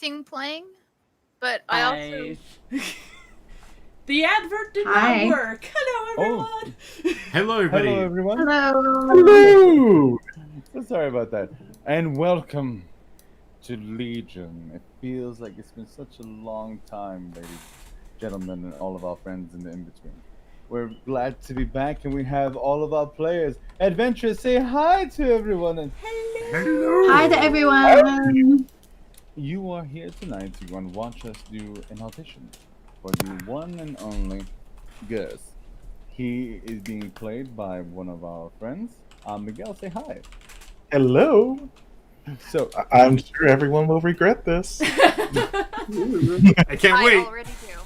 thing playing, but I also The advert did not work. Hello, everyone. Hello, everybody. Hello, everyone. Hello. Hello. So sorry about that. And welcome to Legion. It feels like it's been such a long time, ladies, gentlemen, and all of our friends in the in-between. We're glad to be back, and we have all of our players. Adventurers, say hi to everyone. And Hello. Hi to everyone. you are here tonight to go and watch us do an audition for the one and only Gus. He is being played by one of our friends. Miguel, say hi. Hello. So I'm sure everyone will regret this. I can't wait. already do.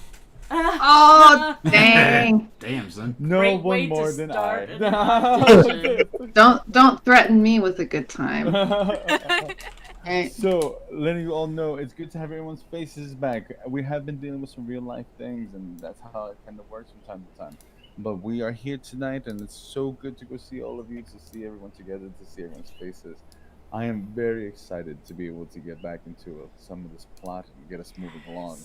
Oh, dang. Damn, son. no Great one way more to than start an I. Don't threaten me with a good time. Hey. So, letting you all know, it's good to have everyone's faces back. We have been dealing with some real life things, and that's how it kind of works from time to time. But we are here tonight, and it's so good to go see all of you, to see everyone together, to see everyone's faces. I am very excited to be able to get back into some of this plot and get us moving along.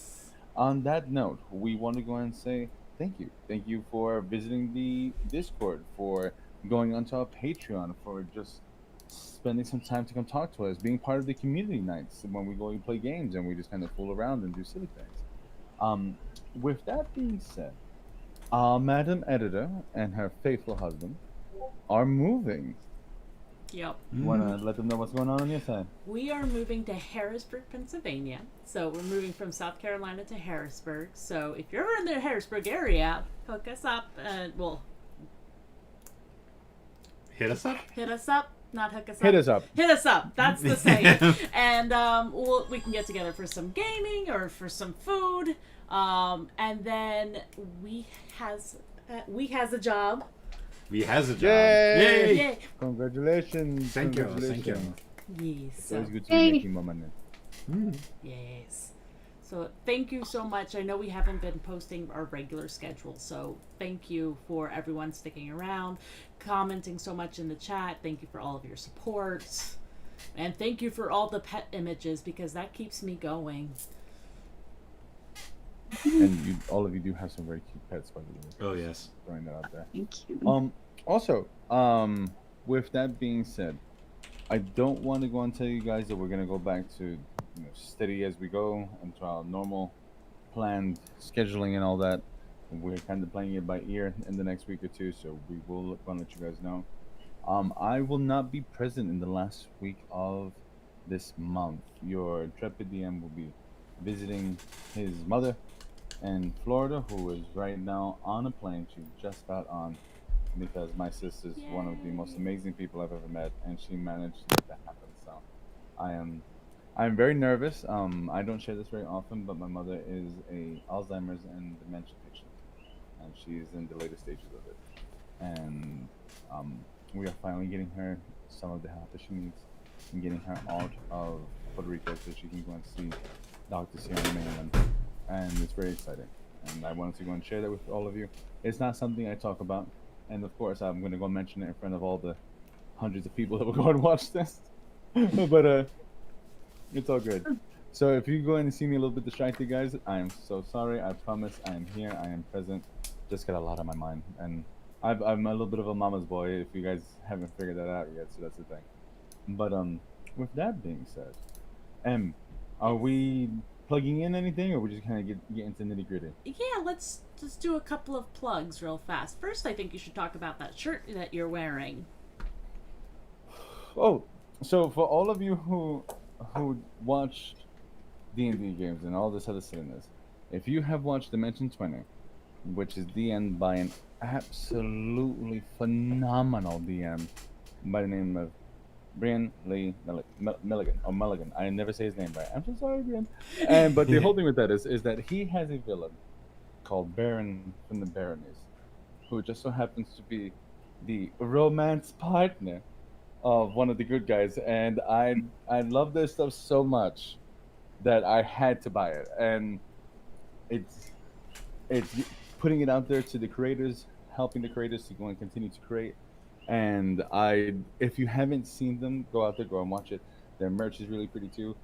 On that note, we want to go ahead and say thank you. Thank you for visiting the Discord, for going onto our Patreon, for just spending some time to come talk to us, being part of the community nights when we go and play games and we just kind of fool around and do silly things. With that being said, our Madam Editor and her faithful husband are moving. Yep. You want to let them know what's going on your side? We are moving to Harrisburg, Pennsylvania. So we're moving from South Carolina to Harrisburg. So if you're in the Harrisburg area, hook us up. Well, Hit us up. hit us up. Not hook us up. Hit us up. Hit us up. That's the saying. And we can get together for some gaming or for some food. And then we has a job. We has a job. Yay! Yay! Congratulations. Thank you, Congratulations. Yes. It's So, always good to Yay. be making more money. yes. So thank you so much. I know we haven't been posting our regular schedule, so thank you for everyone sticking around, commenting so much in the chat. Thank you for all of your support. And thank you for all the pet images because that keeps me going. And all of you do have some very cute pets, by the way. Oh, yes. Throwing that out there. Thank you. Also, with that being said, I don't want to go and tell you guys that we're gonna go back to steady as we go into our normal planned scheduling and all that. We're kind of playing it by ear in the next week or two, so we will want to let you guys know. I will not be present in the last week of this month. Your intrepid DM will be visiting his mother in Florida, who is right now on a plane. She just got on because my sister's one of the most amazing people I've ever met, and she managed to make that happen. So I'm very nervous. I don't share this very often, but my mother is a Alzheimer's and dementia patient, and she's in the later stages of it. And we are finally getting her some of the help that she needs, and getting her out of Puerto Rico so she can go and see doctors here on the mainland. And it's very exciting. And I wanted to go and share that with all of you. It's not something I talk about, and of course I'm going to go mention it in front of all the hundreds of people that will go and watch this. But it's all good. So if you go in and see me a little bit distracted, guys, I am so sorry. I promise I am here. I am present. Just got a lot on my mind, and I'm a little bit of a mama's boy. If you guys haven't figured that out yet, so that's the thing. But with that being said, are we plugging in anything, or we just kind of get into nitty gritty? Yeah, let's just do a couple of plugs real fast. First, I think you should talk about that shirt that you're wearing. Oh, so for all of you who watched DnD games and all this other silliness, if you have watched Dimension 20, which is DM'd by an absolutely phenomenal DM by the name of Brian Lee Milligan, or Mulligan. I never say his name right. I'm so sorry, Brian. But the whole thing with that is that he has a villain called Baron from the Baroness, who just so happens to be the romance partner of one of the good guys, and I love this stuff so much that I had to buy it, and it's putting it out there to the creators, helping the creators to go and continue to create. And if you haven't seen them, go out there, go and watch it. Their merch is really pretty too.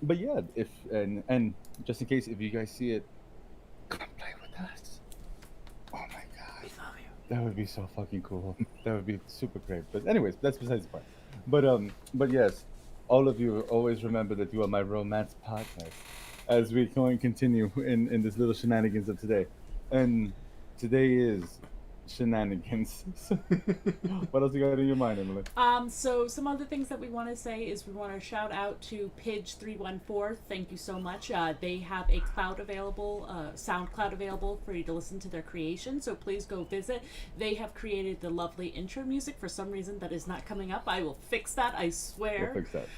But yeah, if and just in case if you guys see it, come and play with us. Oh my god, that would be so fucking cool. That would be super great. But anyways, that's besides the point. But yes, all of you always remember that you are my romance partners as we go and continue in this little shenanigans of today. And today is shenanigans. What else you got in your mind, Emily? So some other things that we want to say is we want to shout out to Pidge314. Thank you so much. They have a cloud available, SoundCloud available for you to listen to their creation. So please go visit. They have created the lovely intro music. For some reason that is not coming up. I will fix that. I swear. We'll fix that.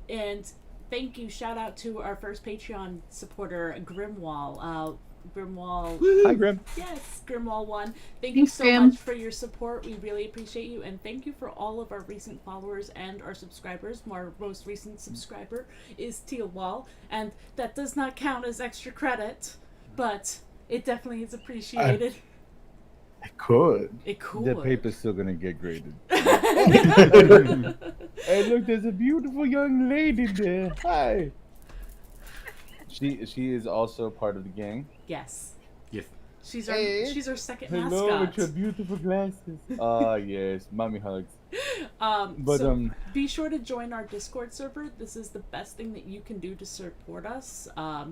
And thank you. Shout out to our first Patreon supporter, Grimwall. Grimwall. Hi, Grim. Yes, Grimwall 1. Thank you so much for your support. We really appreciate you. And thank you for all of our recent followers and our subscribers. Our most recent subscriber is Teal Wall. And that does not count as extra credit, but it definitely is appreciated. It could. It could. The paper's still gonna get graded. Hey, look, there's a beautiful young lady there. Hi. She is also part of the gang. Yes. Yes. She's our second Hello mascot. with your beautiful glasses. Yes, mommy hugs. Be sure to join our Discord server. This is the best thing that you can do to support us.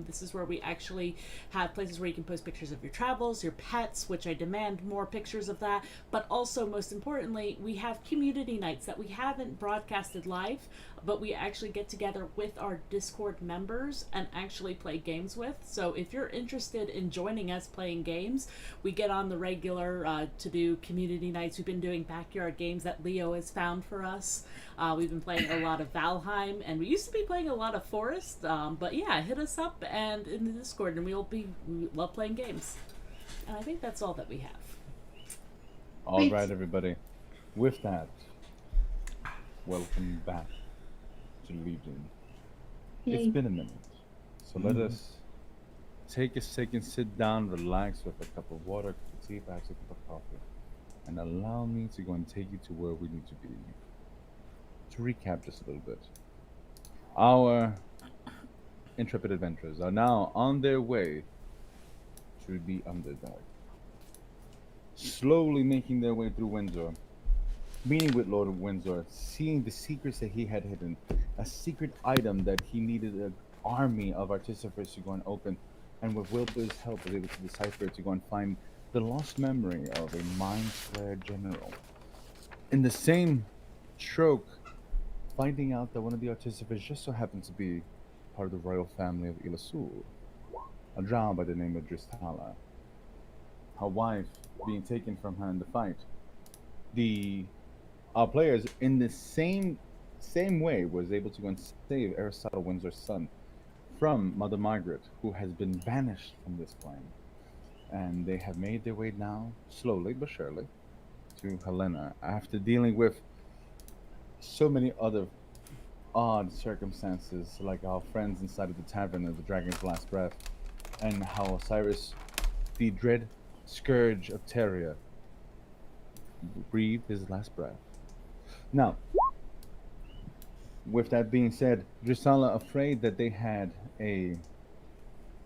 This is where we actually have places where you can post pictures of your travels, your pets, which I demand more pictures of that. But also, most importantly, we have community nights that we haven't broadcasted live, but we actually get together with our Discord members and actually play games with. So if you're interested in joining us playing games, we get on the regular to do community nights. We've been doing backyard games that Leo has found for us. We've been playing a lot of Valheim, and we used to be playing a lot of Forest. But yeah, hit us up and in the Discord, and we love playing games. And I think that's all that we have. All right, everybody. With that, welcome back to Legion. Yay. It's been a minute, so let us take a second, sit down, relax with a cup of water, cup of tea, perhaps a cup of coffee, and allow me to go and take you to where we need to be. To recap just a little bit, our intrepid adventurers are now on their way to the Underdark, slowly making their way through Windsor, meeting with Lord Windsor, seeing the secrets that he had hidden, a secret item that he needed an army of artificers to go and open, and with Wilbur's help was able to decipher it to go and find the lost memory of a mind flayer general. In the same stroke, finding out that one of the artificers just so happened to be part of the royal family of Ilasul, a drow by the name of Dristala. Her wife being taken from her in the fight. Our players, in the same way, was able to go and save Aristotle Windsor's son from Mother Margaret, who has been banished from this plane. And they have made their way now, slowly but surely, to Helena, after dealing with so many other odd circumstances, like our friends inside of the tavern of the Dragon's Last Breath, and how Osiris, the dread scourge of Teria, breathed his last breath. Now, with that being said, Drusala, afraid that they had a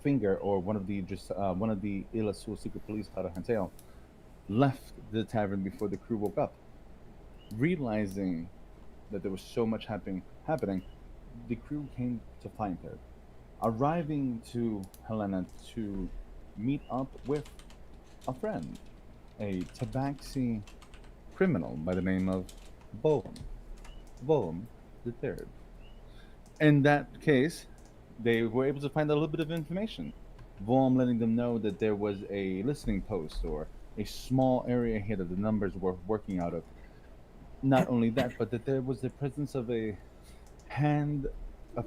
finger or one of the Ilasul secret police, Hara Hantel, left the tavern before the crew woke up. Realizing that there was so much happening, the crew came to find her, arriving to Helena to meet up with a friend, a Tabaxi criminal by the name of Volum the Third. In that case, they were able to find a little bit of information. Volum letting them know that there was a listening post or a small area here that the numbers were working out of. Not only that, but that there was the presence of a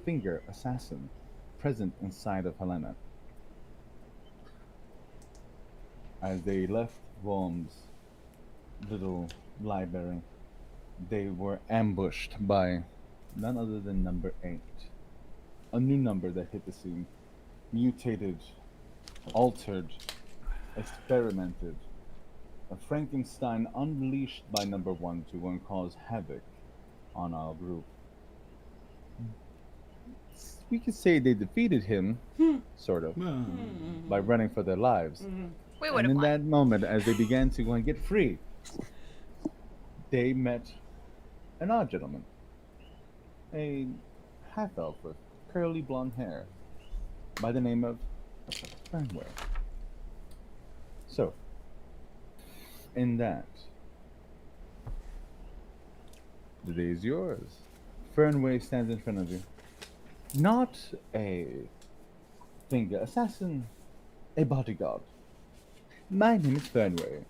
finger assassin present inside of Helena. As they left Volum's little library, they were ambushed by none other than number 8. A new number that hit the scene. Mutated, altered, experimented. A Frankenstein unleashed by number 1 to go and cause havoc on our group. we could say they defeated him, sort of, by running for their lives. We would And have in won. that moment, as they began to go and get free, they met an odd gentleman, a half-elf with curly blonde hair, by the name of Fernway. So, in that, the day is yours. Fernway stands in front of you. Not a finger assassin, a bodyguard. My name is Fernway,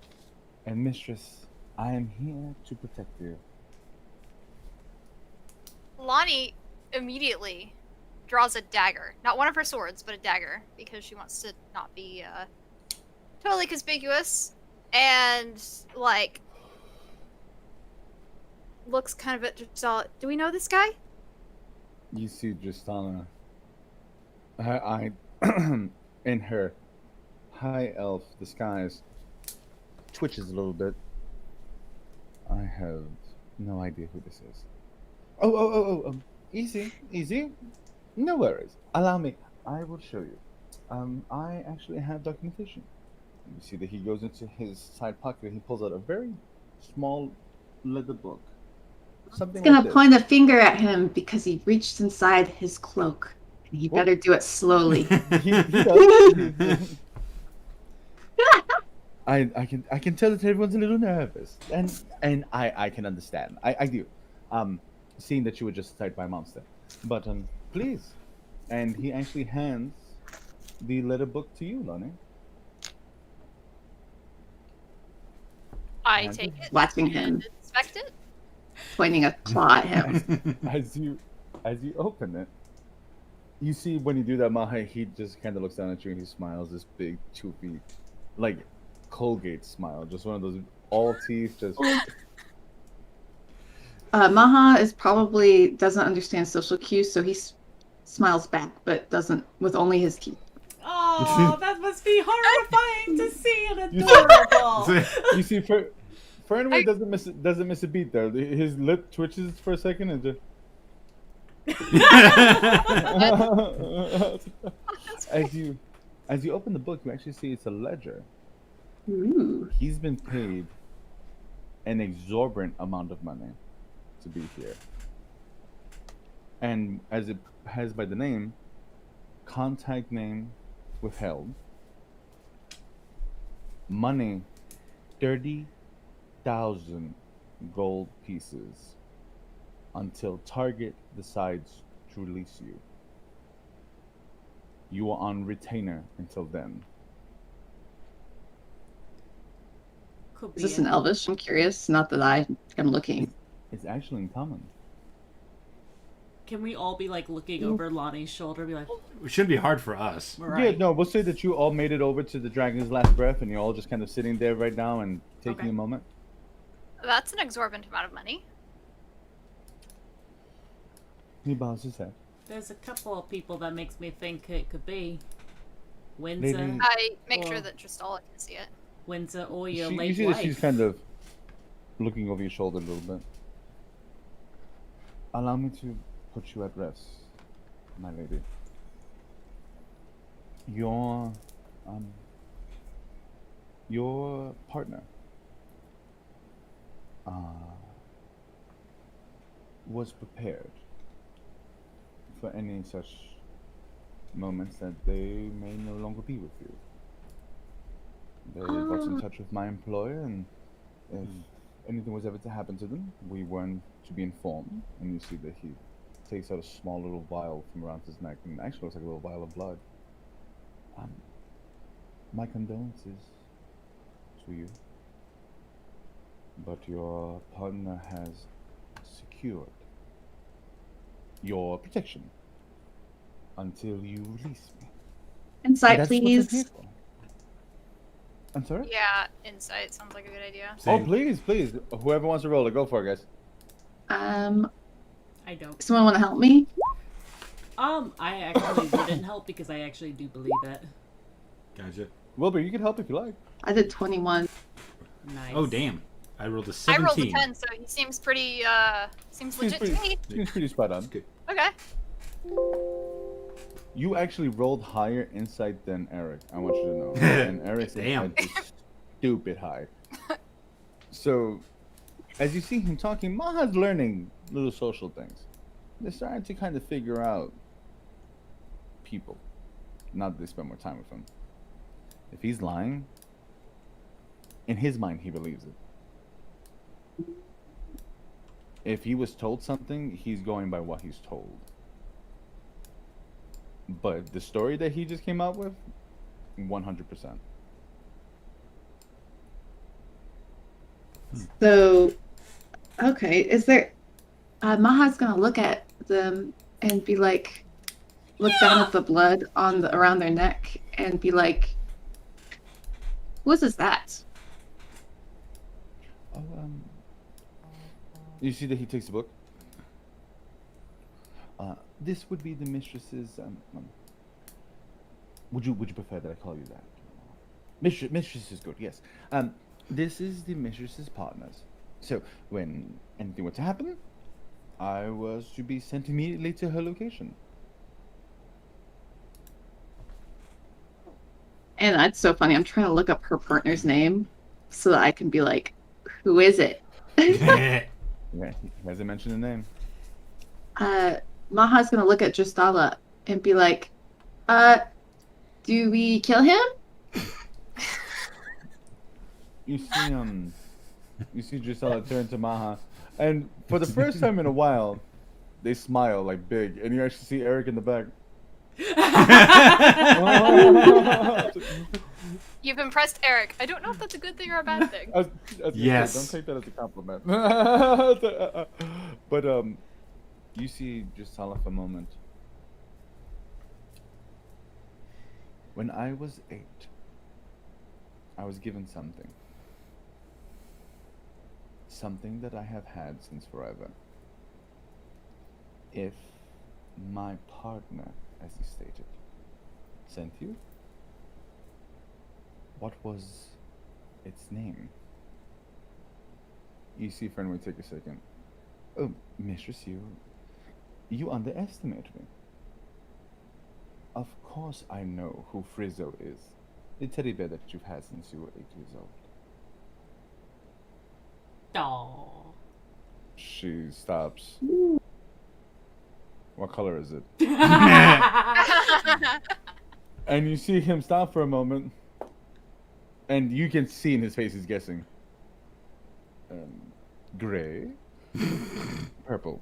and mistress, I am here to protect you. Lonnie immediately draws a dagger. Not one of her swords, but a dagger, because she wants to not be totally conspicuous. And, like, looks kind of at Tristana. Do we know this guy? You see Tristana, her eye, in her high elf disguise, twitches a little bit. I have no idea who this is. Oh, easy. No worries. Allow me. I will show you. I actually have documentation. You see that he goes into his side pocket and he pulls out a very small leather book. Something He's gonna like this. point a finger at him because he reached inside his cloak. And he What? better do it slowly. He does. I can tell that everyone's a little nervous, and I can understand. I do. Seeing that you were just attacked by a monster, but please, and he actually hands the letter book to you, Lonnie. I And take it watching and him. inspect it. Pointing a claw at him. As you open it, you see when you do that, Maha, he just kind of looks down at you and he smiles, this big, toothy, like Colgate smile, just one of those all teeth, just. Maha is probably doesn't understand social cues, so he smiles back, but doesn't with only his teeth. Oh, that must be horrifying to see and You see- adorable. You see, Fernway doesn't miss a beat there. His lip twitches for a second and just. as you open the book, you actually see it's a ledger. Ooh. He's been paid an exorbitant amount of money to be here, and as it has by the name, contact name withheld. Money, 30,000 gold pieces until Target decides to release you. You are on retainer until then. Could Is be this it. an Elvish? I'm curious. Not that I am looking. It's actually in common. Can we all be like looking over Lonnie's shoulder, be like, It shouldn't be hard for us. right. Yeah, no, we'll say that you all made it over to the dragon's last breath and you're all just kind of sitting there right now and taking Okay. a moment. That's an exorbitant amount of money. He bows his head. There's a couple of people that makes me think it could be Windsor, Lady- I make sure Or- that Tristana can see it. Windsor, or your You late see that she's wife. kind of looking over your shoulder a little bit. Allow me to put you at rest, my lady. Your partner was prepared for any such moments that they may no longer be with you. They got in touch with my employer, and if anything was ever to happen to them, we weren't to be informed. And you see that he takes out a small little vial from around his neck, and it actually looks like a little vial of blood. My condolences to you, but your partner has secured your protection until you release me. And Insight, that's what I'm here please. for. I'm sorry? Yeah, insight sounds like a good idea. Oh, Same. please. Whoever wants to roll it, go for it, guys. I don't. Someone want to help me? I actually wouldn't help because I actually do believe it. Gotcha. Wilbur, you can help if you like. I did 21. Nice. Oh, damn. I rolled a I 17. rolled a 10, so he seems pretty, seems legit to me. Seems pretty spot on. Okay. You actually rolled higher insight than Eric. I want you to know. And Eric's Damn. insight is stupid high. So, as you see him talking, Maha's learning little social things. They're starting to kind of figure out people. Not that they spend more time with him. If he's lying, in his mind, he believes it. If he was told something, he's going by what he's told. But the story that he just came out with, 100%. So, okay, is there? Maha's gonna look at them and be like, look down at the blood on the around their neck and be like, "What is that?" Oh, you see that he takes a book. This would be the mistress's. Would you prefer that I call you that? Mistress is good. Yes. This is the mistress's partners. So when anything were to happen, I was to be sent immediately to her location. And that's so funny. I'm trying to look up her partner's name so that I can be like, "Who is it?" Yeah, he hasn't mentioned the name. Maha's gonna look at Justala and be like, do we kill him?" You see Gisela turn to Maha, and for the first time in a while, they smile like big, and you actually see Eric in the back. You've impressed Eric. I don't know if that's a good thing or a bad thing. Yes. Don't take that as a compliment. But you see Gisela for a moment. When I was 8, I was given something. Something that I have had since forever. If my partner, as he stated, sent you, what was its name? You see, friend, we take a second. Oh, mistress, you underestimate me. Of course I know who Frizzo is. The teddy bear that you've had since you were 8 years old. Aww. She stops. What color is it? And you see him stop for a moment. And you can see in his face he's guessing. Gray? Purple.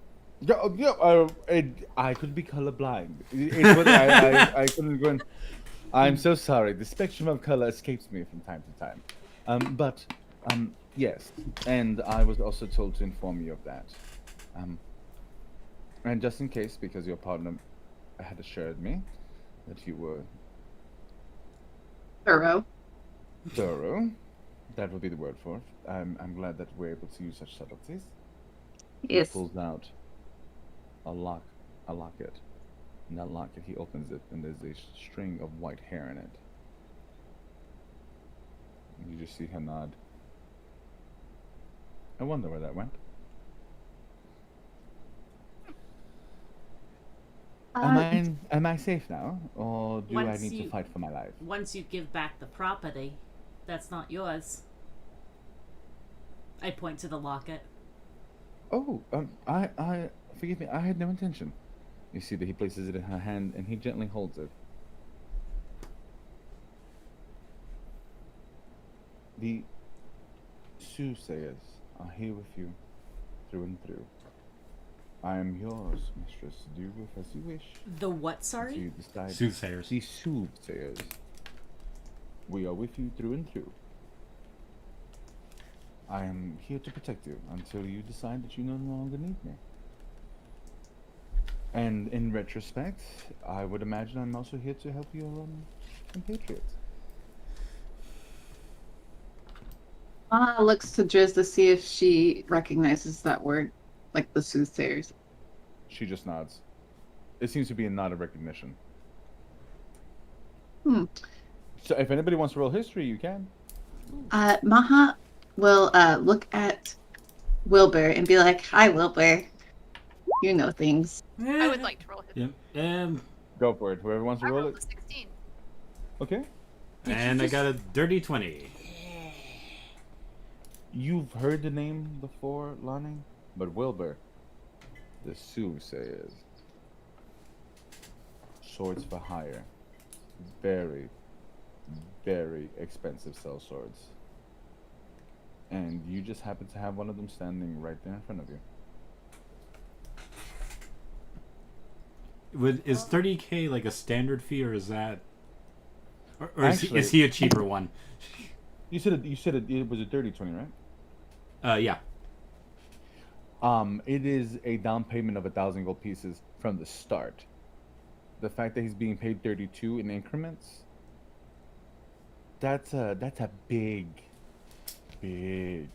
I could be colorblind. I couldn't go in. I'm so sorry. The spectrum of color escapes me from time to time. But yes. And I was also told to inform you of that. And just in case, because your partner had assured me that you were Thorough. thorough. That would be the word for it. I'm glad that we're able to use such subtleties. Yes. He pulls out a locket. In that locket, he opens it, and there's a string of white hair in it. And you just see her nod. I wonder where that went. Am I safe now, or do I Once need you- to fight for my life? Once you give back the property, that's not yours. I point to the locket. Oh, I forgive me. I had no intention. You see that he places it in her hand, and he gently holds it. The soothsayers are here with you, through and through. I am yours, mistress. Do with as you wish. The what, As sorry? you decide. Soothsayers. The soothsayers. We are with you through and through. I am here to protect you until you decide that you no longer need me. And in retrospect, I would imagine I'm also here to help your compatriots. Maha looks to Driz to see if she recognizes that word, like the soothsayers. She just nods. It seems to be a nod of recognition. So if anybody wants to roll history, you can. Maha will look at Wilbur and be like, "Hi, Wilbur. You know things." I would like to roll his. Yep. Go for it. Whoever wants to I roll rolled it. a 16. Okay. And I got a dirty 20. You've heard the name before, Lonnie, but Wilbur, the soothsayers, swords for hire, very, very expensive sell swords, and you just happen to have one of them standing right there in front of you. Is 30K like a standard fee, or is that, or is, Actually- is he a cheaper one? You said it was a dirty 20, right? Yeah. It is a down payment of 1,000 gold pieces from the start. The fact that he's being paid 32 in increments, that's a big thing.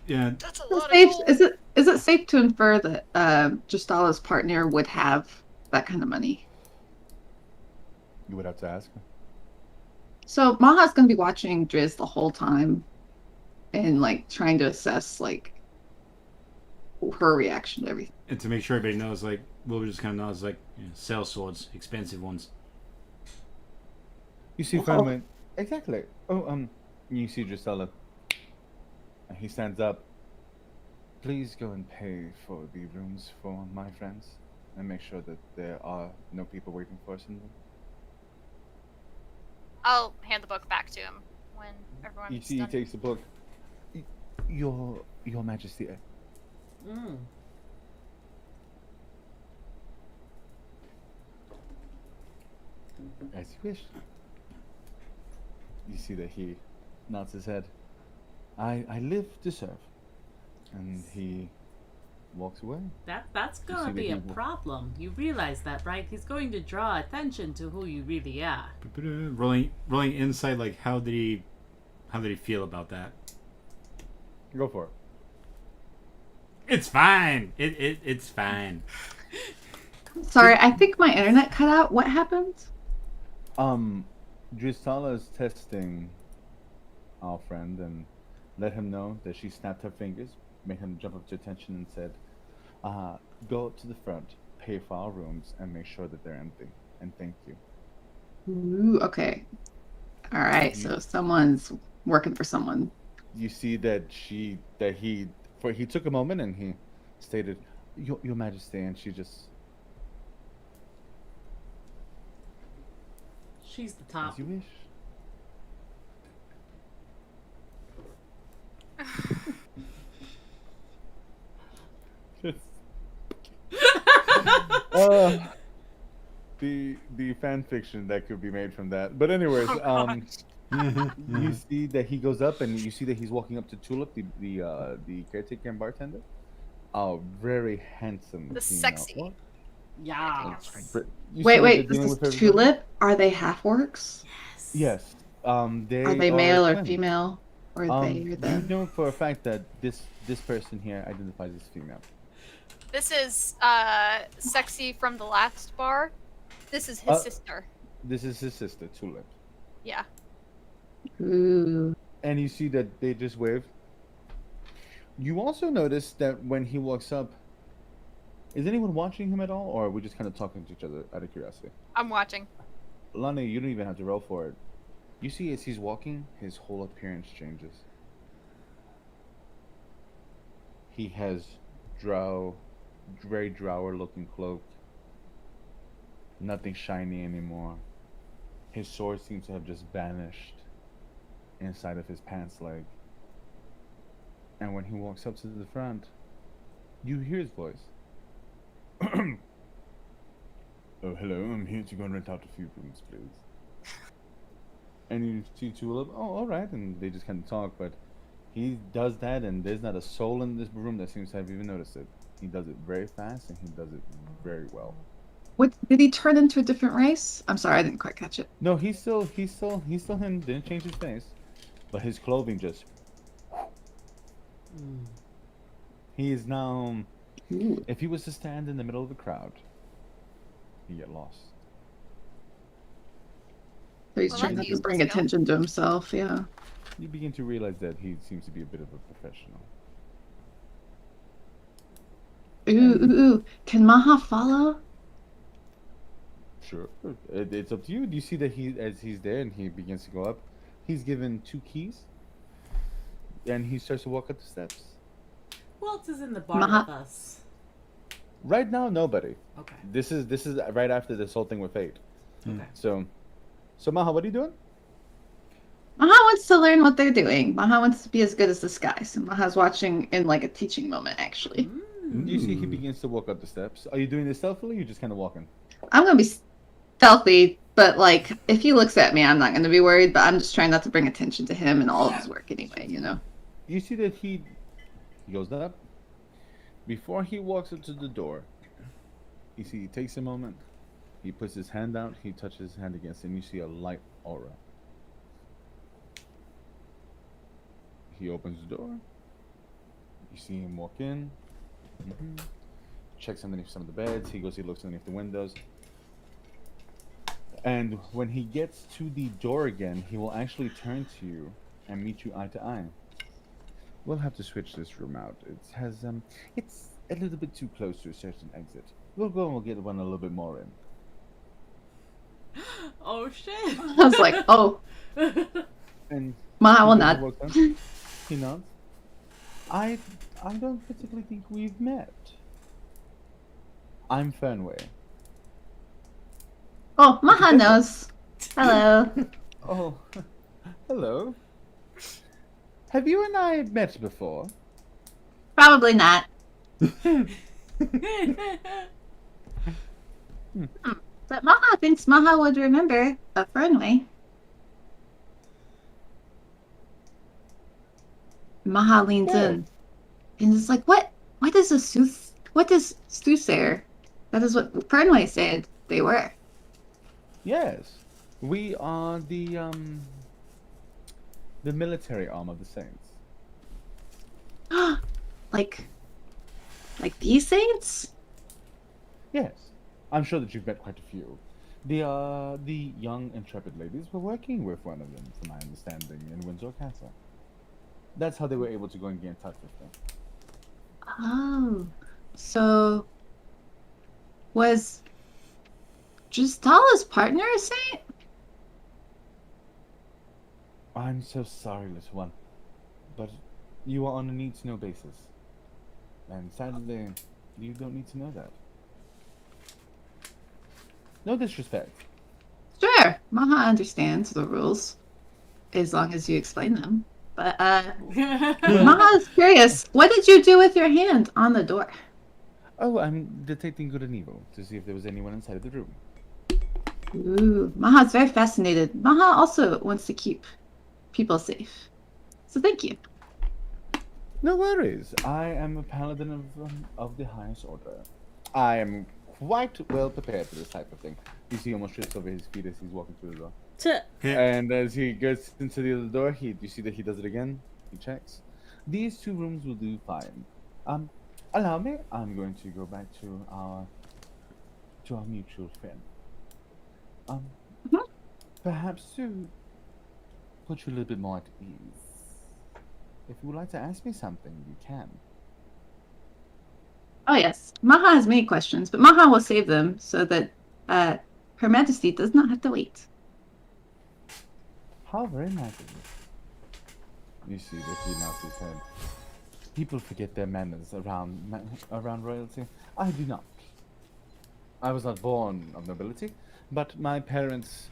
Yeah. That's a Is lot it of safe- gold. is it safe to infer that Justala's partner would have that kind of money? You would have to ask. So Maha's gonna be watching Driz the whole time, and like trying to assess like her reaction to everything. And to make sure everybody knows, like, Wilbur just kind of knows, like, sell swords, expensive ones. You see, Oh. went exactly. Oh, you see Drusilla. And he stands up. Please go and pay for the rooms for my friends, and make sure that there are no people waiting for us in them. I'll hand the book back to him when everyone's You see, he done. takes the book. Your Majesty. Mm. As you wish. You see that he nods his head. I live to serve. And he walks away. That's see gonna the be a people. problem. You realize that, right? He's going to draw attention to who you really are. Rolling insight, like, how did he feel about that? Go for it. It's fine. It's fine. Sorry, I think my internet cut out. What happened? Drusilla is testing our friend and let him know that she snapped her fingers, made him jump up to attention and said, go to the front, pay for our rooms, and make sure that they're empty. And thank you. Ooh, okay. All right, so someone's working for someone. You see that he took a moment and he stated, Your Majesty, and she just, She's the top. as you wish. The fan fiction that could be made from that. But anyways, you see that he goes up and you see that he's walking up to Tulip, the caretaker and bartender. Oh, very handsome. The female. sexy. What? Yeah. You see Wait, what wait, they're this doing is with everybody? Tulip? Are they half orcs? Yes. They Are they male or twins. female? Or they or You them? know for a fact that this person here identifies as female. This is sexy from the last bar. This is his sister. This is his sister, Tulip. Yeah. Ooh. And you see that they just wave. You also notice that when he walks up, is anyone watching him at all, or are we just kind of talking to each other out of curiosity? I'm watching. Lonnie, you don't even have to roll for it. You see, as he's walking, his whole appearance changes. He has very drower-looking cloak. Nothing shiny anymore. His sword seems to have just vanished inside of his pants leg. And when he walks up to the front, you hear his voice. Oh, hello, I'm here to go and rent out a few rooms, please. And you see Tulip, oh, alright, and they just kind of talk, but he does that, and there's not a soul in this room that seems to have even noticed it. He does it very fast, and he does it very well. What did he turn into a different race? I'm sorry, I didn't quite catch it. No, he's still him, didn't change his face, but his clothing just, Mm. he is now, Ooh. if he was to stand in the middle of the crowd, he'd get lost. So he's Well, trying that's not to bring useful skill. attention to himself, yeah. You begin to realize that he seems to be a bit of a professional. Ooh. Can Maha follow? Sure. It's up to you. Do you see that as he's there and he begins to go up, he's given 2 keys, and he starts to walk up the steps. Who else is in the bar Maha- with us? Right now, nobody. Okay. This is right after this whole thing with Fate. Okay. So Maha, what are you doing? Maha wants to learn what they're doing. Maha wants to be as good as this guy. So Maha's watching in like a teaching moment, actually. Mm. You see he begins to walk up the steps. Are you doing this stealthily or you just kind of walking? I'm gonna be stealthy, but like if he looks at me, I'm not gonna be worried. But I'm just trying not to bring attention to him and all of his work anyway. You know. You see that he goes up. Before he walks up to the door, you see he takes a moment. He puts his hand out. He touches his hand against it, and you see a light aura. He opens the door. You see him walk in. Checks underneath some of the beds. He looks underneath the windows. And when he gets to the door again, he will actually turn to you and meet you eye to eye. We'll have to switch this room out. It's a little bit too close to a certain exit. We'll go and we'll get one a little bit more in. Oh shit. I was like, oh, And Maha will he not. walks up, he nods. I don't particularly think we've met. I'm Fernway. Oh, Maha knows. Hello. Oh, hello. Have you and I met before? Probably not. But Maha thinks Maha would remember a Fernway. Maha leans Yeah. in and is like, what is a soothsayer? That is what Fernway said they were. Yes. We are the military arm of the Saints. like these saints? Yes. I'm sure that you've met quite a few. The young intrepid ladies were working with one of them, from my understanding, in Windsor Castle. That's how they were able to go and get in touch with them. Oh, so was Justala's partner a saint? I'm so sorry, little one, but you are on a need-to-know basis. And sadly, you don't need to know that. No disrespect. Sure, Maha understands the rules as long as you explain them. But Maha is curious. What did you do with your hand on the door? Oh, I'm detecting good and evil to see if there was anyone inside of the room. Ooh, Maha's very fascinated. Maha also wants to keep people safe. So thank you. No worries. I am a paladin of the highest order. I am quite well prepared for this type of thing. You see, he almost trips over his feet as he's walking through the door. And as he gets into the other door, you see that he does it again. He checks. These 2 rooms will do fine. Allow me. I'm going to go back to our mutual friend. Perhaps to put you a little bit more at ease. If you would like to ask me something, you can. Oh yes, Maha has many questions, but Maha will save them so that Her Majesty does not have to wait. How very nice of you. You see that he nods his head. People forget their manners around royalty. I do not. I was not born of nobility, but my parents...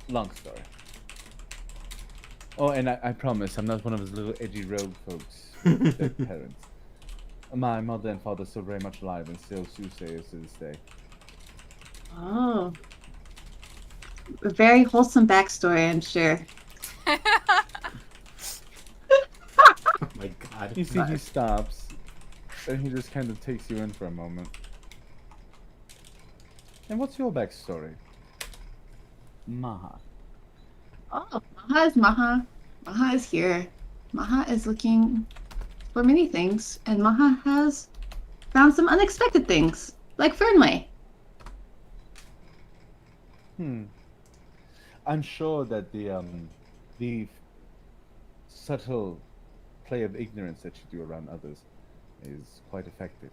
long story. Oh, and I promise, I'm not one of those little edgy rogue folks with their parents. My mother and father are still very much alive and still soothsayers to this day. Oh. A very wholesome backstory, I'm sure. Oh my god. You see, he stops, and he just kind of takes you in for a moment. And what's your backstory? Maha. Oh, Maha is Maha. Maha is here. Maha is looking for many things, and Maha has found some unexpected things, like Fernway. I'm sure that the subtle play of ignorance that you do around others is quite effective.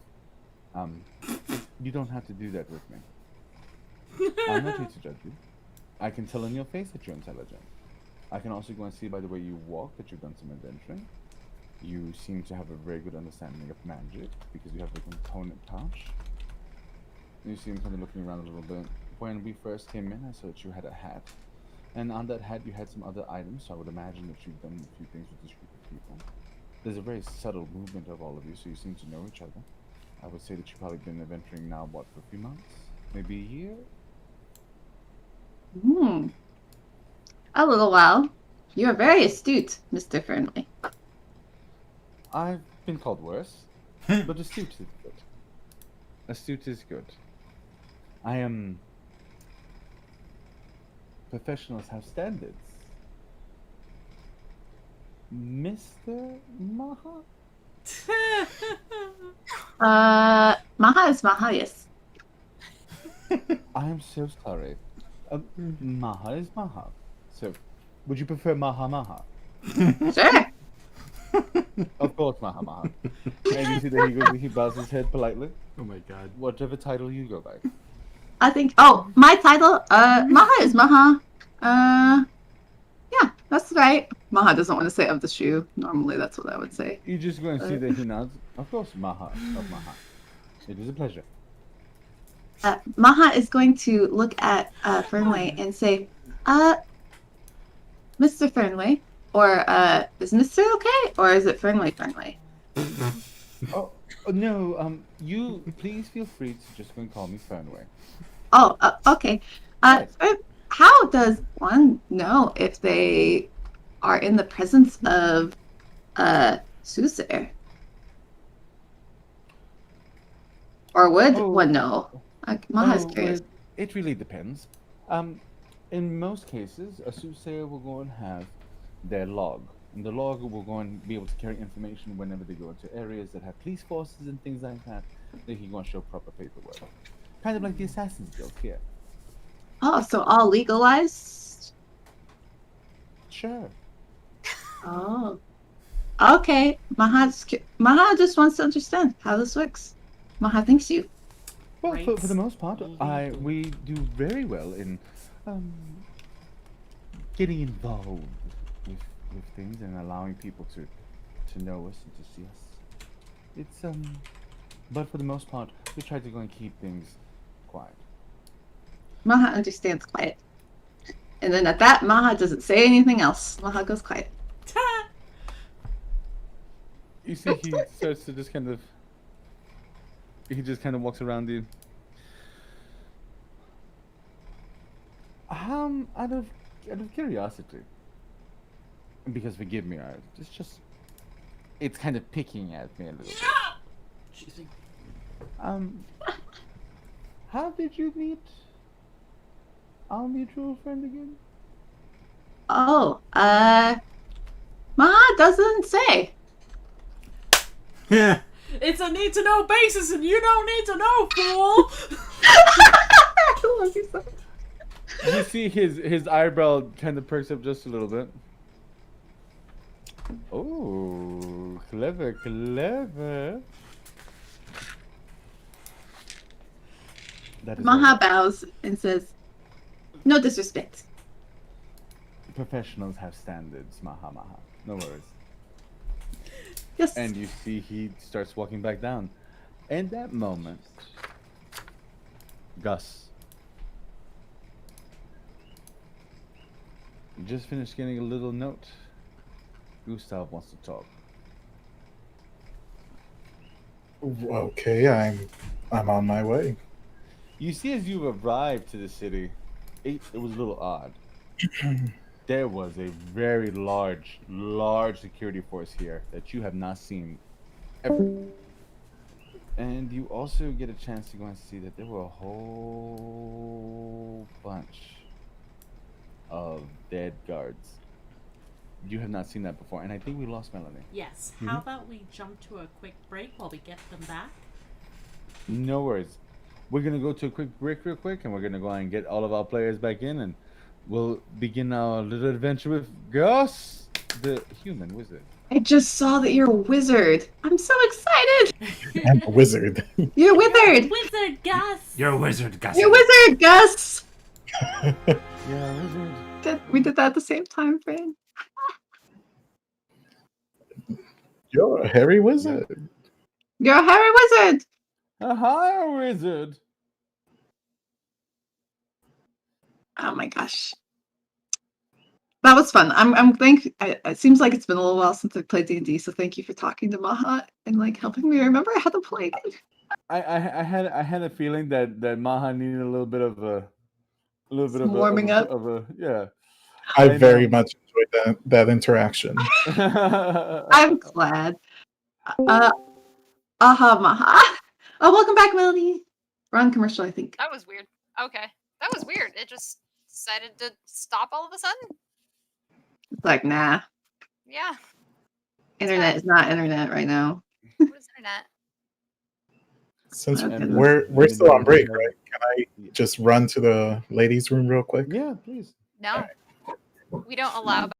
You don't have to do that with me. I'm not here to judge you. I can tell in your face that you're intelligent. I can also go and see by the way you walk that you've done some adventuring. You seem to have a very good understanding of magic because you have the component pouch. You seem kind of looking around a little bit. When we first came in, I saw that you had a hat. And on that hat, you had some other items, so I would imagine that you've done a few things with this group of people. There's a very subtle movement of all of you, so you seem to know each other. I would say that you've probably been adventuring now, what, for a few months? Maybe a year? A little while. You are very astute, Mr. Fernley. I've been called worse, but astute is good. Astute is good. I am... Professionals have standards. Mr. Maha? Maha is Maha, yes. I am so sorry. Maha is Maha. So, would you prefer Maha Maha? Sure. Of course, Maha Maha. And you see that he bows his head politely. Oh my god. Whatever title you go by. I think. Oh, my title. Maha is Maha. Yeah, that's right. Maha doesn't want to say of the shoe. Normally, that's what I would say. You just go and see that he nods. Of course, Maha of Maha. It is a pleasure. Maha is going to look at Fernley and say, Mr. Fernley, or is Mr. okay, or is it Fernley? Oh no. You please feel free to just go and call me Fernway. Oh, okay. Yes. How does one know if they are in the presence of soothsayer? Or would one know? Maha's curious. Well, it really depends. In most cases, a soothsayer will go and have their log. And the log will go and be able to carry information whenever they go into areas that have police forces and things like that. They can go and show proper paperwork. Kind of like the Assassin's Guild here. Oh, so all legalized? Sure. Oh. Okay. Maha just wants to understand how this works. Maha thanks you. Well, Right. for the most part, we do very well in getting involved with things and allowing people to know us and to see us. It's but for the most part, we try to go and keep things quiet. Maha understands quiet. And then at that, Maha doesn't say anything else. Maha goes quiet. You see, he starts to just kind of. He just kind of walks around you. Out of curiosity, because forgive me, it's kind of picking at me a little bit. Excuse me. How did you meet our mutual friend again? Oh, Maha doesn't say. Yeah. It's a need to know basis, and you don't need to know, fool. I love you so much. You see his eyebrow kind of perks up just a little bit. Oh, clever. That is Maha all right. bows and says, "No disrespect." Professionals have standards, Maha. No worries. Yes. And you see he starts walking back down. In that moment, Gus, you just finished getting a little note. Gustav wants to talk. Okay, I'm on my way. You see, as you arrived to the city, it was a little odd. There was a very large security force here that you have not seen ever. And you also get a chance to go and see that there were a whole bunch of dead guards. You have not seen that before, and I think we lost Melanie. Yes. How about we jump to a quick break while we get them back? No worries. We're gonna go to a quick break real quick, and we're gonna go and get all of our players back in, and we'll begin our little adventure with Gus, the human wizard. I just saw that you're a wizard. I'm so excited. I'm a wizard. You're a wizard. Wizard Gus! You're a wizard, Gus. You're a wizard, Gus. Yeah, wizard. We did that at the same time, Fran. You're a hairy wizard. You're a hairy wizard. Hi, wizard. Oh my gosh. That was fun. I'm it seems like it's been a little while since I played D&D, so thank you for talking to Maha and like helping me remember how to play it. I had a feeling that Maha needed a little bit of Some warming up. Yeah. I I very know. much enjoyed that interaction. I'm glad. Maha. Oh, welcome back, Melody. We're on commercial, I think. That was weird. Okay. That was weird. It just decided to stop all of a sudden. It's like, nah. Yeah. Internet is not internet right now. What is internet? Since Okay. we're still on break, right? Can I just run to the ladies' room real quick? Yeah, please. No. We don't allow.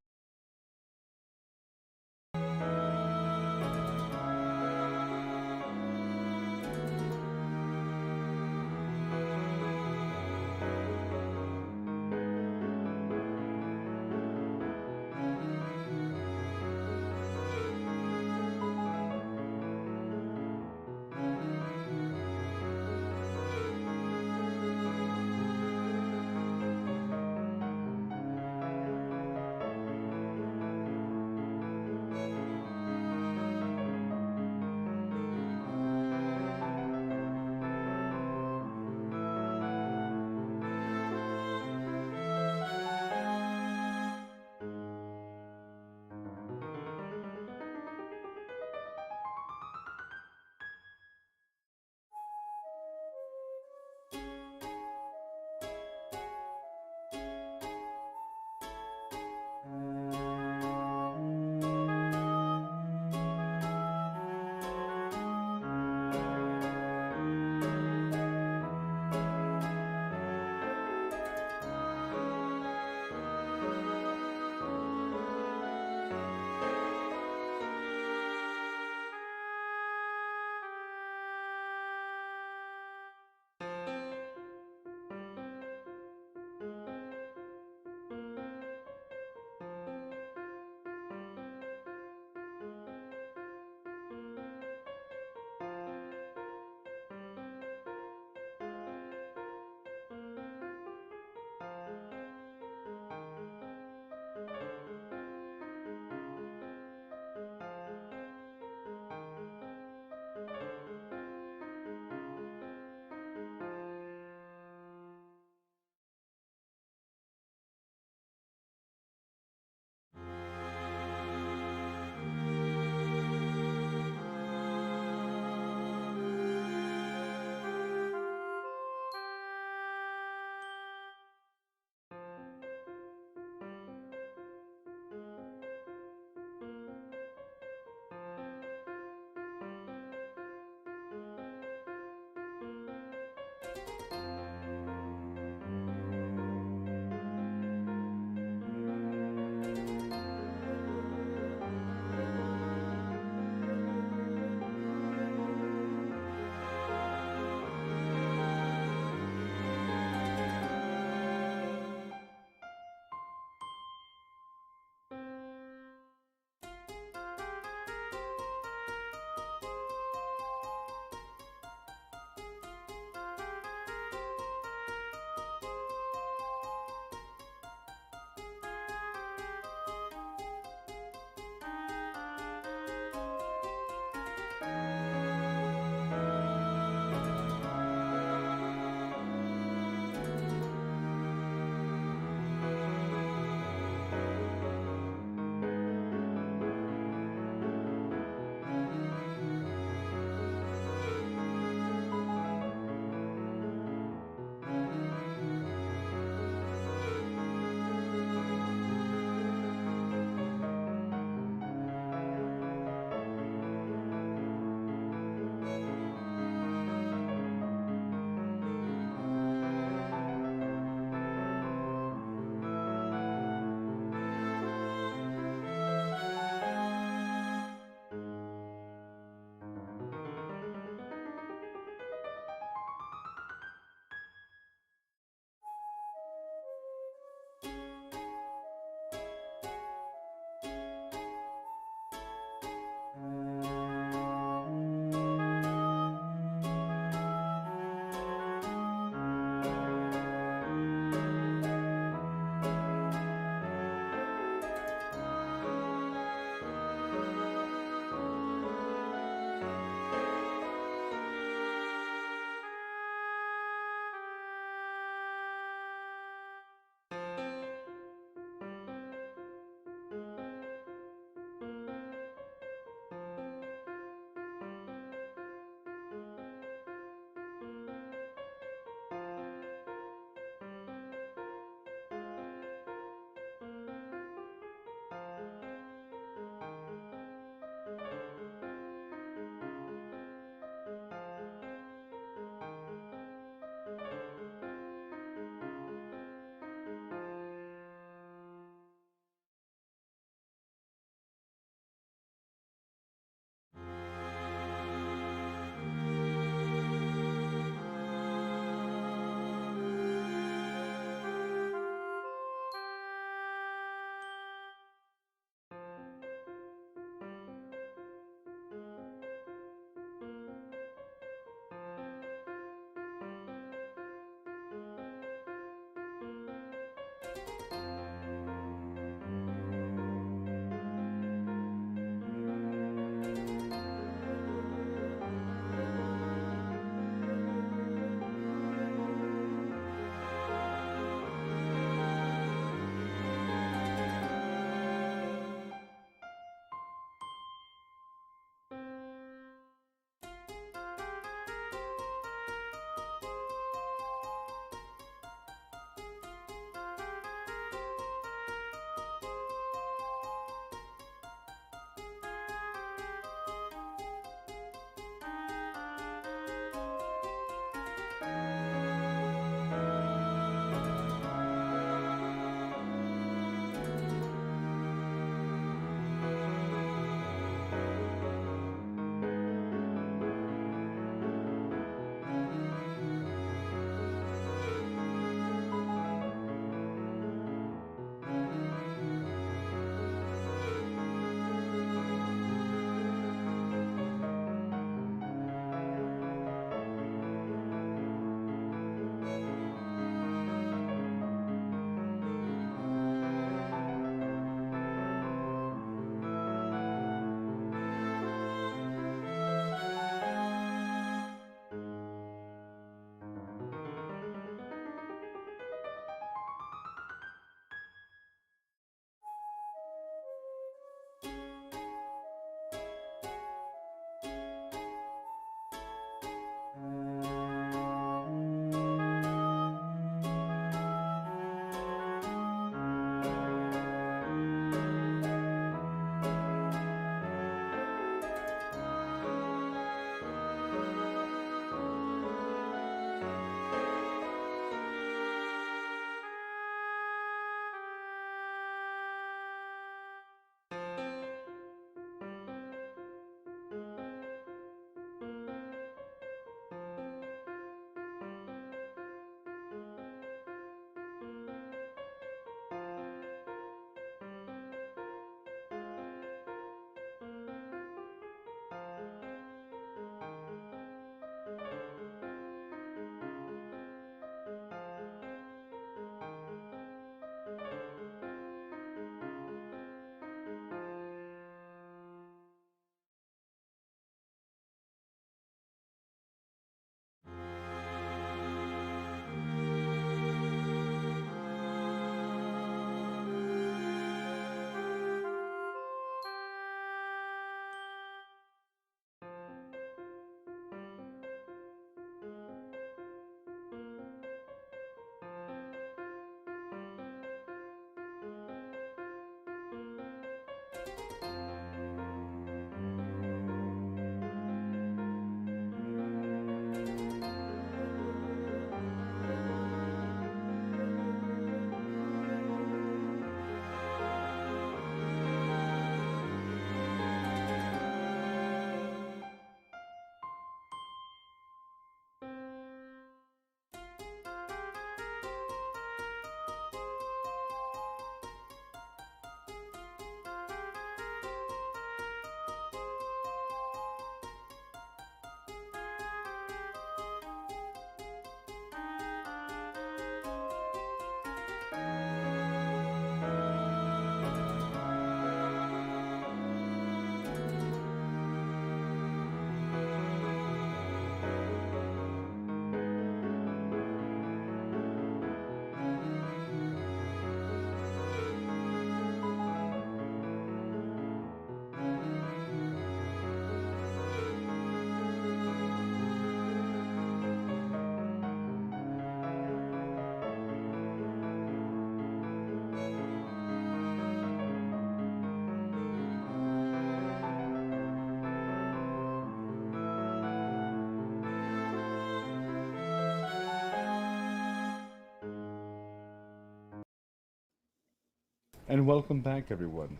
And welcome back, everyone.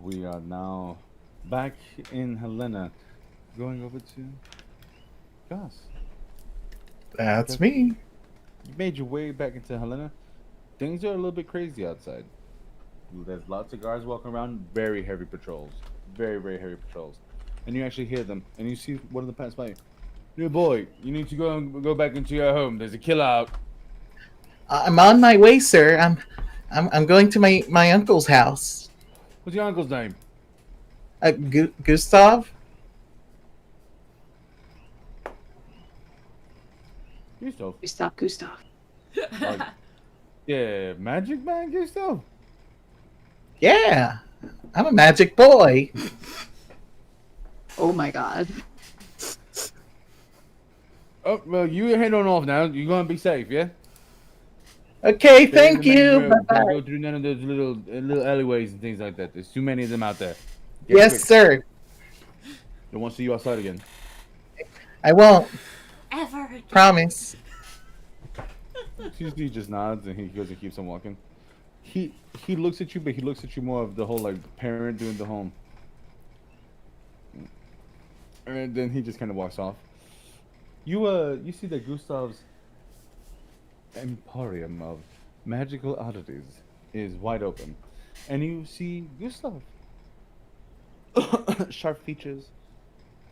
We are now back in Helena, going over to Gus. That's me. You made your way back into Helena. Things are a little bit crazy outside. There's lots of guards walking around, very heavy patrols. Very, very heavy patrols. And you actually hear them, and you see one of them pass by. New boy, you need to go back into your home. There's a killer out. I'm on my way, sir. I'm going to my uncle's house. What's your uncle's name? Gustav. Gustav. Gustav. Yeah, Magic Man Gustav? Yeah, I'm a magic boy. Oh my god. Oh, well, you head on off now. You're going to be safe, yeah? Okay, Stay in thank the main you. road. Bye Don't bye. go through none of those little alleyways and things like that. There's too many of them out there. Yes, quick. sir. Don't want to see you outside again. I won't. Ever again. Promise. He just nods and he goes and keeps on walking. He looks at you, but he looks at you more of the whole like parent doing the home. And then he just kind of walks off. You see that Gustav's emporium of magical oddities is wide open, and you see Gustav. Sharp features,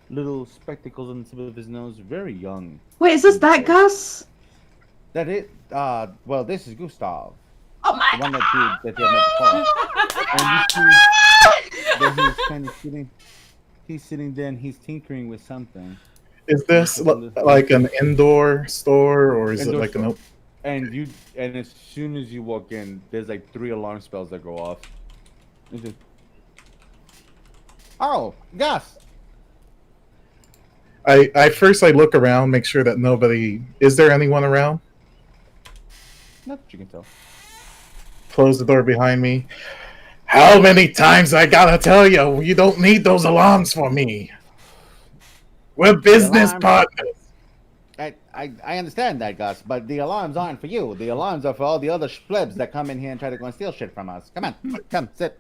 little spectacles on the tip of his nose, very young. Wait, is this that Gus? That it? Well, this is Gustav. Oh my The one that you met before. And you see that he's kind of sitting. He's sitting there and he's tinkering with something. Is this like an indoor store, or is Indoor it like store. an? And as soon as you walk in, there's like 3 alarm spells that go off. It's just, oh, Gus! I first look around, make sure that nobody. Is there anyone around? Not that you can tell. Close the door behind me. How many times I gotta tell you, you don't need those alarms for me. We're business alarm- partners. I understand that, Gus, but the alarms aren't for you. The alarms are for all the other plebs that come in here and try to go and steal shit from us. Come on, come, sit.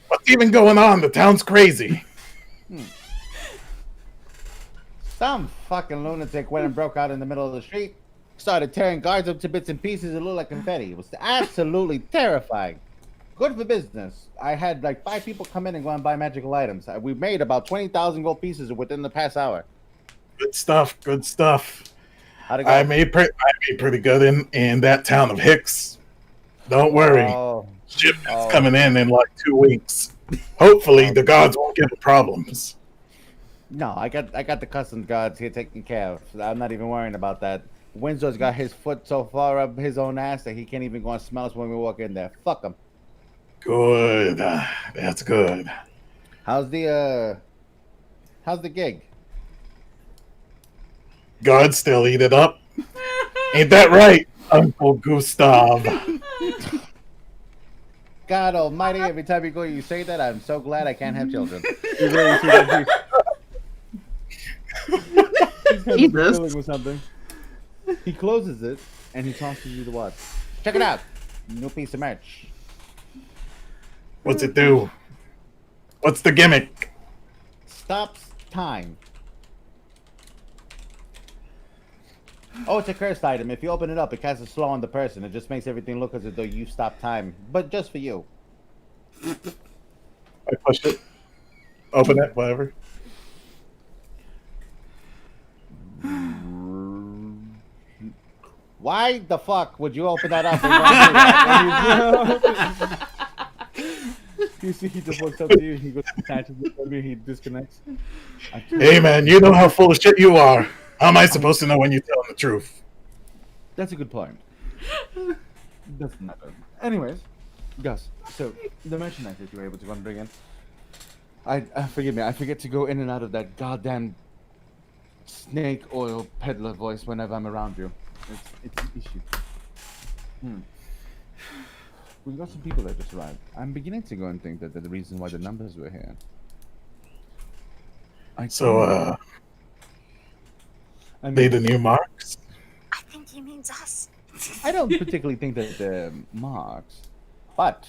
What's even going on? The town's crazy. Some fucking lunatic went and broke out in the middle of the street, started tearing guards up to bits and pieces. It looked like confetti. It was absolutely terrifying. Good for business. I had like 5 people come in and go and buy magical items. We made about 20,000 gold pieces within the past hour. Good stuff. Good stuff. How'd it go? I made pretty good in that town of Hicks. Don't worry. Oh, Shipment's coming in like 2 weeks. Hopefully, the gods won't give us problems. no, I got the customs guards here taken care of. I'm not even worrying about that. Windsor's got his foot so far up his own ass that he can't even go and smell us when we walk in there. Fuck him. Good. That's good. How's the gig? God still eat it up. Ain't that right, Uncle Gustav? God almighty, every time you go you say that, I'm so glad I can't have children. You really see that he's kind of Jesus. fiddling with something. He closes it and he tosses you the watch. Check it out. New piece of merch. What's it do? What's the gimmick? Stops time. Oh, it's a cursed item. If you open it up, it casts a slow on the person. It just makes everything look as though you stopped time. But just for you. I push it. Open it, whatever. Why the fuck would you open that up and run through that? You see, he just walks up to you, he goes to catch it, he disconnects. Hey, man, you know how full of shit you are. How am I supposed to know when you're telling the truth? That's a good point. Doesn't matter. Anyways, Gus, so the merchandise that you were able to go and bring in, I forgive me, I forget to go in and out of that goddamn snake oil peddler voice whenever I'm around you. It's an issue. We've got some people that just arrived. I'm beginning to go and think that they're the reason why the numbers were here. They the new marks? I think he means us. I don't particularly think that they're marks, but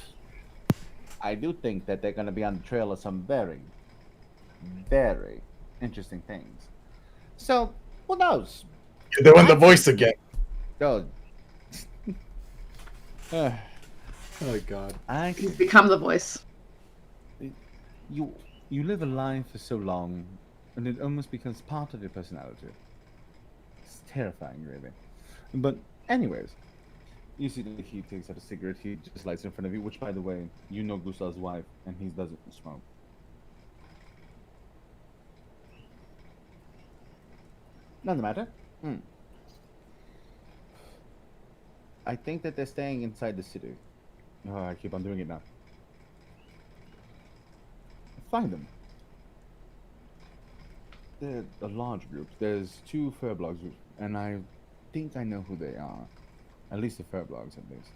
I do think that they're going to be on the trail of some very, very interesting things. So, who knows? You're doing the voice again. Oh, Oh God. I He's become the voice. you live a life for so long, and it almost becomes part of your personality. It's terrifying, really. But anyways, you see that he takes out a cigarette. He just lights in front of you. Which, by the way, you know Gustav's wife, and he doesn't smoke. Doesn't matter. I think that they're staying inside the city. Oh, I keep on doing it now. Find them. They're a large group. There's 2 Furblocks, and I think I know who they are. At least the Furblocks, at least.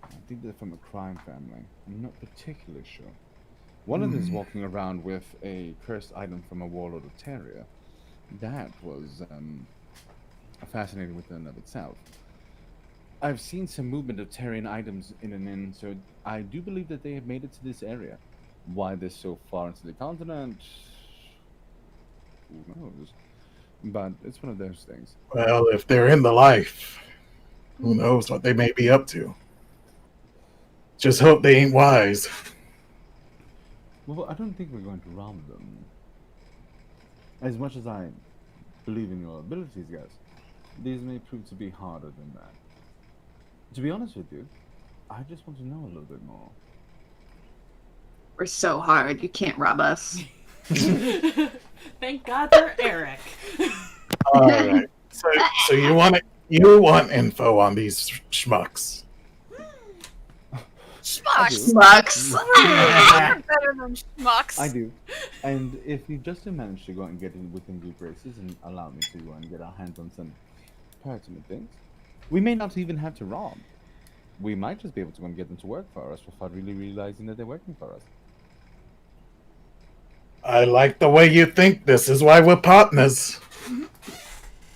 I think they're from a crime family. I'm not particularly sure. One of them is walking around with a cursed item from a warlord of Terria. That was fascinating within and of itself. I've seen some movement of Terrian items in and in, so I do believe that they have made it to this area. Why they're so far into the continent, who knows? But it's one of those things. Well, if they're in the life, who knows what they may be up to. Just hope they ain't wise. Well, I don't think we're going to rob them. As much as I believe in your abilities, guys, these may prove to be harder than that. To be honest with you, I just want to know a little bit more. We're so hard. You can't rob us. Thank God for Eric. All right. So you want info on these schmucks? Schmucks. Schmucks. Better than schmucks. I do. And if you just manage to go and get in within group races and allow me to go and get our hands on some pertinent things, we may not even have to rob. We might just be able to go and get them to work for us without really realizing that they're working for us. I like the way you think. This is why we're partners.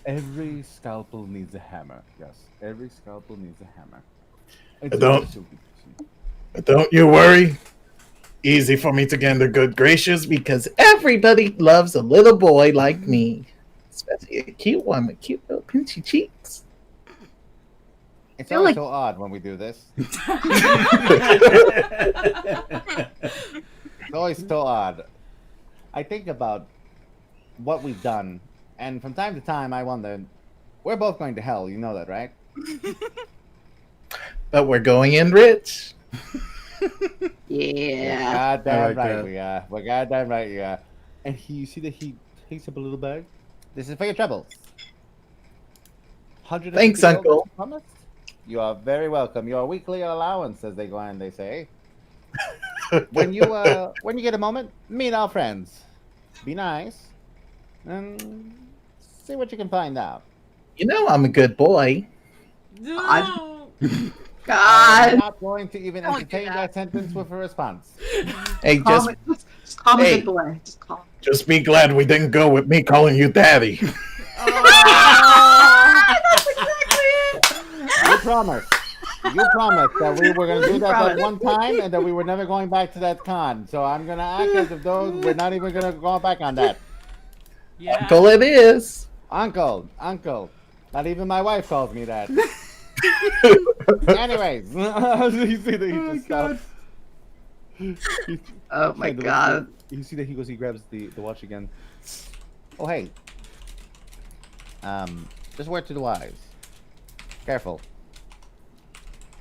Every scalpel needs a hammer. Yes, every scalpel needs a hammer. Don't you worry. Easy for me to get in their good graces because everybody loves a little boy like me. Especially a cute one with cute little pinchy cheeks. It's always so odd when we do this. It's always so odd. I think about what we've done, and from time to time I wonder, we're both going to hell, you know that, right? But we're going in rich. Yeah. Goddamn like right that. we are. We're goddamn right we are. And you see that he takes up a little bag? This is for your troubles. Thanks, Uncle. Promised? You are very welcome. Your weekly allowance, as they go and they say. when you get a moment, meet our friends. Be nice, and see what you can find out. You know I'm a good boy. No. I'm God. not going to even Don't do entertain that. that sentence with a response. Hey, Just call me hey. good boy. Just call me. just be glad we didn't go with me calling you daddy. That's exactly it. You promised. You promised that we were going to do that Promise. one time and that we were never going back to that con. So I'm going to act as if those we're not even going to go back on that. Yeah. Uncle it is. Uncle. Not even my wife calls me that. Anyways, you see that he just stops. Oh my God. You see that he goes, he grabs the watch again. Oh, hey. Just word to the wise. Careful.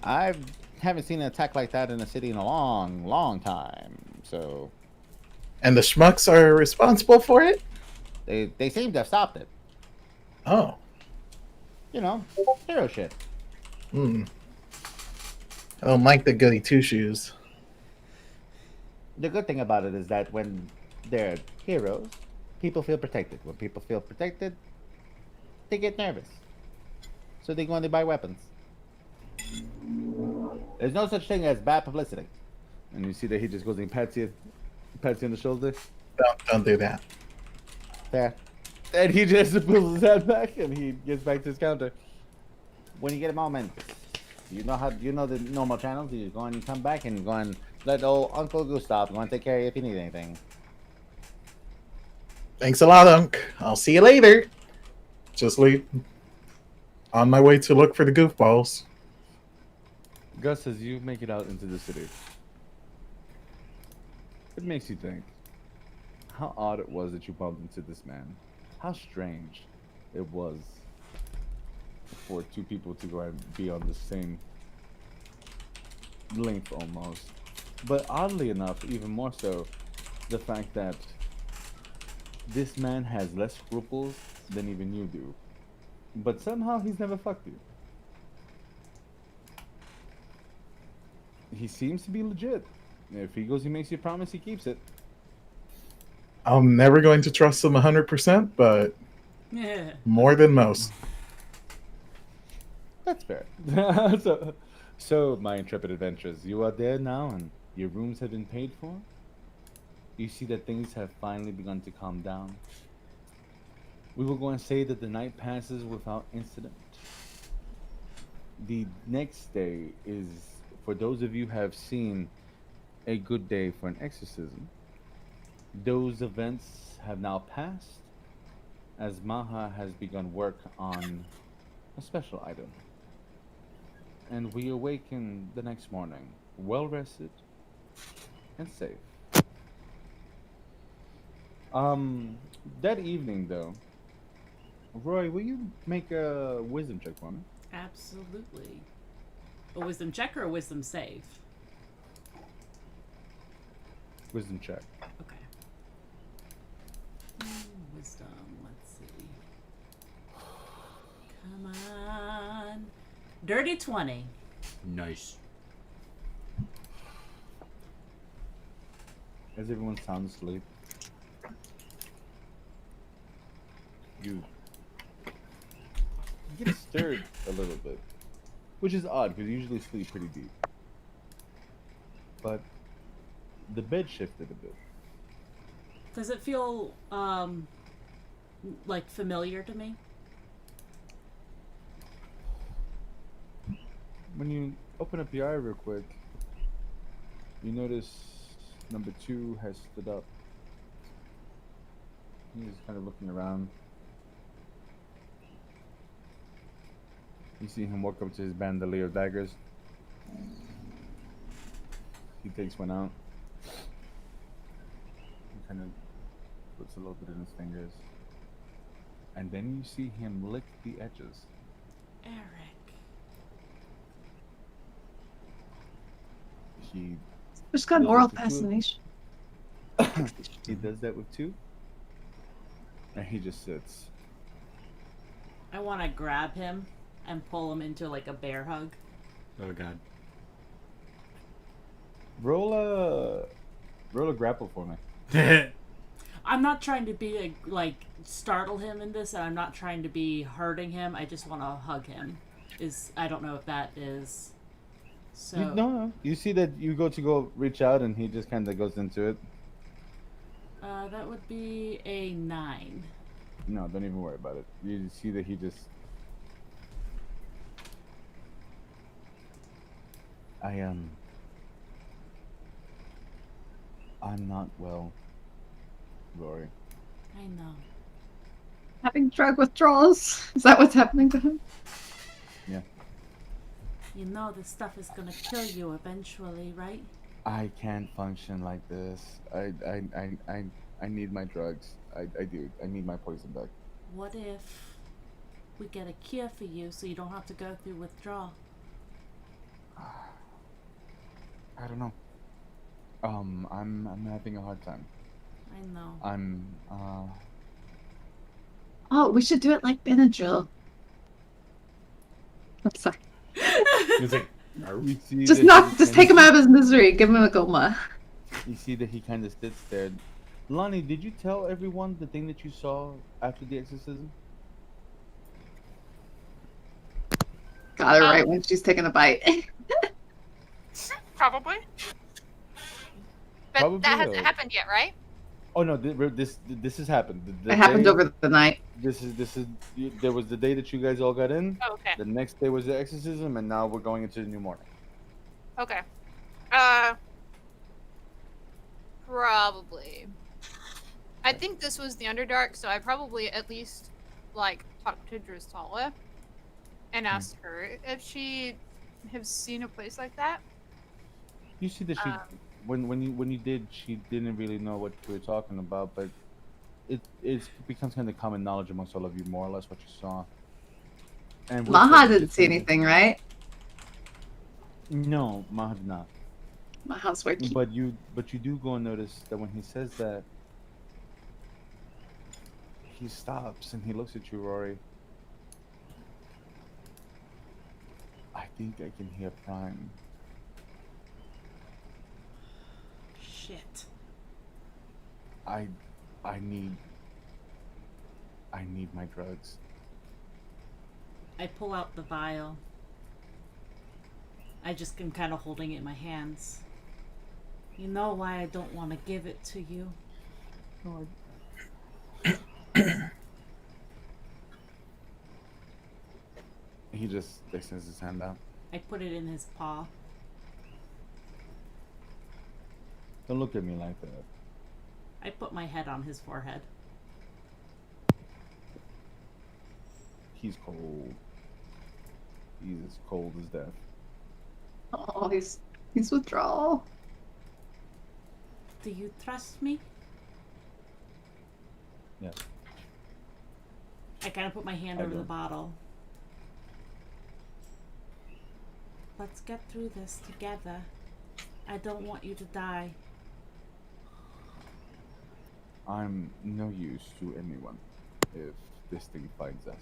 I haven't seen an attack like that in a city in a long, long time. So And the schmucks are responsible for it? they seem to have stopped it. Oh. You know, hero shit. I don't like the goody two shoes. The good thing about it is that when they're heroes, people feel protected. When people feel protected, they get nervous. So they go and they buy weapons. There's no such thing as bad publicity. And you see that he just goes and pats you on the shoulder. Don't do that. There. And he just pulls his head back and he gets back to his counter. When you get a moment, You know the normal channels. You go and come back and go and let old Uncle Gustav go and take care of you if you need anything. Thanks a lot, Unc. I'll see you later. Just leave. On my way to look for the goofballs. Gus, as you make it out into the city, it makes you think how odd it was that you bumped into this man. How strange it was for two people to go and be on the same length almost. But oddly enough, even more so, the fact that this man has less scruples than even you do. But somehow he's never fucked you. He seems to be legit. If he goes, he makes you a promise, he keeps it. I'm never going to trust him 100%, but Yeah. more than most. That's fair. So, my intrepid adventurers, you are there now, and your rooms have been paid for. You see that things have finally begun to calm down. We will go and say that the night passes without incident. The next day is, for those of you who have seen A Good Day for an Exorcism, those events have now passed, as Maha has begun work on a special item. And we awaken the next morning, well rested and safe. That evening though, Roy, will you make a wisdom check for me? Absolutely. A wisdom check or a wisdom save? Wisdom check. Okay. Wisdom, let's see. Come on. Dirty 20. Nice. As everyone's sound asleep, you get stirred a little bit, which is odd because you usually sleep pretty deep. But the bed shifted a bit. Does it feel like familiar to me? When you open up your eye real quick, you notice number 2 has stood up. He's kind of looking around. You see him walk up to his bandolier of daggers. He takes one out. He kind of puts a little bit in his fingers. And then you see him lick the edges. Eric. He Just got does oral that with 2. fascination. He does that with 2. And he just sits. I want to grab him and pull him into like a bear hug. Oh god. Roll a grapple for me. I'm not trying to be like startle him in this, and I'm not trying to be hurting him. I just want to hug him. I don't know if that is. So No. You see that you go reach out, and he just kind of goes into it. that would be a 9. No, don't even worry about it. You see that he just. I'm not well, Rory. I know. Having drug withdrawals. Is that what's happening to him? Yeah. You know this stuff is gonna kill you eventually, right? I can't function like this. I need my drugs. I do. I need my poison back. What if we get a cure for you so you don't have to go through withdrawal? I don't know. I'm having a hard time. I know. Oh, we should do it like Benadryl. I'm sorry. It's like, You see Just that he just kinda take him out of his misery. Give him a coma. You see that he kind of sits there. Lonnie, did you tell everyone the thing that you saw after the exorcism? Got her right when she's taking a bite. Probably. But Probably, that hasn't though. happened yet, right? Oh no, this has happened. The It happened day- over the night. This is there was the day that you guys all got in. Oh, okay. The next day was the exorcism, and now we're going into the new morning. Okay. Probably. I think this was the Underdark, so I probably at least like talked to Drusala and asked her if she has seen a place like that. You see that she when you did, she didn't really know what you were talking about, but it becomes kind of common knowledge amongst all of you, more or less, what you saw. And Maha didn't see anything, right? No, Maha did not. Maha's working. But you do go and notice that when he says that, he stops and he looks at you, Rory. I think I can hear Prime. Shit. I need my drugs. I pull out the vial. I just am kind of holding it in my hands. You know why I don't want to give it to you? He just extends his hand out. I put it in his paw. Don't look at me like that. I put my head on his forehead. He's cold. He's as cold as death. Oh, he's withdrawal. Do you trust me? Yes. I kind of put my hand I over the don't. bottle. Let's get through this together. I don't want you to die. I'm no use to anyone if this thing finds us.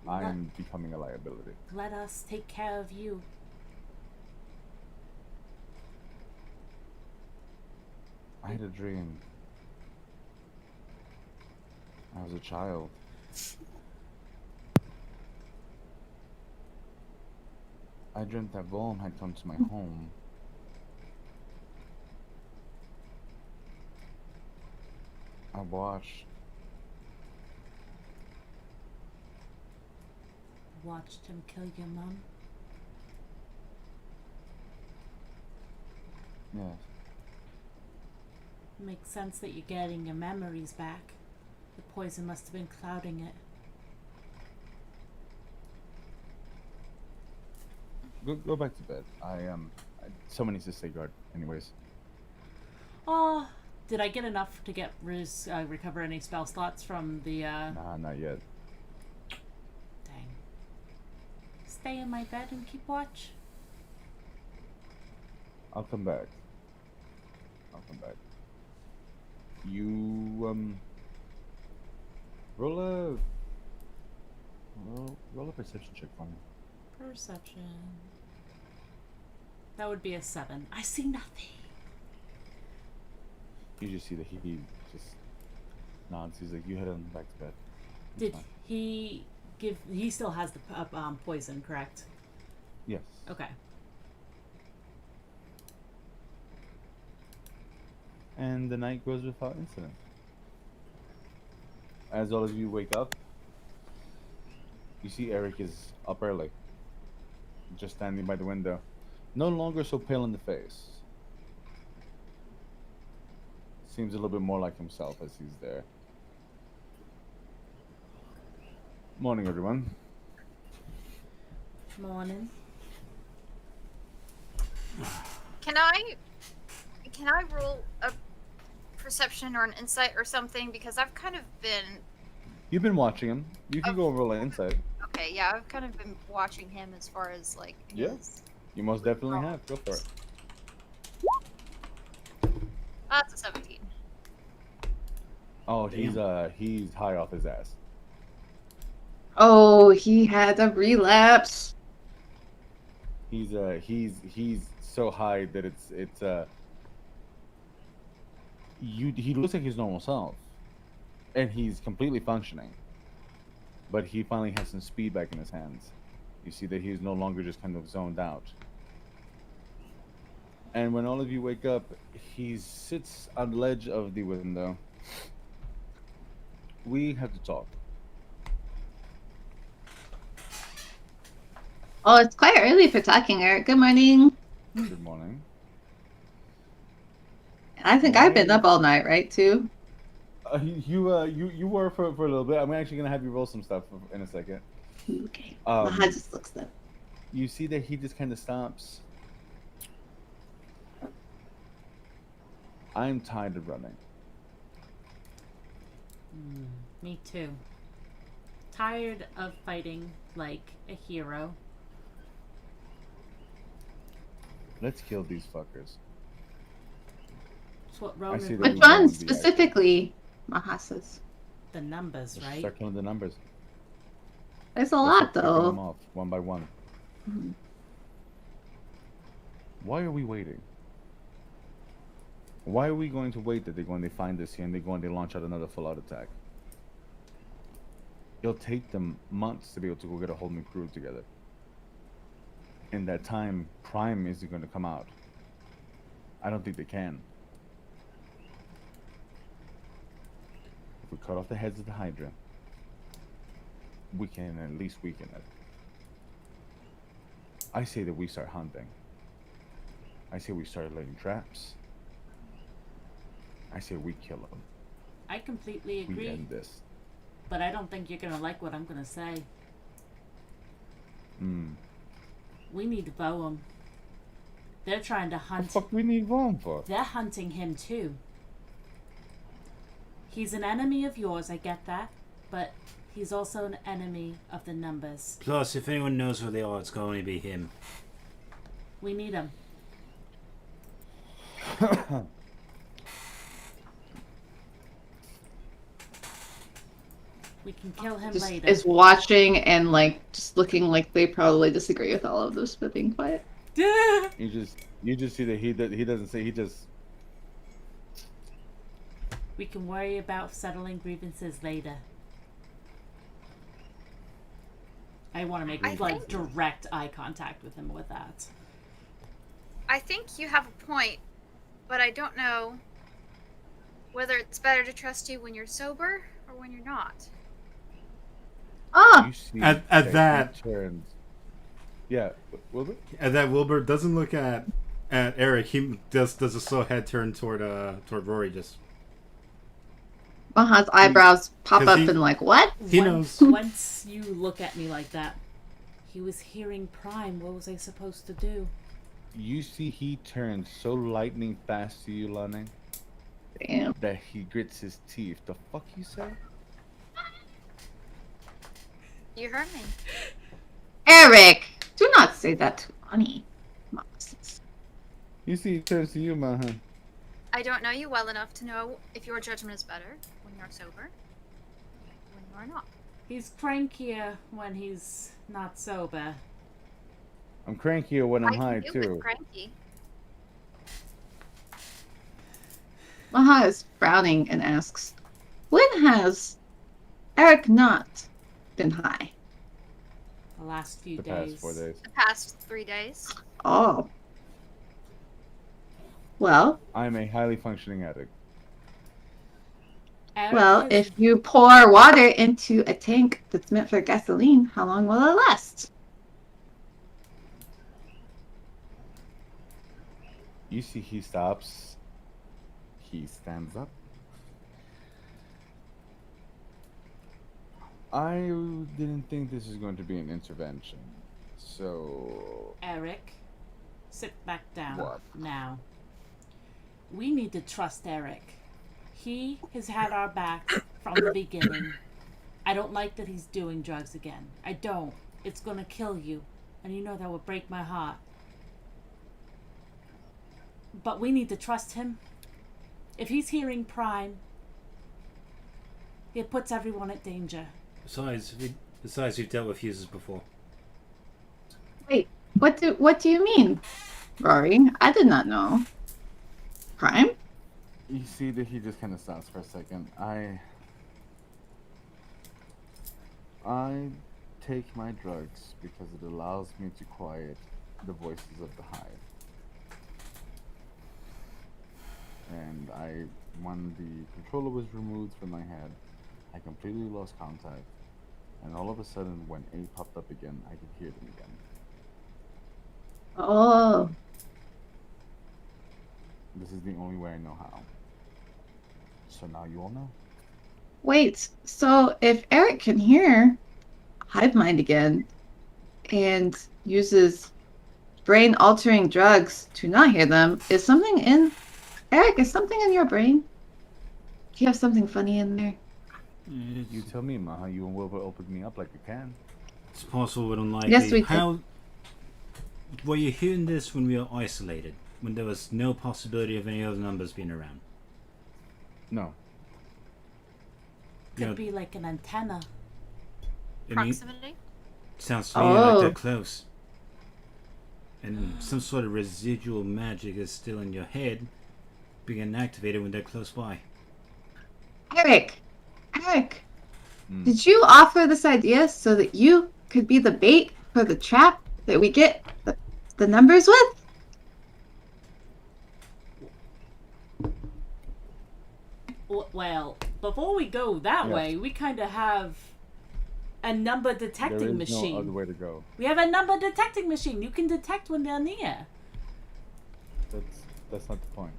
I'm becoming a liability. Let us take care of you. I had a dream. I was a child. I dreamt that Volm had come to my home. I watched. Watched him kill your mom. Yes. Makes sense that you're getting your memories back. The poison must have been clouding it. Go back to bed. Someone needs to stay guard. Anyways. Oh, did I get enough to get recover any spell slots from the Nah, not yet. Dang. Stay in my bed and keep watch. I'll come back. You roll a perception check for me. Perception. That would be a 7. I see nothing. You just see that he just nods. He's like, "You head on back to bed." It's Did fine. he give? He still has the poison, correct? Yes. Okay. And the night goes without incident. As all of you wake up, you see Eric is up early, just standing by the window, no longer so pale in the face. Seems a little bit more like himself as he's there. Morning, everyone. Morning. Can I roll a perception or an insight or something? Because I've kind of been... You've been watching him. You can go roll an insight. Okay, yeah, I've kind of been watching him as far as, like... Yeah. You most definitely have. Go for it. That's a 17. Oh, he's high off his ass. Oh, he had a relapse. He's so high that he looks like his normal self, and he's completely functioning. But he finally has some speed back in his hands. You see that he's no longer just kind of zoned out. And when all of you wake up, he sits on the ledge of the window, We have to talk. Oh, it's quite early for talking, Eric. Good morning. Good morning. I think I've been up all night, right, too? You were for a little bit. I'm actually gonna have you roll some stuff in a second. Okay. Maha just looks up. You see that he just kind of stops. I'm tired of running. Me too. Tired of fighting like a hero. Let's kill these fuckers. That's what I see Ronan. that. Which one specifically? Maha says. The numbers, Let's right? start killing the numbers. There's a Let's lot, start picking them though. off one by one. Mhm. Why are we waiting? Why are we going to wait that they go and they find us here and they go and they launch out another full-out attack? It'll take them months to be able to go get a whole new crew together. In that time, Prime isn't going to come out. I don't think they can. If we cut off the heads of the Hydra, we can at least weaken it. I say that we start hunting. I say we start laying traps. I say we kill them. I completely We agree, end this. but I don't think you're gonna like what I'm gonna say. We need to bow him. They're trying to What the hunt. fuck we need Vaughn for? They're hunting him too. He's an enemy of yours, I get that, but he's also an enemy of the numbers. Plus, if anyone knows where they are, it's going to be him. We need him. We can kill him Just later. is watching and like just looking like they probably disagree with all of this, but being quiet. You just see that he doesn't say, he just. We can worry about settling grievances later. I want to make I like think- direct eye contact with him with that. I think you have a point, but I don't know whether it's better to trust you when you're sober or when you're not. Oh, You see At he that- turns. Yeah, Wilbur? And that Wilbur doesn't look at Eric. He does a slow head turn toward Rory. Just Maha's eyebrows pop 'Cause up he- and like, what? he knows. Once you look at me like that, he was hearing Prime. What was I supposed to do? You see he turns so lightning fast to you, Lunning, Damn. that he grits his teeth. The fuck you say? You heard me. Eric, do not say that to Ani. Nonsense. You see he turns to you, Maha. I don't know you well enough to know if your judgment is better when you're sober, when you are not. He's crankier when he's not sober. I'm crankier when I'm I high, can deal too. with cranky. Maha is frowning and asks, when has Eric not been high? The last few The days. past 4 days. The past 3 days. Oh. Well, I'm a highly functioning addict. Eric well, is- if you pour water into a tank that's meant for gasoline, how long will it last? You see he stops. He stands up. I didn't think this was going to be an intervention. So, Eric, sit back down What? now. We need to trust Eric. He has had our backs from the beginning. I don't like that he's doing drugs again. I don't. It's gonna kill you. And you know that would break my heart. But we need to trust him. If he's hearing Prime, it puts everyone at danger. Besides, we've dealt with fuses before. Wait, what do you mean, Rory? I did not know. Prime? you see that he just kind of stops for a second. I take my drugs because it allows me to quiet the voices of the hive. and when the controller was removed from my head, I completely lost contact. And all of a sudden, when A popped up again, I could hear them again. Oh. This is the only way I know how. So now you all know. Wait, so if Eric can hear hive mind again and uses brain altering drugs to not hear them, is something in Eric, is something in your brain? Do you have something funny in there? You tell me, Maha. You will open me up like you can. It's possible, but unlikely. Yes, we did. How were you hearing this when we were isolated, when there was no possibility of any other numbers being around? No. Could be like an antenna. I mean, Proximity? sounds to me like Oh. they're close. And some sort of residual magic is still in your head, being activated when they're close by. Eric, did you offer this idea so that you could be the bait for the trap that we get the numbers with? Well, before we go that Yes. way, we kind of have a number There detecting is machine. no other way to go. We have a number detecting machine. You can detect when they're near. That's not the point.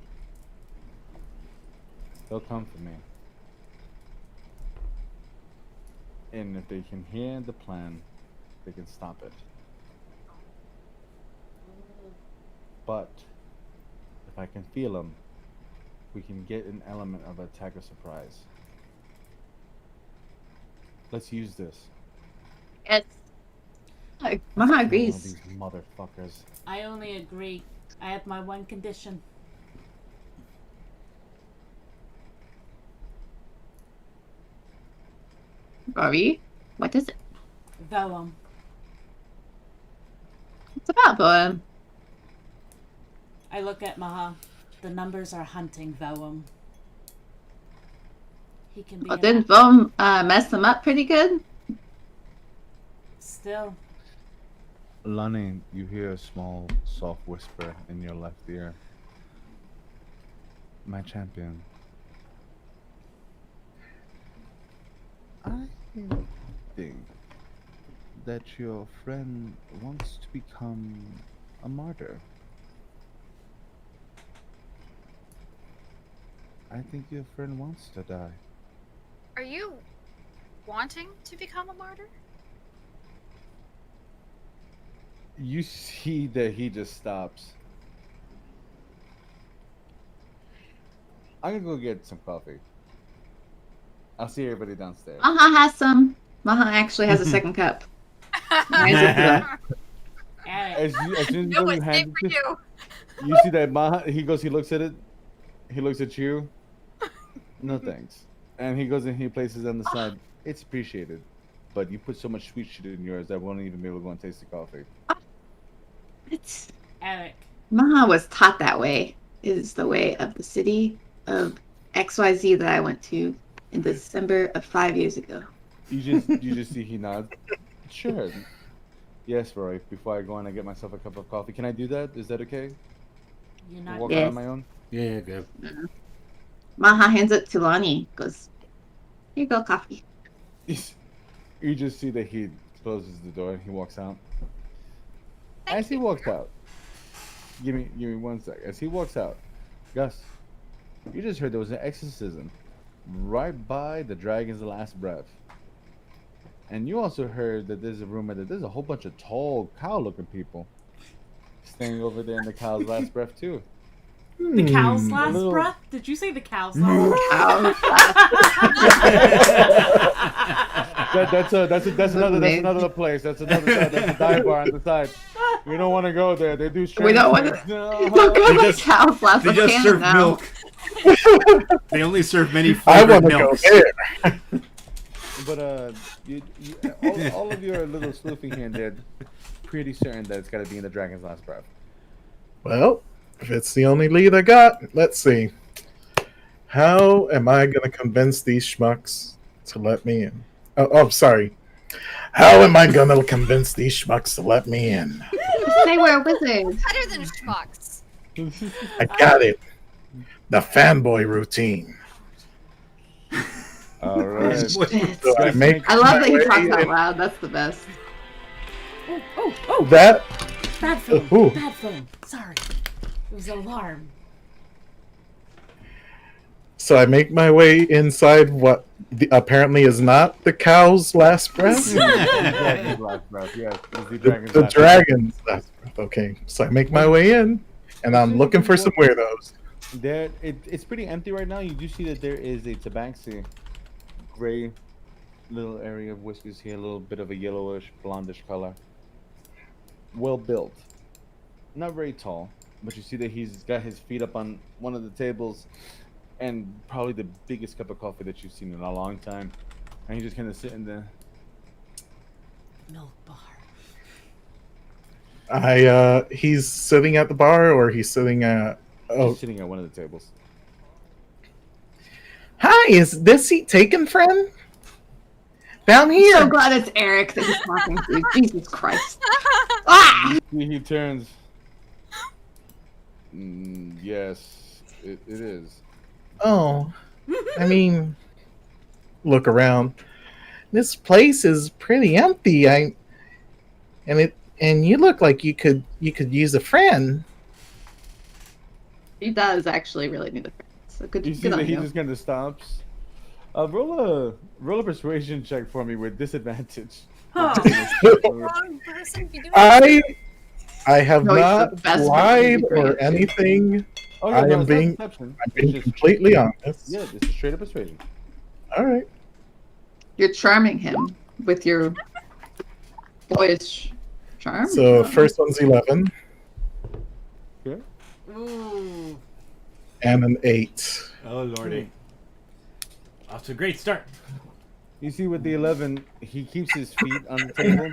They'll come for me. And if they can hear the plan, they can stop it. But if I can feel them, we can get an element of attack or surprise. Let's use this. Yes. Maha Oh, agrees. these motherfuckers. I only agree. I have my one condition. Rory, what is it? Vellum. It's about poem. I look at Maha. The numbers are hunting Vellum. He can be Well, an didn't Foam mess them up pretty good? still. Lonnie, you hear a small, soft whisper in your left ear. My champion. I think that your friend wants to become a martyr. I think your friend wants to die. Are you wanting to become a martyr? You see that he just stops. I'm gonna go get some coffee. I'll see everybody downstairs. Maha has some. Maha actually has a second cup. Hands it to them. Eric. As soon as you No, go, you it's hand safe it for to- you. you see that Maha, he looks at it, he looks at you. No thanks. And he goes and he places it on the side. It's appreciated. But you put so much sweet shit in yours that I won't even be able to go and taste the coffee. It's Eric. Maha was taught that way. It is the way of the city of XYZ that I went to in December of 5 years ago. You just see he nods. Sure. Yes, Roy. Before I go and I get myself a cup of coffee. Can I do that? Is that okay? You're Walk not. out Yes. on my own? Yeah, good. Maha hands it to Lonnie. Goes, here you go, coffee. You just see that he closes the door and he walks out. Thank As he you. walks out, give me 1 sec. As he walks out, Gus, you just heard there was an exorcism right by the dragon's last breath. And you also heard that there's a rumor that there's a whole bunch of tall cow-looking people staying over there in the cow's last breath too. The cow's last little- breath? Did you say the cow's last breath? That's another place. That's a dive bar on the side. We don't want to go there. They do strange We don't want things. to. Don't go to the just- cow's last They just breath serve now. milk. They only serve many I flavored want to go milks. there. But all of you are a little sleuthing here and there. Pretty certain that it's got to be in the dragon's last breath. Well, if it's the only lead I got, let's see. How am I going to convince these schmucks to let me in? Oh, sorry. How am I going to convince these schmucks to let me in? Say we're a wizard. Better than schmucks. I got it. the fanboy routine. All right. Shit. So I make I love that he my talks way out in- loud. That's the best. Oh! That Bad phone. Ooh. Bad phone. Sorry. It was an alarm. So I make my way inside what apparently is not the cow's last breath. Dragon's last breath. Yes, it's the dragon's The last breath. dragon's last breath. Okay, so I make my way in, and I'm looking for some weirdos. It's pretty empty right now. You do see that there is a tabaxi, gray, little area of whiskers here, a little bit of a yellowish, blondish color. Well built, not very tall, but you see that he's got his feet up on one of the tables, and probably the biggest cup of coffee that you've seen in a long time, and he's just kind of sitting there. Milk bar. He's sitting at the bar, or he's sitting at. Oh, He's sitting at one of the tables. hi! Is this seat taken, friend? Down I'm here. so glad it's Eric that he's talking to. Jesus Christ. Ah! He turns. Yes, it is. Oh, I mean, look around. This place is pretty empty. And you look like you could use a friend. He does actually really need a friend. So good, You see good that on he you. just kind of stops. Roll a persuasion check for me with disadvantage. Huh. Wrong person to be doing I have No, he's not the best lied person. or anything. Oh, I am it's not being- deception. I'm It's being just- completely honest. Yeah, it's a straight up persuasion. All right. You're charming him with your boyish charm. So first one's 11 Ooh. and an 8. Oh lordy. Off to a great start. You see, with the 11, he keeps his feet on the table,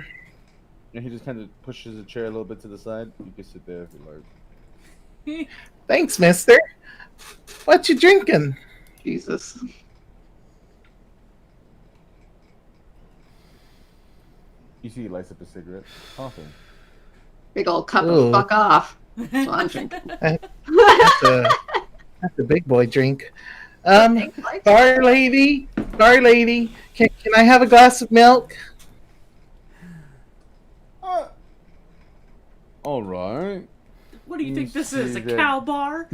and he just kind of pushes the chair a little bit to the side. You can sit there if you like. Thanks, mister. What you drinking? Jesus. You see, he lights up a cigarette, coughing. Big old cup Ooh. of fuck off. That's what I'm drinking. That's a big boy drink. Bar lady, can I have a glass of milk? All right. What do you think this is? A see that- cow bar?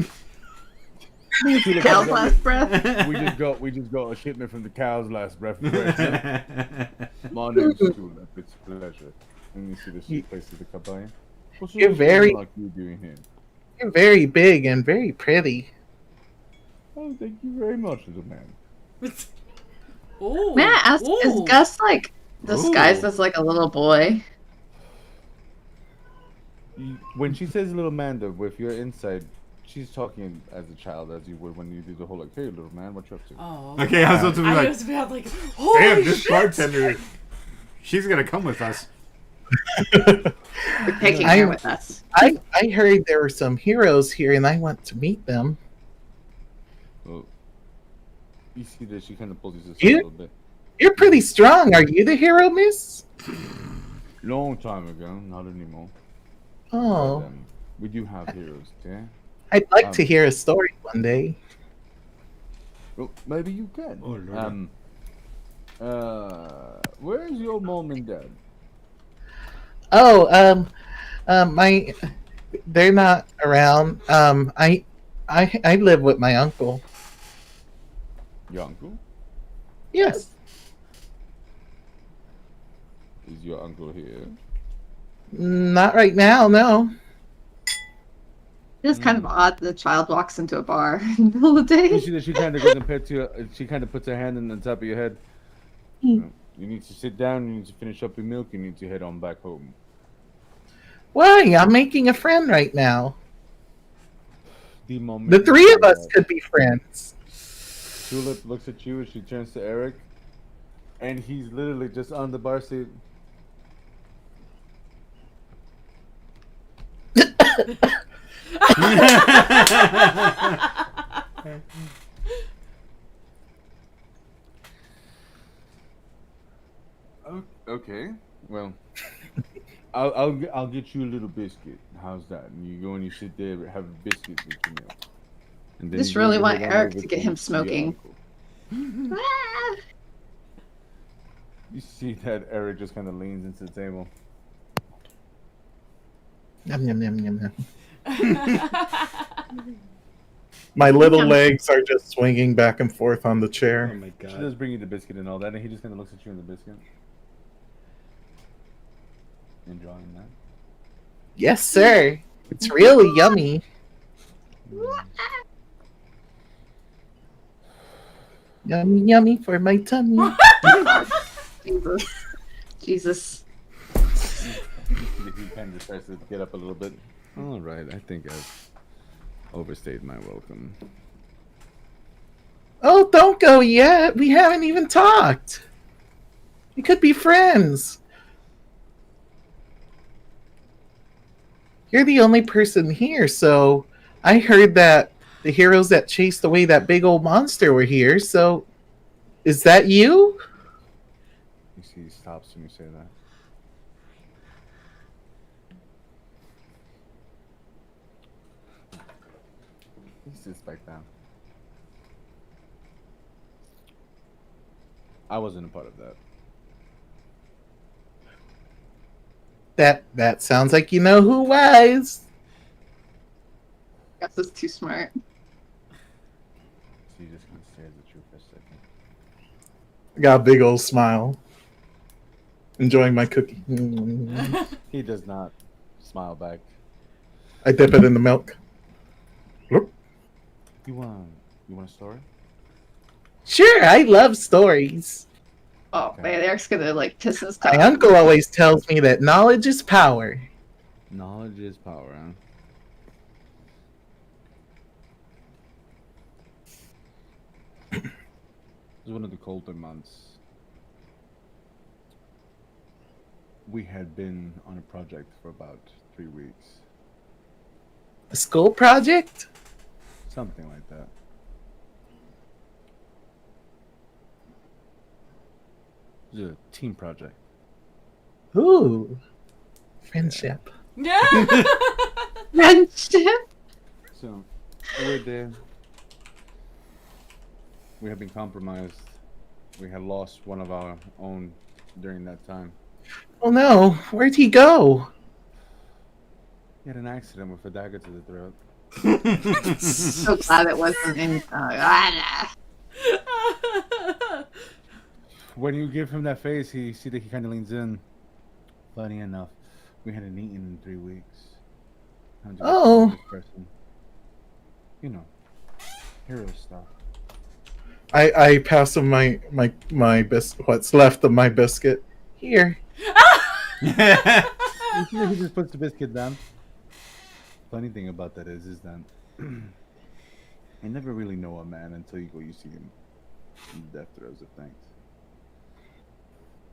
Cow's last breath. We just got a shipment from the cow's last breath. My name's Tulip. It's a pleasure. And you see this she places the cup by you. What's You're very- like you doing here? You're very big and very pretty. Oh, thank you very much, little man. Ooh. May I ask, is Ooh. Gus like disguised Ooh. as like a little boy? When she says little man, though, if you're inside, she's talking as a child, as you would when you do the whole like, hey, little man, what you up to? Oh. Okay, I was about to be I like, was about like, holy damn, this shit! bartender, she's gonna come with us. We're taking I- her with us. I heard there were some heroes here and I want to meet them. Well, you see that she kind of pulls his You- a little bit. You're pretty strong. Are you the hero, miss? Long time ago, not anymore. Oh, But, we do have heroes, yeah? I'd like to hear a story one day. Well, maybe you can. Oh, Lord. Where's your mom and dad? Oh, they're not around. I live with my uncle. Your uncle? Yes. Is your uncle here? Not right now, no. It is kind of odd that the child walks into a bar in the middle of the You day. see that she kind of goes and pets you. She kind of puts her hand on the top of your head. You need to sit down. You need to finish up your milk. You need to head on back home. Why? I'm making a friend right now. The moment The you three say of us that, could be friends. Tulip looks at you as she turns to Eric, and he's literally just on the bar seat. Okay, well, I'll get you a little biscuit. How's that? And you go and you sit there, have a biscuit with your milk. And then Just you really go want on Eric over to get him the smoking. article. Ah! You see that Eric just kind of leans into the table. Yum, yum, yum, yum, yum. My little Yum. legs are just swinging back and forth on the Oh chair. my She god. does bring you the biscuit and all that, and he just kind of looks at you and the biscuit. Enjoying that. Yes, sir. It's really yummy. Yummy, yummy for my tummy. Jesus. Jesus. He kind of starts to get up a little bit. All right, I think I've overstayed my welcome. Oh, don't go yet. We haven't even talked. We could be friends. You're the only person here, so I heard that the heroes that chased away that big old monster were here, so is that you? You see, he stops when you say that. He sits back down. I wasn't a part of that. That sounds like you know who was. Guess it's too smart. So he just kind of stares at you for a second. I got a big old smile. Enjoying my cookie. He does not smile back. I dip it in the milk. You want a story? Sure, I love stories. Oh Okay. man, Eric's gonna like piss his My cup. uncle always tells me that knowledge is power. Knowledge is power, huh? It was one of the colder months. We had been on a project for about 3 weeks. A school project? Something like that. It was a team project. Ooh. Friendship. Friendship. So, we're there. We had been compromised. We had lost one of our own during that time. Oh no, where'd he go? He had an accident with a dagger to the throat. So glad it wasn't in. When you give him that face, he see that he kind of leans in. Funny enough, we hadn't eaten in 3 weeks. How'd you get to know Oh. this person? You know, hero stuff. I pass him my what's left of my biscuit. Here. You see that he just puts the biscuit down? Funny thing about that is that you never really know a man until you see him in the death throes of things.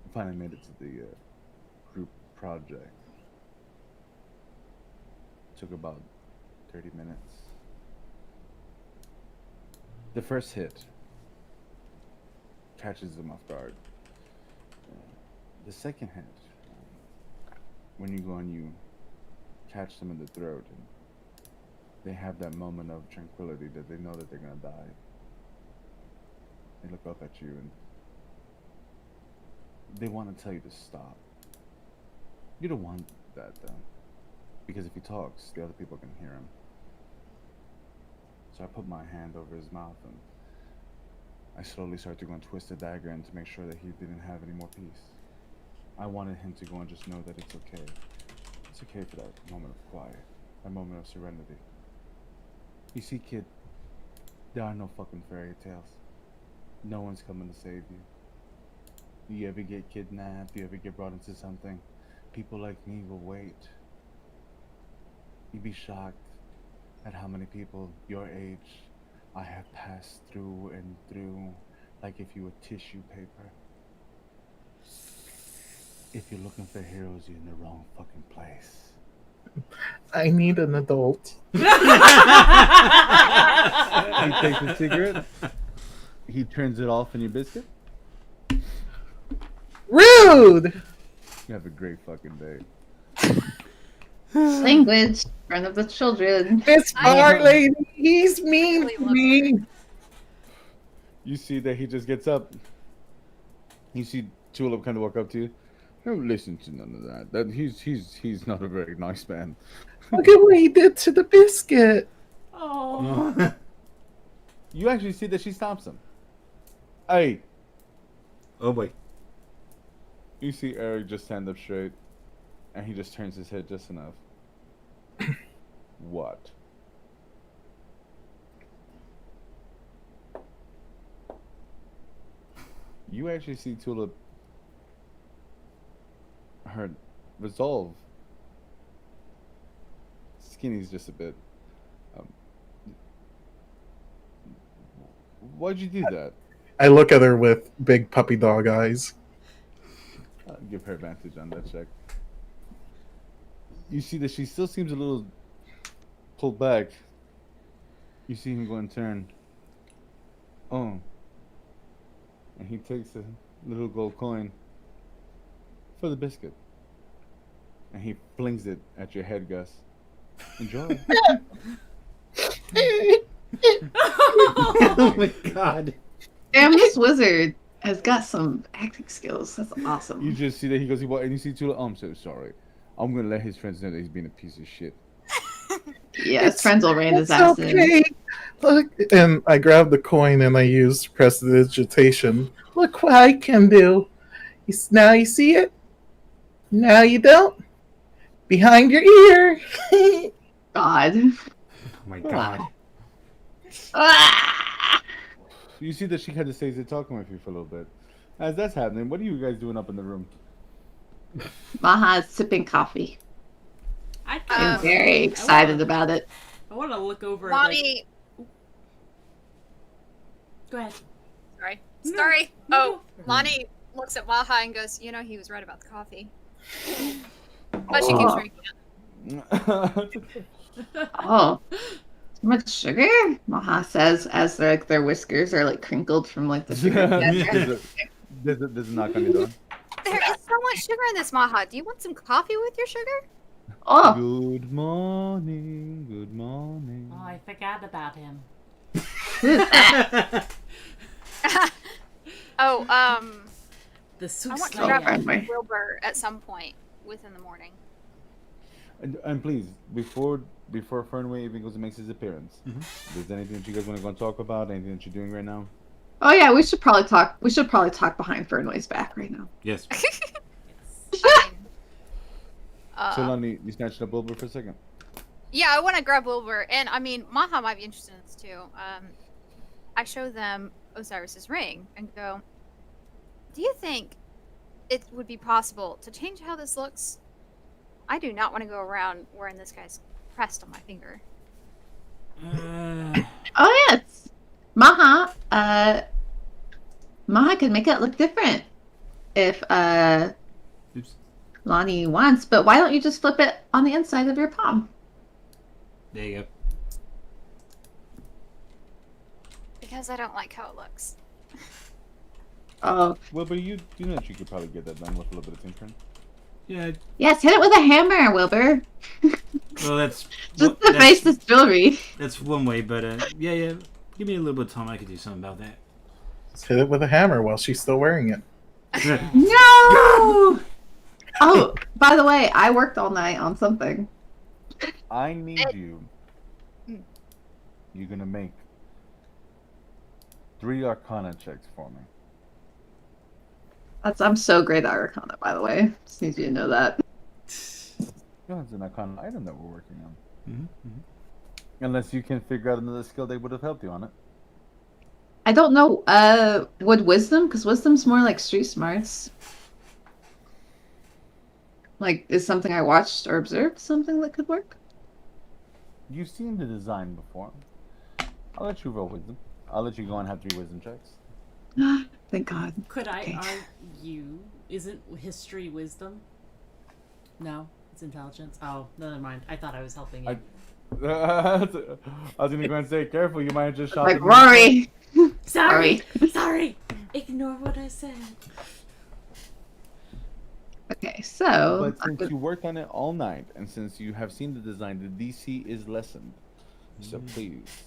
I finally made it to the group project. Took about 30 minutes. The first hit catches them off guard. The second hit, when you go and you catch them in the throat, and they have that moment of tranquility that they know that they're gonna die. They look up at you and they want to tell you to stop. You don't want that though, because if he talks, the other people can hear him. So I put my hand over his mouth and I slowly started to go and twist the dagger in to make sure that he didn't have any more peace. I wanted him to go and just know that it's okay. It's okay for that moment of quiet, that moment of serenity. You see, kid, there are no fucking fairy tales. No one's coming to save you. You ever get kidnapped? You ever get brought into something? People like me will wait. You'd be shocked at how many people your age I have passed through and through, like if you were tissue paper. If you're looking for heroes, you're in the wrong fucking place. I need an adult. He takes a cigarette. He turns it off in your biscuit. Rude! You have a great fucking day. Language. In front of the children. This I- bar lady, he's mean really to love me. You see that he just gets up. You see Tulip kind of walk up to you. Don't listen to none of that. He's not a very nice man. Look at what he did to the biscuit. Oh. You actually see that she stops him. Hey, Oh boy. you see Eric just stand up straight, and he just turns his head just enough. What? You actually see Tulip, her resolve skinny's just a bit. Why'd you do that? I look at her with big puppy dog eyes. I'll give her advantage on that check. You see that she still seems a little pulled back. You see him go and turn. Oh. And he takes a little gold coin for the biscuit. And he flings it at your head, Gus. Enjoy. Oh my god. Damn, this wizard has got some acting skills. That's You awesome. just see that he goes, and you see Tula. Oh, I'm so sorry. I'm gonna let his friends know that he's being a piece of shit. Yeah, his friends will rein his It's ass in. okay. Look, and I grab the coin and I use prestidigitation. Look what I can do. Now you see it? Now you don't? Behind your ear. God. Oh my god. Ah! You see that she kind of stays there talking with you for a little bit. As that's happening, what are you guys doing up in the room? Maha's sipping coffee. I I'm can't. very excited about it. I want to look over. Like, Lonnie, go ahead. sorry. No, Sorry. no, Oh, no. Lonnie looks at Maha and goes, you know, he was right about the coffee. But she keeps Oh. drinking it. Oh, too much sugar? Maha says as their whiskers are like crinkled from like the sugar. There's a knock on your door. There is so much sugar in this, Maha. Do you want some coffee with your sugar? Oh, Good morning. Good morning. Oh, I forgot about him. Oh, The I Suk want to Oh, grab Slayer. friendly. Wilbur at some point within the morning. And please, before Fernway even goes and makes his appearance, is there anything that you guys want to go and talk about? Anything that you're doing right now? oh yeah. We should probably talk. We should probably talk behind Fernway's back right now. Yes. I mean, So, Lonnie, you snatched up Wilbur for a second. yeah, I want to grab Wilbur, and I mean, Maha might be interested in this too. I show them Osiris's ring and go, do you think it would be possible to change how this looks? I do not want to go around wearing this guy's crest on my finger. Oh yes, Maha. Maha can make it look different if Oops. Lonnie wants. But why don't you just flip it on the inside of your palm? There you go. Because I don't like how it looks. Oh Wilbur, you know that you could probably get that done with a little bit of tinkering. Yeah. yes, hit it with a hammer, Wilbur. Well, that's Just to face this jewelry. that's one way, but yeah. Give me a little bit of time. I could do something about that. Just hit it with a hammer while she's still wearing it. No. Oh, by the way, I worked all night on something. I need you. You're gonna make 3 Arcana checks for me. I'm so great at Arcana, by the way. Just need you to know that. No, it's an Arcana item that we're working on. Mm-hmm. Unless you can figure out another skill that would have helped you on it. I don't know. Would wisdom? Because wisdom's more like street smarts. Like, is something I watched or observed something that could work? You've seen the design before. I'll let you roll wisdom. I'll let you go and have 3 wisdom checks. Thank God. Could I Okay. argue? Isn't history wisdom? No, it's intelligence. Oh, never mind. I thought I was helping you. I was gonna go and say, careful, you might have just shot Like the- Rory. Sorry. Sorry. Ignore what I said. Okay. Okay, so But since you worked on it all night, and since you have seen the design, the DC is lessened. So please.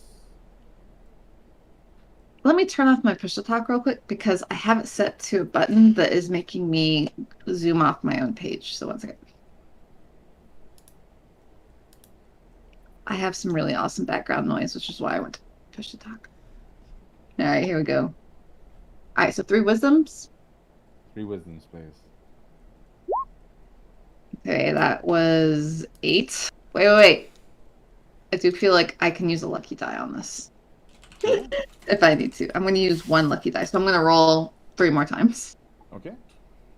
let me turn off my push to talk real quick because I have it set to a button that is making me zoom off my own page. So one second. I have some really awesome background noise, which is why I went to push to talk. All right, here we go. All right, so 3 wisdoms. 3 wisdoms, please. Okay, that was 8. Wait. I do feel like I can use a lucky die on this. If I need to. I'm going to use 1 lucky die. So I'm going to roll 3 more times. Okay.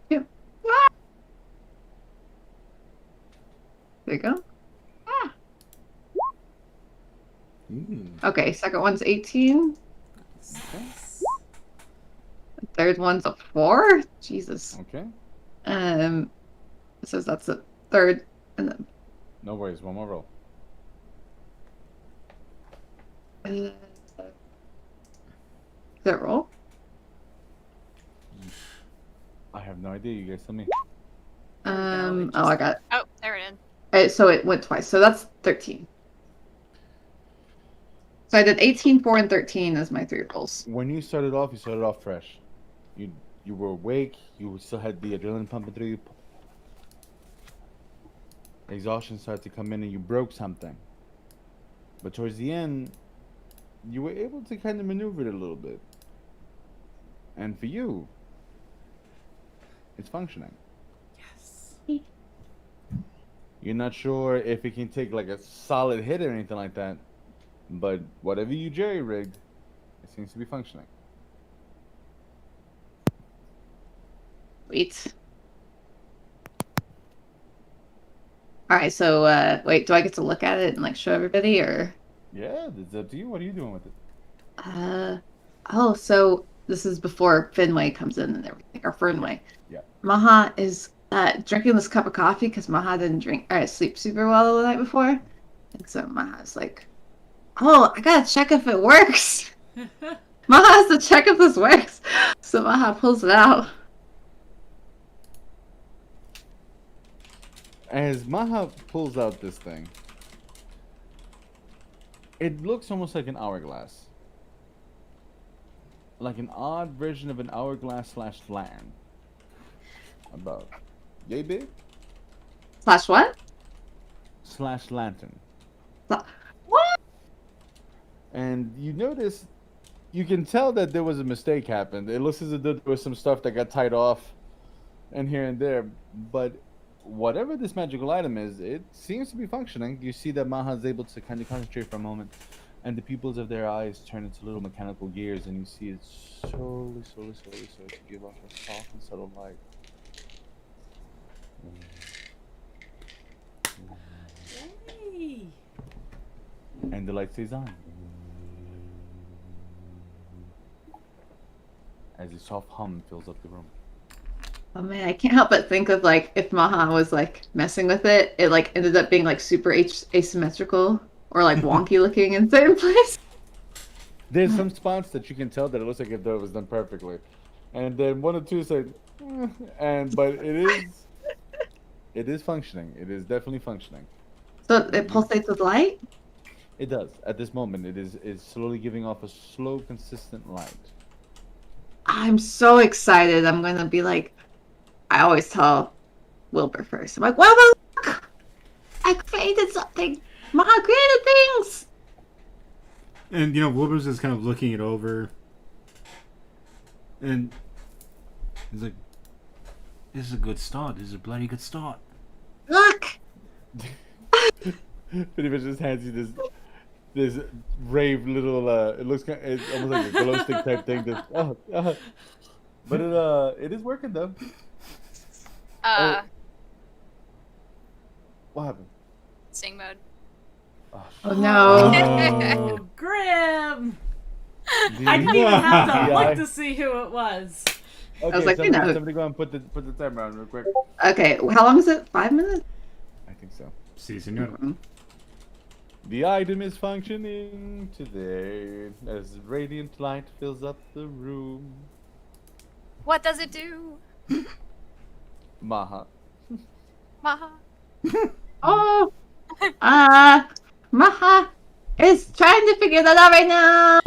There you go. Okay, second one's 18. The third one's a 4. Jesus. Okay. So that's the third. And then, No worries. One more roll. is that roll? I have no idea. You guys tell me. Oh, I got it. Oh, there it is. So it went twice. So that's 13. So I did 18, 4, and 13 as my 3 rolls. When you started off fresh. You were awake. You still had the adrenaline pumping through you. Exhaustion started to come in, and you broke something. But towards the end, you were able to kind of maneuver it a little bit. And for you, it's functioning. Yes. You're not sure if it can take like a solid hit or anything like that, but whatever you jerry-rigged, it seems to be functioning. Wait. All right, so wait, do I get to look at it and like show everybody or? Yeah, it's up to you. What are you doing with it? Oh, so this is before Finway comes in and everything, or Fernway. Yeah. Maha is drinking this cup of coffee because Maha didn't sleep super well the night before. And so Maha's like, oh, I gotta check if it works. Maha has to check if this works. So Maha pulls it out. As Maha pulls out this thing, it looks almost like an hourglass. Like an odd version of an hourglass / lantern. About yay big? / what? / lantern. What? And you notice, you can tell that there was a mistake happened. It looks as if there was some stuff that got tied off and here and there. But whatever this magical item is, it seems to be functioning. You see that Maha is able to kind of concentrate for a moment, and the pupils of their eyes turn into little mechanical gears, and you see it slowly to give off a soft and subtle light. Yay. And the light stays on. As a soft hum fills up the room. Oh man, I can't help but think of like if Maha was like messing with it, it like ended up being like super asymmetrical or like wonky looking in certain places. There's some spots that you can tell that it looks like it was done perfectly, and then 1 or 2 say, but it is functioning. It is definitely functioning. So it pulsates with light? It does. At this moment, it's slowly giving off a slow, consistent light. I'm so excited. I'm gonna be like, I always tell Wilbur first. I'm like, well, look! I created something. Maha created things. And Wilbur's just kind of looking it over, and he's like, "This is a good start. This is a bloody good start." Look. Pretty much just hands you this rave little. It looks it's almost like a glow stick type thing. But it is working though. What happened? Sing mode. Oh no. Oh, Grim! I didn't even have to look to see who it was. Okay, was like, somebody go and put the timer on real quick. Okay, how long is it? 5 minutes? I think so. Si, senor. The item is functioning today as radiant light fills up the room. What does it do? Maha, Maha. Oh, Maha is trying to figure that out right now.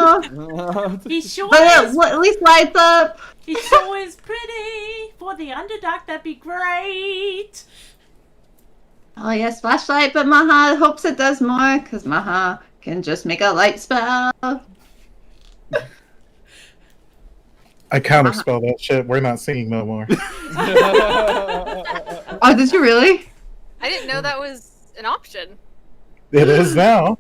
He sure But is. at least lights up. He sure is pretty. For the Underdark, that'd be great. Oh yes, flashlight, but Maha hopes it does more, because Maha can just make a light spell. I counterspell that shit. We're not seeing no more. Oh, did you really? I didn't know that was an option. It is now.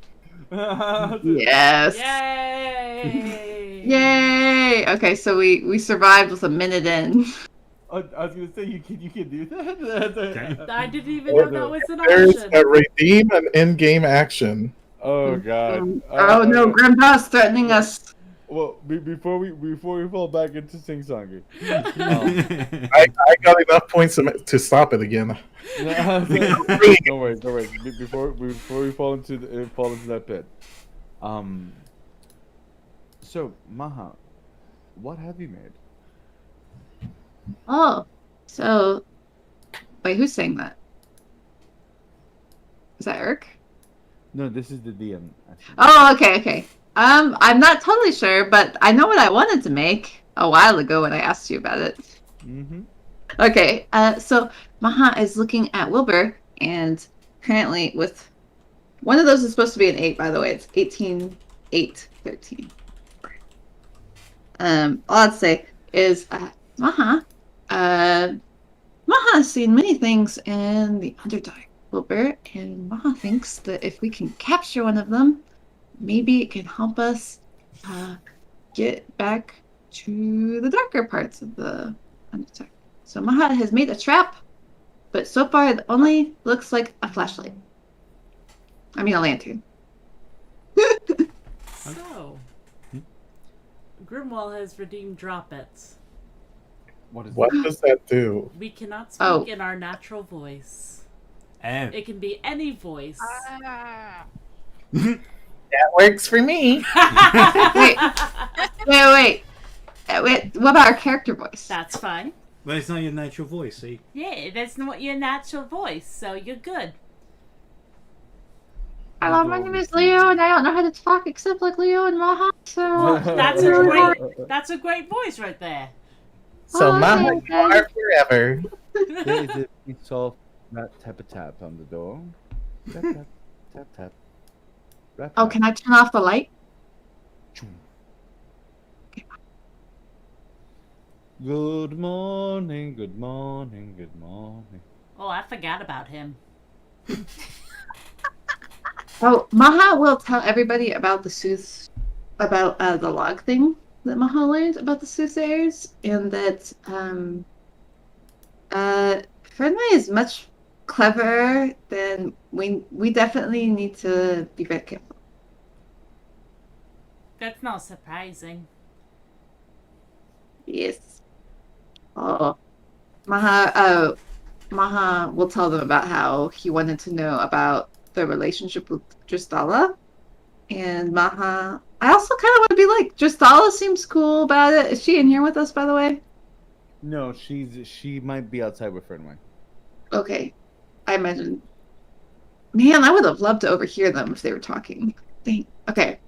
Yes. Yay! Yay! Okay, so we survived with a minute in. I was gonna say you can do that. I didn't even know that was an There's option. a redeem an in-game action. Oh god. Oh no, Grim Boss threatening us. Well, before we fall back into sing songing. I got enough points to stop it again. No worries. Before we fall into that pit. So Maha, what have you made? Oh, so wait, who's saying that? Is that Eric? No, this is the DM. Actually. Oh, okay. I'm not totally sure, but I know what I wanted to make a while ago when I asked you about it. Mm-hmm. Okay, so Maha is looking at Wilbur, and currently with one of those is supposed to be an 8, by the way. It's 18, 8, 13. All I'd say is Maha has seen many things in the Underdark, Wilbur, and Maha thinks that if we can capture one of them, maybe it can help us get back to the darker parts of the Underdark. So Maha has made a trap, but so far it only looks like a flashlight. I mean a lantern. So, Grimwall has redeemed Droppets. What does that do? We cannot speak Oh. in our natural voice. Oh. It can be any voice. Ah. That works for me. Wait. What about our character voice? That's fine. But it's not your natural voice, see? Yeah, that's not your natural voice, so you're good. Hello, my name is Leo, and I don't know how to talk except like Leo and Maha. So That's a great voice right there. So, Oh, Mama, okay. you are forever. There is a piece of tap a tap on the door. Tap tap tap tap. Rap, Oh, rap. can I turn off the light? Good morning, good morning, good morning. Oh, I forgot about him. Oh, Maha will tell everybody about the log thing that Maha learned about the soothsayers, and that Fernway is much cleverer than we definitely need to be very careful. That's not surprising. Yes. Oh, Maha will tell them about how he wanted to know about the relationship with Dristala. And Maha, I also kind of want to be like, Dristala seems cool about it. Is she in here with us, by the way? No, she might be outside with Fernway. Okay. I imagine. Man, I would have loved to overhear them if they were talking. Dang. Okay.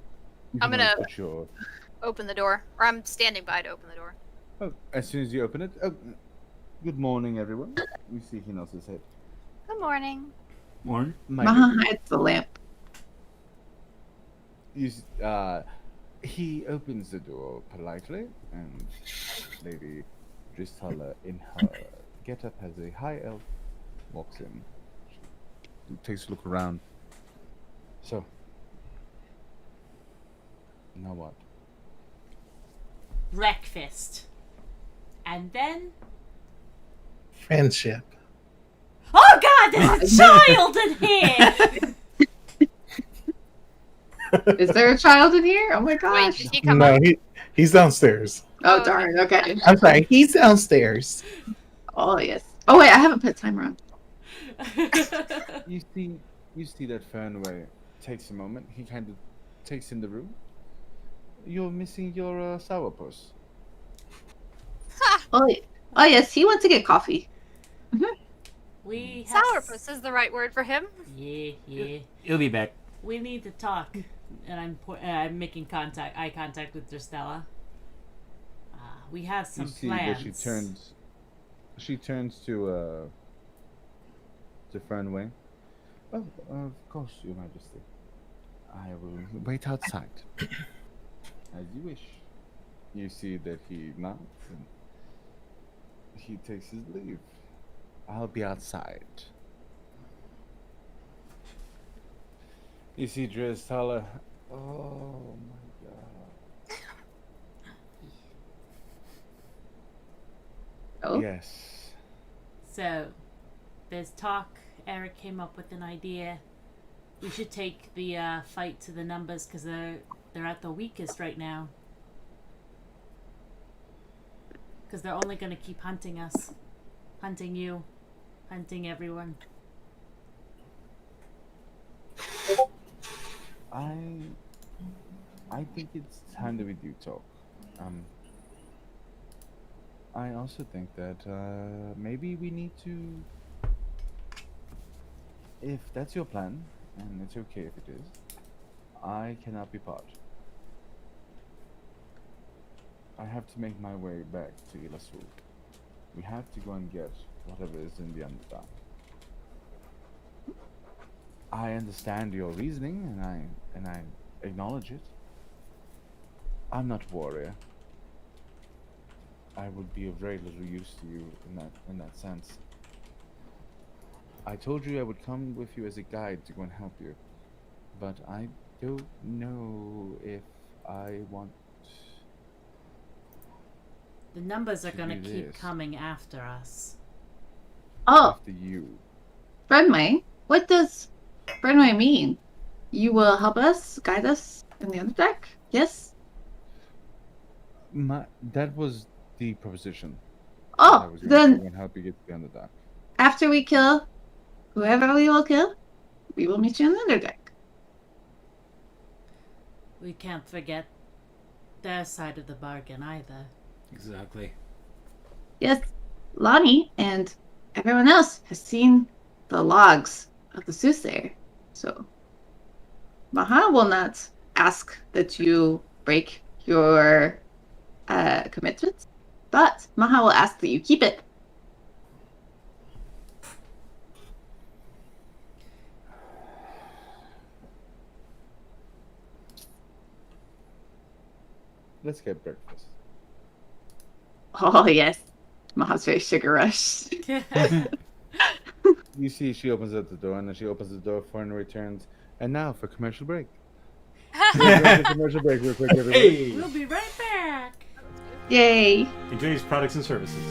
I'm gonna- For sure. Open the door. Or I'm standing by to open the door. Oh, as soon as you open it. Oh, good morning, everyone. We see he knows his head. Good morning. Warren? Maha hides the lamp. He opens the door politely, and Lady Dristala, in her get-up as a high elf, walks in. She takes a look around. So, now what? Breakfast. And then... Friendship. Oh god, there's a child in here! Is there a child in here? Oh my Wait, gosh. did he come No, up? he's downstairs. Oh, darn. Okay. I'm sorry, he's downstairs. Oh, yes. Oh, wait, I haven't put timer on. You see that Fernway takes a moment. He kind of takes in the room. You're missing your sourpuss. Oh, yes, he went to get coffee. We have Sourpuss is the right word for him. Yeah. He'll be back. We need to talk, and I'm making eye contact with Dristella. We have some You see plans. that she turns to Fernway. Oh, of course, Your Majesty. I will wait outside. As you wish. You see that he nods and he takes his leave. I'll be outside. You see Dristella. Oh my god. Oh, Yes. So, there's talk. Eric came up with an idea. We should take the fight to the numbers because they're at the weakest right now. Because they're only going to keep hunting us, hunting you, hunting everyone. I think it's time that we do talk. I also think that maybe we need to. If that's your plan, and it's okay if it is, I cannot be part. I have to make my way back to Ilasul. We have to go and get whatever is in the Underdark. I understand your reasoning, and I acknowledge it. I'm not a warrior. I would be of very little use to you in that sense. I told you I would come with you as a guide to go and help you, but I don't know if I want. The numbers are To going to do keep this. coming after us. oh, After you. Brenway. What does Brenway mean? You will help us, guide us in the Underdark? Yes? That was the proposition. that I Oh, was going to then go and help you get to the Underdark. after we kill whoever we will kill, we will meet you in the Underdark. We can't forget their side of the bargain either. Exactly. Yes, Lonnie and everyone else has seen the logs of the soothsayer. So Maha will not ask that you break your commitments, but Maha will ask that you keep it. Let's get breakfast. Oh, yes. Maha's very sugar rush. You see, she opens up the door, and then she opens the door for and returns. And now for commercial break. We're going to commercial break real quick, everybody. We'll be right back. Yay. Enjoy these products and services.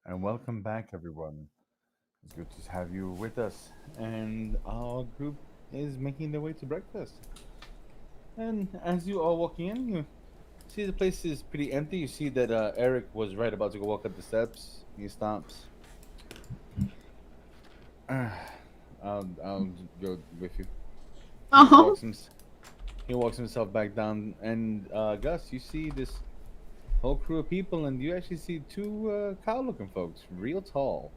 And welcome back, everyone. It's good to have you with us. And our group is making their way to breakfast. And as you all walk in, you see the place is pretty empty. You see that Eric was right about to go walk up the steps. He stops. I'll go with you. He Oh, he walks himself back down. And Gus, you see this whole crew of people, and you actually see two cow-looking folks, real tall.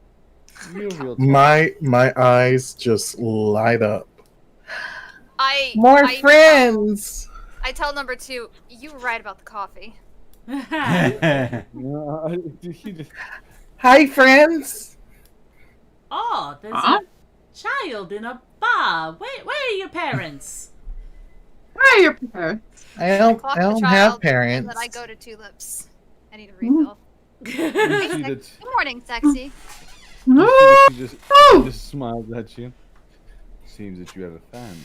Real tall. My eyes just light up. More I friends. I tell number 2, you were right about the coffee. Hi, friends. Oh, there's a child in a bar. Where are your parents? where are your parents? I don't Clock the have child, parents. And then I go to Tulips. I need a refill. You Hey, see that Good morning, sexy. she just smiles at you. Seems that you have a fan.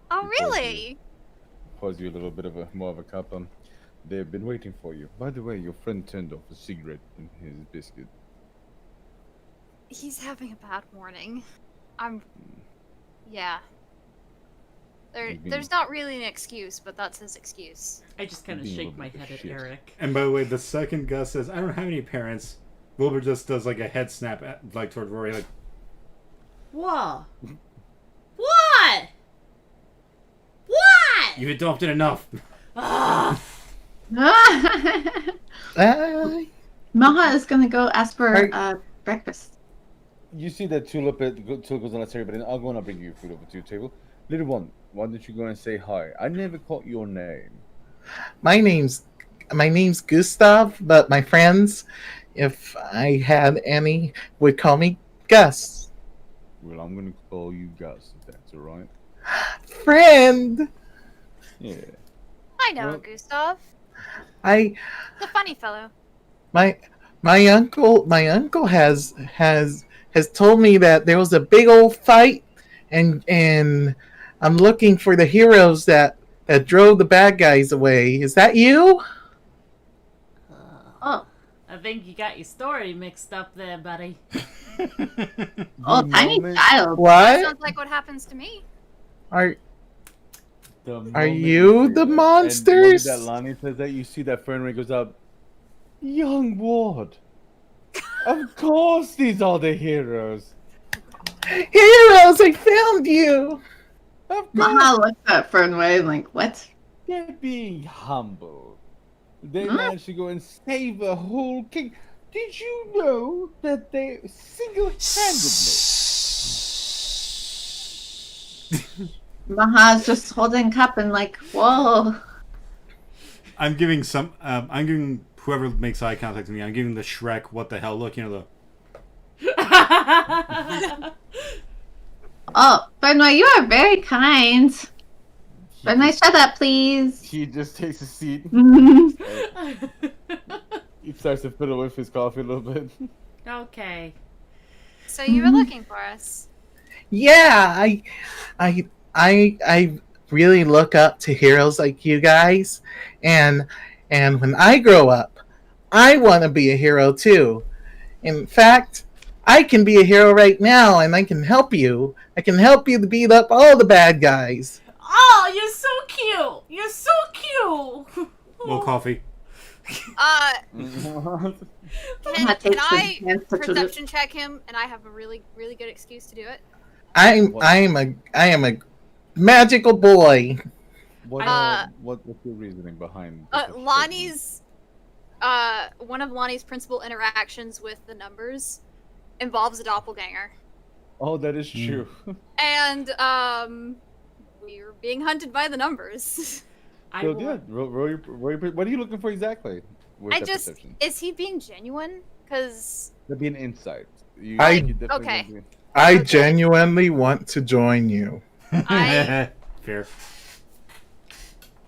Oh, Because you- really? Pours you a little bit of more of a cup on. They've been waiting for you. By the way, your friend turned off a cigarette in his biscuit. He's having a bad morning. Yeah. Maybe. There's not really an excuse, but that's his excuse. I just kind of Being a shake little my bit of head at shit. Eric. And by the way, the second Gus says, I don't have any parents, Wilbur just does like a head snap like toward Rory, like, What? What? What? you've adopted enough. Ah! Maha is gonna go ask for breakfast. You see that Tulip goes on a cherry, but I'll go and I'll bring you food over to your table. Little one, why don't you go and say hi? I never caught your name. My name's Gustav, but my friends, if I had any, would call me Gus. Well, I'm gonna call you Gus, if that's alright. Friend. Yeah. I know, Well- Gustav. I He's a funny fellow. my uncle has told me that there was a big old fight, and I'm looking for the heroes that drove the bad guys away. Is that you? Oh, I think you got your story mixed up there, buddy. oh, tiny moment- child. That What sounds like what happens to me. are The Are moment you say the that, monsters? And the moment that Lonnie says that, you see that phone ring goes up. Young Ward. Of course, these are the heroes. heroes? I found you. Of course, Maha looks at Fernway and like, what? they're being humble. They Huh? managed to go and save a whole king. Did you know that they single-handedly? Maha's just holding cup and like, whoa. I'm giving whoever makes eye contact with me, I'm giving the Shrek what the hell look, you know, Oh, Fernway, you are very kind. Fernway, shut up, please. He just takes a seat. Mhm. He starts to fiddle with his coffee a little bit. Okay. So you were looking for us. Yeah, I really look up to heroes like you guys, and when I grow up, I want to be a hero too. In fact, I can be a hero right now, and I can help you. I can help you to beat up all the bad guys. Oh, you're so cute. You're so cute. little coffee. Maha Can takes his I hands to the- perception check him? And I have a really, really good excuse to do it. I am a magical boy. What's your reasoning behind? the such Lonnie's, one of Lonnie's principal interactions with the numbers involves a doppelganger. statement? Oh, that is true. And, we're being hunted by the numbers. I So will- yeah, what are you looking for exactly? With I that just, perception? is he being genuine? Because, That'd be an insight. You definitely okay. want to- I Okay. genuinely want to join you. Fair.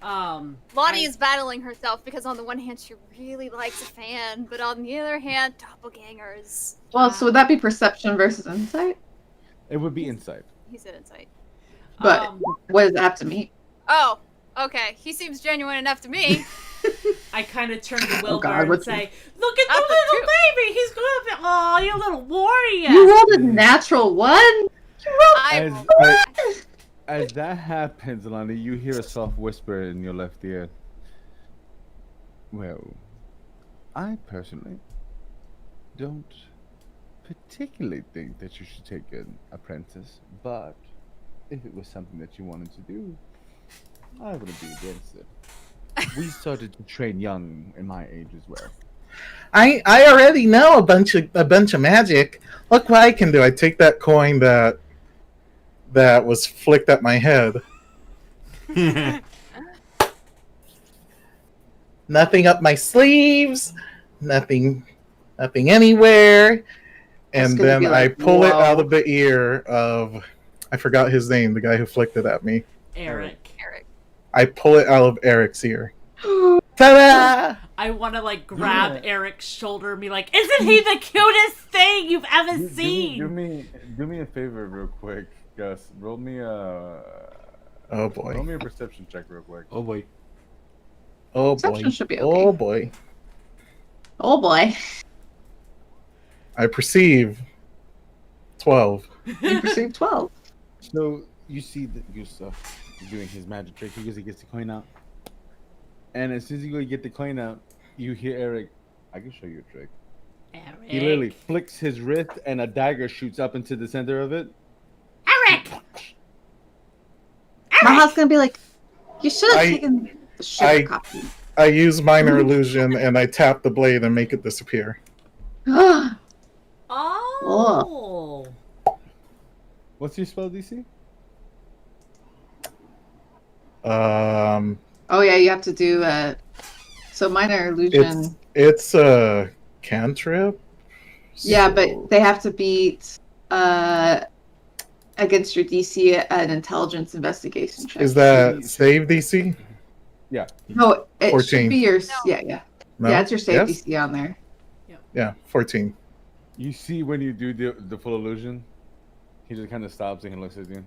Lonnie is battling herself because on the one hand she really likes a fan, but on the other hand, doppelgangers. Well, so would that be perception versus insight? It would be insight. He said insight. But what does it have to mean? Oh, okay. He seems genuine enough to me. I kind of turn to Oh, Wilbur God, and what's- say, "Look at the Not the little two. baby. He's gonna be. Oh, you little warrior." You rolled a natural one? I As that happens, Alana, you hear a soft whisper in your left ear. Well, I personally don't particularly think that you should take an apprentice, but if it was something that you wanted to do, I wouldn't be against it. We started to train young in my age as well. I already know a bunch of magic. Look what I can do. I take that coin that was flicked at my head. Nothing up my sleeves. Nothing anywhere. That's And gonna then be like, I pull it out whoa. of the ear of, I forgot his name, the guy who flicked it at me. Eric. Eric. I pull it out of Eric's ear. Ta-da! I want to like grab Eric's shoulder and be like, "Isn't he the cutest thing you've ever seen?" Do me a favor, real quick, Gus. Roll me a Oh boy. roll me a perception check, real quick. Oh boy. Oh boy. Perception should be Oh okay. boy. Oh boy. I perceive 12. You perceive 12. So you see that Gustav doing his magic trick because he gets the coin out, and as soon as you go get the coin out, you hear Eric. I can show you a trick. Eric. He literally flicks his wrist, and a dagger shoots up into the center of it. Eric. Maha's gonna be like, you should have I- taken the sugar I- copy. I use minor illusion and I tap the blade and make it disappear. Oh. What's your spell DC? Um, Oh yeah, you have to do so minor illusion. it's a cantrip. Yeah, so- but they have to beat against your DC an intelligence investigation check. Is that save DC? No, it 14. should be your No. yeah. No? Yeah, it's your save Yes? DC on there. Yeah, 14. You see when you do the full illusion, he just kind of stops and he looks at you.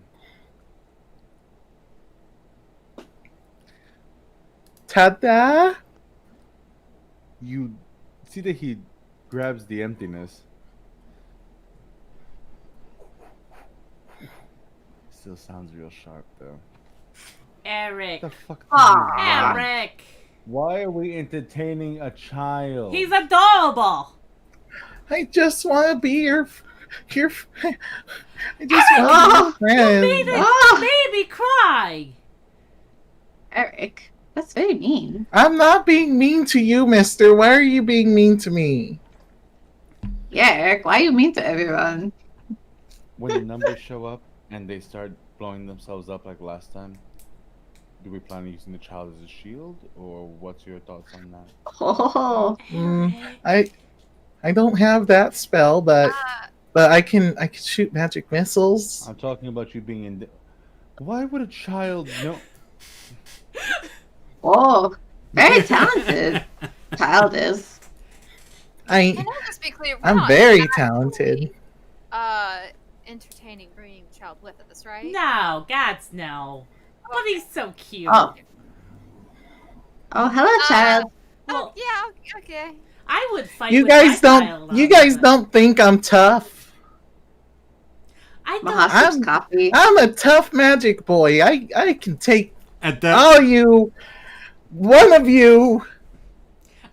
Ta-da! You see that he grabs the emptiness. Still sounds real sharp though. Eric. What the fuck? Aw. Eric. Why are we entertaining a child? He's adorable. I just want to be your I just want to be your Made friend. a Ah! baby cry. Eric, that's very mean. I'm not being mean to you, mister. Why are you being mean to me? Yeah, Eric, why are you mean to everyone? When the numbers show up and they start blowing themselves up like last time, do we plan on using the child as a shield, or what's your thoughts on that? Oh, Eric. I don't have that spell, but Uh, I can shoot magic missiles. I'm talking about you being in. Why would a child know? oh, very talented. Child is. and let us be clear, we're I'm not very actually, talented. entertaining bringing the child with us, right? No, God's no. But he's so cute. Oh. Oh, hello, child. Well, Yeah, okay. I would fight. You with guys my don't. child You on guys it. don't think I'm tough. I don't. Maha sips I'm- coffee. I'm a tough magic boy. I can take At that, all you, one of you,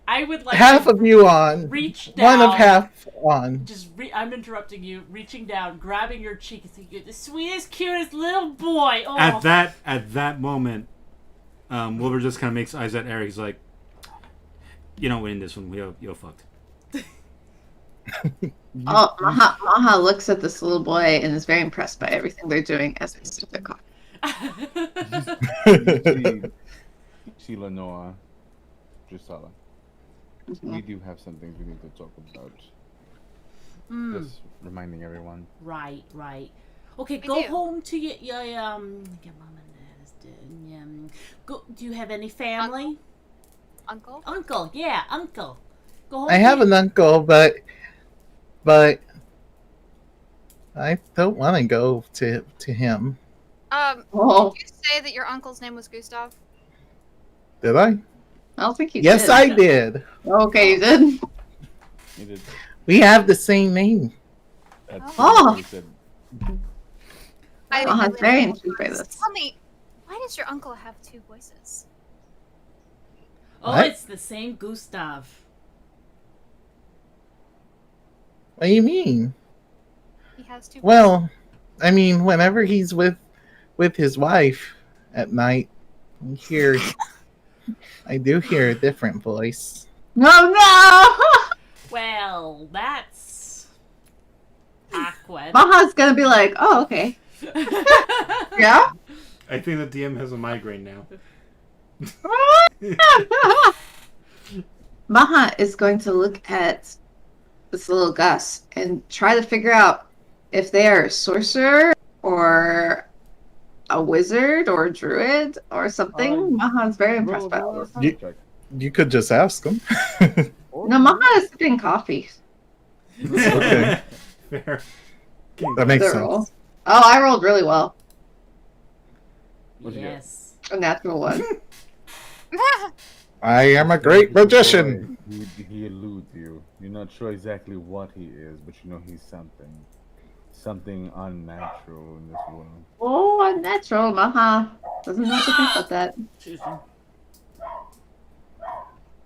I would like half to of you on, reach down. one of half on. Just I'm interrupting you, reaching down, grabbing your cheek, and saying, "You're the sweetest, cutest little boy." Oh, at that moment, Wilbur just kind of makes eyes at Eric. He's like, "You don't win this one. You're fucked." Oh, Maha looks at this little boy and is very impressed by everything they're doing as they sip their coffee. You see Lenora, Drusilla. Mhm. We do have some things we need to talk about. Mm, Just reminding everyone. right. Okay, We go do. home to your mom and dad's dead. Go. Do you have any family? Uncle? Uncle, yeah, uncle. Go home. I to have your- an uncle, but I don't want to go to him. Oh, Did you say that your uncle's name was Gustav? Did I? I don't think you Yes, did. I did. Okay, you did. You did. We have the same name. That's Oh. what you said. I Maha's really very like intrigued by this. this. Tell me, why does your uncle have two voices? Oh, What? it's the same Gustav. What do you mean? He has two. Well, I mean, whenever he's with his wife at night, I do hear a different voice. No. Well, that's awkward. Maha's gonna be like, oh, okay. Yeah? I think the DM has a migraine now. Maha is going to look at this little Gus and try to figure out if they are a sorcerer or a wizard or a druid or something. Maha's very impressed by all this. You could just ask him. No, Maha is sipping coffee. Okay. Fair. That makes The sense. roll. Oh, I rolled really well. What'd you get? Yes. A natural one. I am a great magician. He eludes you. You're not sure exactly what he is, but you know he's something. Something unnatural in this world. Oh, unnatural. Maha doesn't know what to think about that. Choosing.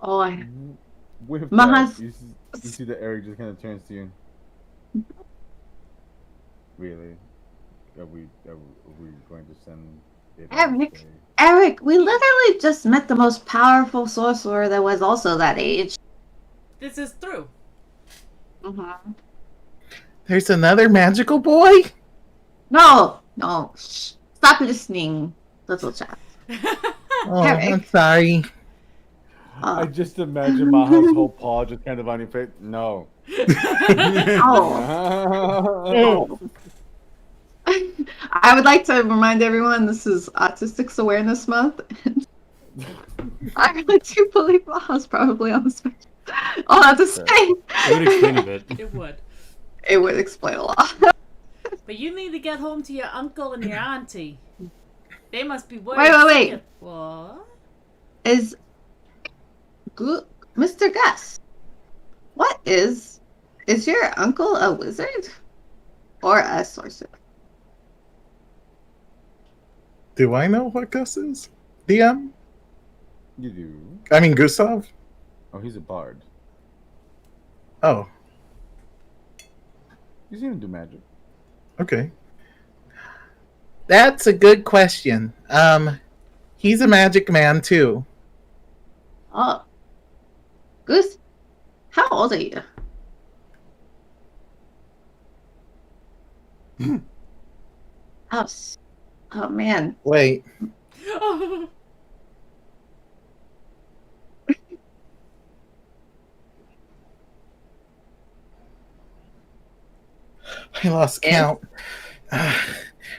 Oh, I. With Maha's- that, you see that Eric just kind of turns to you. Really? Are we going to send it? Eric? Eric, we literally just met the most powerful sorcerer that was also that age. This is true. Mm-hmm. There's another magical boy? No. Shh. Stop listening, little chap. Oh, Eric. I'm sorry. I just imagine Maha's whole paw just kind of on your face. No. Oh. I would like to remind everyone this is Autistics Awareness Month. I really do believe Maha's probably on the spectrum. I'll have to say. It would explain a bit. It would. It would explain a lot. But you need to get home to your uncle and your auntie. They must be worried. Wait. What? Is Mr. Gus? What is your uncle a wizard or a sorcerer? Do I know what Gus is? DM? You do. I mean, Gustav? Oh, he's a bard. Oh, You see him do magic. okay. That's a good question. He's a magic man too. Oh, Gus, how old are you? Oh man. Wait, I lost count.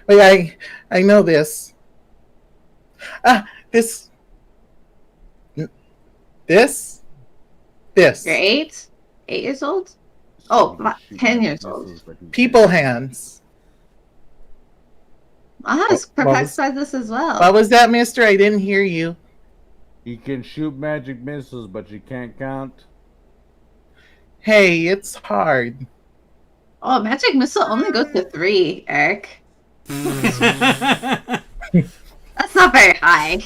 Wait, I know this. This. You're 8? 8 years old? Oh, So he 10 shoots years old. missiles, but he People can't- hands. Maha's What perplexed was- by this as well. What was that, mister? I didn't hear you. He can shoot magic missiles, but you can't count. Hey, it's hard. Oh, magic missile only goes to 3, Eric. That's not very high.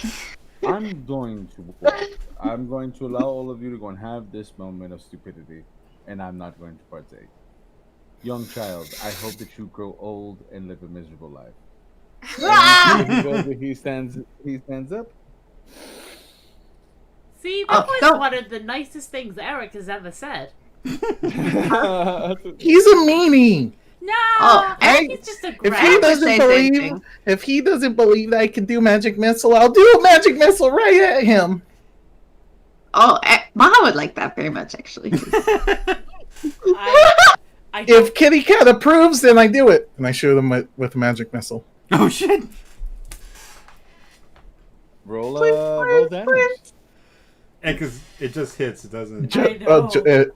I'm going to allow all of you to go and have this moment of stupidity, and I'm not going to partake. Young child, I hope that you grow old and live a miserable life. And he stands up. See, that Oh, was don't- one of the nicest things Eric has ever said. He's a meanie. No, Oh, Eric Eric- is just a If he grab. does- doesn't say same believe, thing. if he doesn't believe that I can do magic missile, I'll do a magic missile right at him. Oh, Maha would like that very much, actually. I If Kitty Cat approves, then I do it, and I shoot him with a magic missile. Oh shit! Roll damage. Yeah, because it just hits. It doesn't. I know.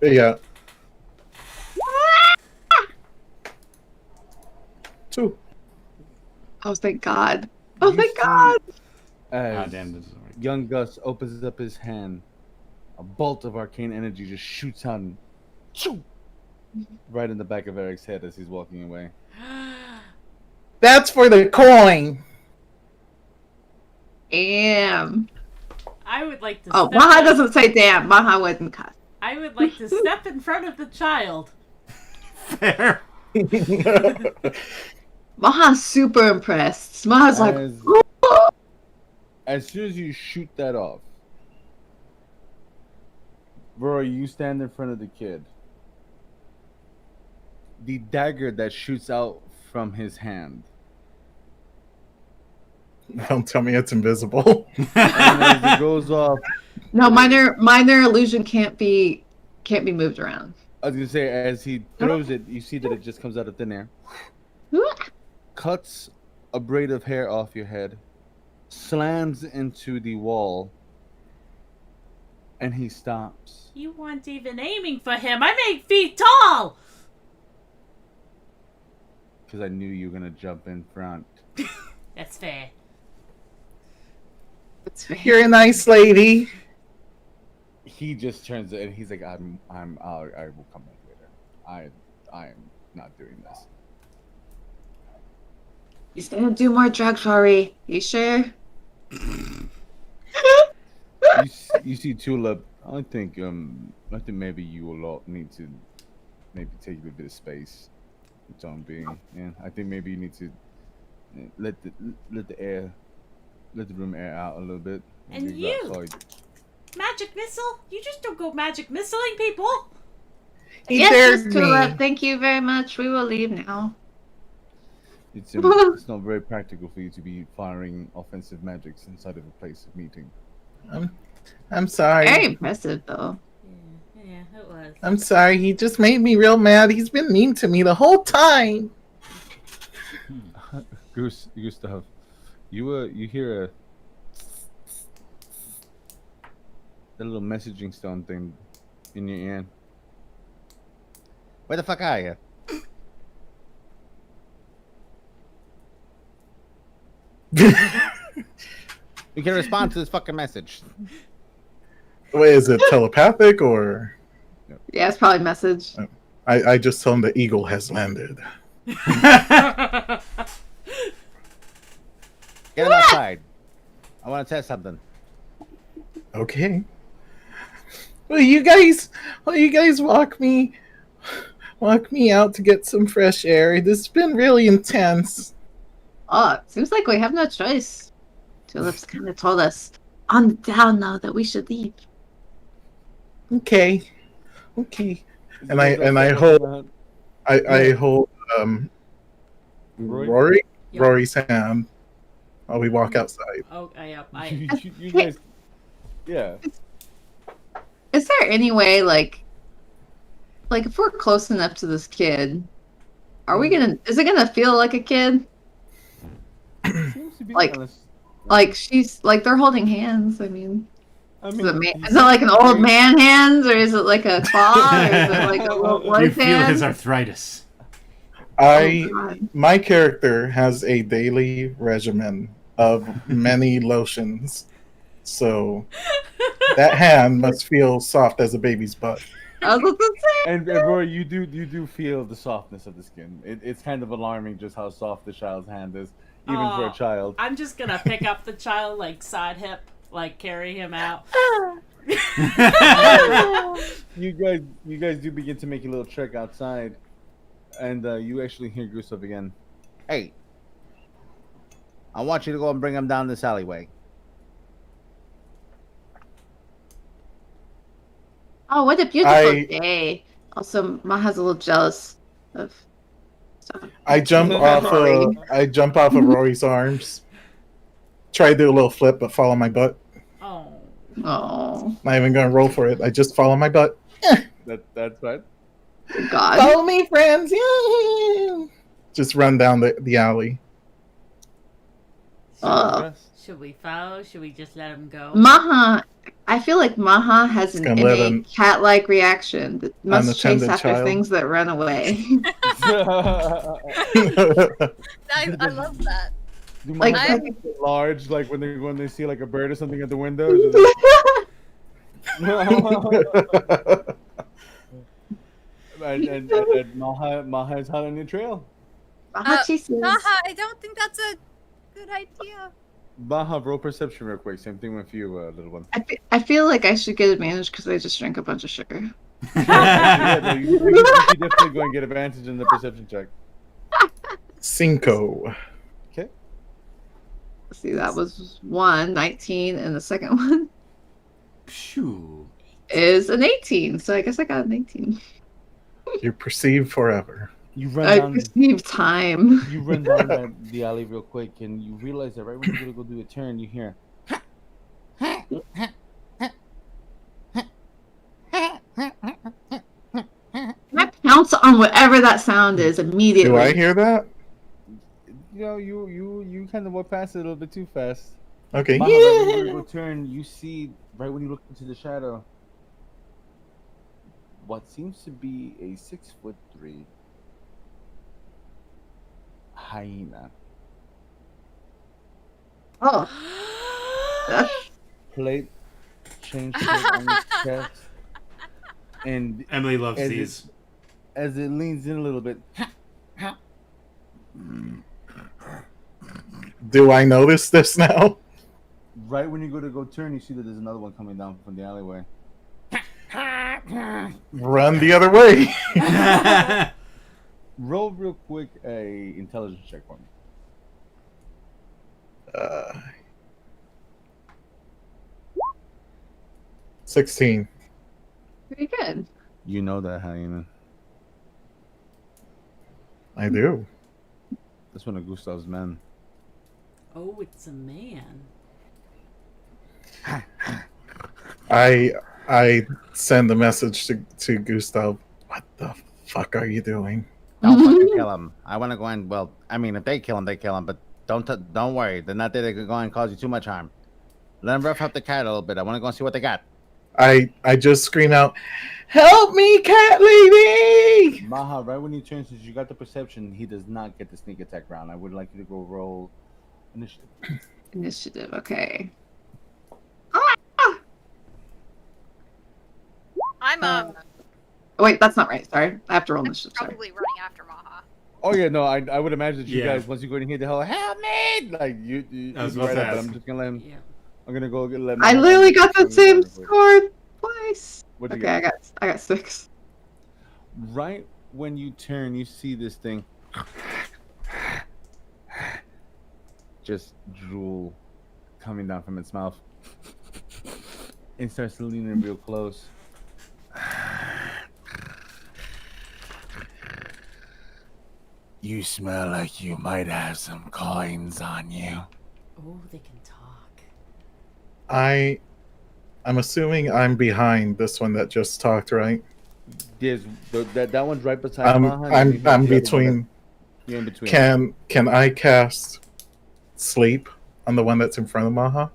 Yeah. 2. Oh, thank God. Oh, You thank see God. Ah, As damn. This is alright. Young Gus opens up his hand. A bolt of arcane energy just shoots out and right in the back of Eric's head as he's walking away. That's for the coin. Damn. I would like to. Oh, step Maha in- doesn't say damn. Maha wouldn't cuss. I would like to step in front of the child. Fair. Maha's super impressed. Maha's like, As- "Oh." As soon as you shoot that off, Rory, you stand in front of the kid. The dagger that shoots out from his hand. Don't tell me it's invisible. And as it goes off, No, minor illusion can't be moved around. I was gonna say, as he throws it, you see that it just comes out of thin air. Cuts a braid of hair off your head, slams into the wall, and he stops. You weren't even aiming for him. I'm 8 feet tall. Because I knew you were gonna jump in front. That's fair. You're a nice lady. He just turns it and he's like, I will come back later. I am not doing this. He's gonna do more drugs, Rory. You sure? You see Tulip. I think maybe you will all need to maybe take a little bit of space. Its own being. Yeah, I think maybe you need to let the room air out a little bit. And Maybe go you? outside. Magic missile? You just don't go magic missiling people. He Yes, dared Miss Tulip. me. Thank you very much. We will leave now. It's not very practical for you to be firing offensive magics inside of a place of meeting. I'm sorry. Very impressive, though. Yeah, it was. I'm sorry. He just made me real mad. He's been mean to me the whole time. Gustav, you hear a little messaging stone thing in your ear. Where the fuck are you? You can respond to this fucking message. Wait, is it telepathic or? Yeah, it's probably a message. I just told him the eagle has landed. Get him outside. I want to test something. Okay. Will you guys walk me out to get some fresh air? This has been really intense. Oh, it seems like we have no choice. Tulip's kind of told us on the down low that we should leave. Okay. And I hold Rory? Rory's hand while we walk outside. Oh, yep. You guys, yeah. Is there any way, like if we're close enough to this kid, is it gonna feel like a kid? Seems to be Like- honest. Like she's like they're holding hands. I mean, I is mean, it like an old man hands, or is it like a claw, or is it like a little You boy's feel hand? his arthritis. Oh, God. My character has a daily regimen of many lotions, so that hand must feel soft as a baby's butt. I was about to say. and Rory, you do feel the softness of the skin. It's kind of alarming just how soft the child's hand is, even for a Oh. child. I'm just gonna pick up the child, like side hip, like carry him out. You guys do begin to make a little trek outside, and you actually hear Gustav again. Hey, I want you to go and bring him down this alleyway. Oh, what a beautiful I- day. Also, Maha's a little jealous of stuff. I jump off of Rory's arms. Try to do a little flip, but fall on my butt. Oh. Oh, Not even gonna roll for it. I just fall on my butt. That's right. God. Follow me, friends. Just run down the alley. Should we follow? Should we just let him go? Maha, I feel like Maha has an gonna let innate him- cat-like reaction that must chase Unattended after child. things that run away. I love that. Do Like, Mahas I'm- have large, like when they see like a bird or something at the window? Or just like- and Maha is hot on your trail. Maha chases. Maha, I don't think that's a good idea. Maha, roll perception real quick. Same thing with you, little one. I feel like I should get advantage because I just drank a bunch of sugar. Yeah, no, you should definitely go and get advantage in the perception check. 5. See, that was 19, and the second one Phew. is an 18. So I guess I got an 18. You perceive forever. You run I down. perceive time. You run down the alley real quick, and you realize that right when you're gonna go do a turn, you hear. I pounce on whatever that sound is immediately. Do I hear that? You know, you kind of walk past it a little bit too fast. Okay. Maha, right when you go turn, you see right when you look into the shadow what seems to be a 6'3" hyena. Oh, that's Plate, chain plate on its chest, and Emily loves As these. as it leans in a little bit, Do I notice this now? right when you go turn, you see that there's another one coming down from the alleyway. Run the other way. Roll real quick a intelligence check for me. 16. pretty good. You know that hyena. I do. That's one of Gustav's men. Oh, it's a man. I send a message to Gustav. What the fuck are you doing? Don't fucking kill him. I want to go in. Well, I mean, if they kill him, they kill him. But don't worry. They're not there to go and cause you too much harm. Let them rough up the cat a little bit. I want to go and see what they got. I just scream out, "Help me, cat lady!" Maha, right when you turn, since you got the perception, he does not get the sneak attack round. I would like you to go roll initiative. Initiative, okay. I'm Wait, that's not right. Sorry. I have to roll initiative. Sorry. probably running after Maha. Oh yeah, no, I would imagine that you Yeah. guys, once you go in here, the hell, help me! Like you I was you'd about be to right up, but ask. I'm just gonna let him. Yeah. I'm gonna go let. I Maha literally go. got the same score twice. What'd you Okay, get? I got 6. Right when you turn, you see this thing. Just drool coming down from its mouth. It starts to lean in real close. You smell like you might have some coins on you. Oh, they can talk. I'm assuming I'm behind this one that just talked, right? There's that one's right beside Maha, and then you I'm have the other one between. You're in between. Can I cast sleep on the one that's in front of Maha?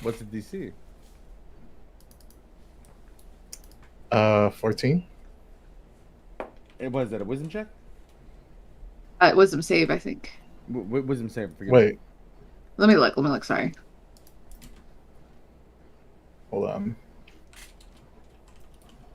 What's the DC? 14. What is that? A wisdom check? Wisdom save, I think. Wisdom save. Forget Wait, Let me look. Sorry. hold on.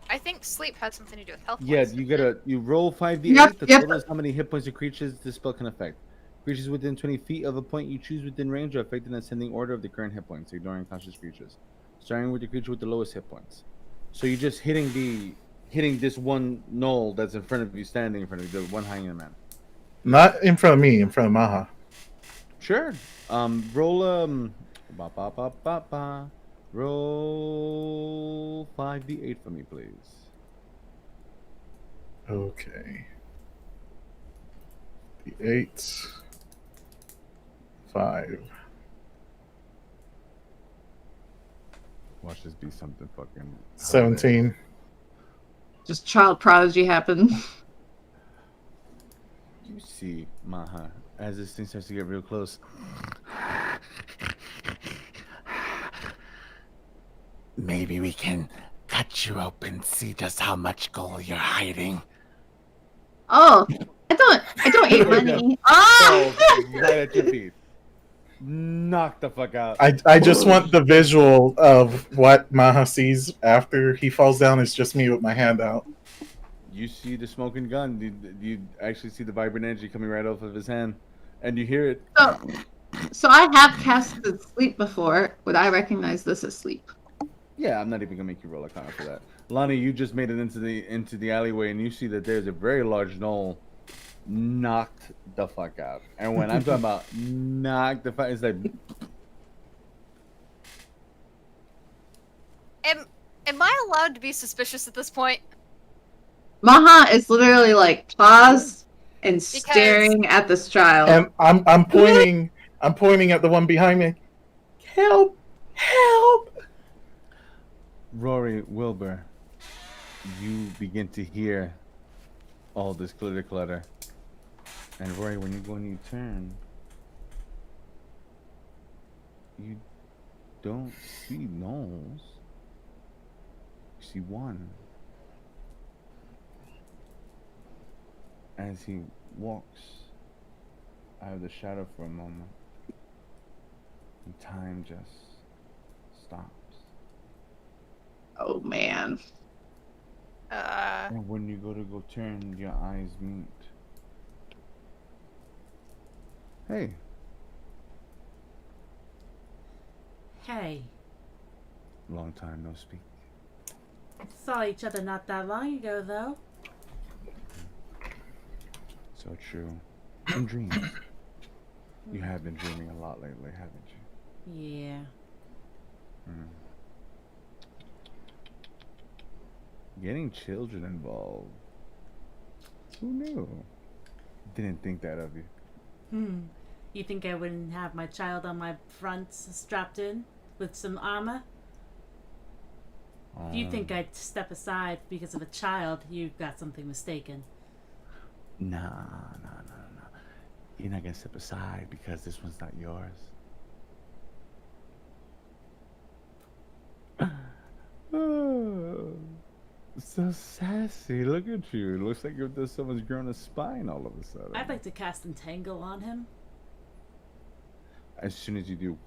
I think sleep has something to do with health. Yeah, points, you doesn't gotta roll 5d8. Yep, The yep. total is how many hit points of creatures this spell can affect. Creatures within 20 feet of a point you choose within range are affected in ascending order of the current hit points, ignoring conscious creatures. Starting with the creature with the lowest hit points. So you're just hitting this one knoll that's in front of you, standing in front of you, the one hyena man. Not in front of me, in front of Maha. Sure. Roll roll 5d8 for me, please. Okay. The 8. 5. Watch this be something fucking 17. Just child prodigy happened. You see, Maha, as this thing starts to get real close. Maybe we can cut you open, see just how much gold you're hiding. Oh, I don't eat money. Ah! Falls right at your feet. Knock the fuck out. I just want the visual of what Maha sees after he falls down. It's just me with my hand out. You see the smoking gun. You actually see the vibrant energy coming right off of his hand, and you hear it. So I have casted sleep before. Would I recognize this as sleep? Yeah, I'm not even gonna make you roll a con for that. Lonnie, you just made it into the alleyway, and you see that there's a very large knoll knocked the fuck out. And when I'm talking about knocked the fuck, it's like. Am I allowed to be suspicious at this point? Maha is literally like paused and staring at this child. And I'm pointing at the one behind me. Help! Help! Rory, Wilbur, you begin to hear all this clutter. And Rory, when you turn, you don't see Knowles. You see one. As he walks out of the shadow for a moment, and time just stops. Oh man. And when you go turn, your eyes meet. Hey. Hey, Long time no speak. saw each other not that long ago, though. So true. And dreams. You have been dreaming a lot lately, haven't you? Yeah. Getting children involved. Who knew? Didn't think that of you. You think I wouldn't have my child on my front strapped in with some armor? If you think I'd step aside because of a child, you've got something mistaken. No. You're not gonna step aside because this one's not yours. Oh, so sassy. Look at you. It looks like someone's grown a spine all of a sudden. I'd like to cast Entangle on him. As soon as you do,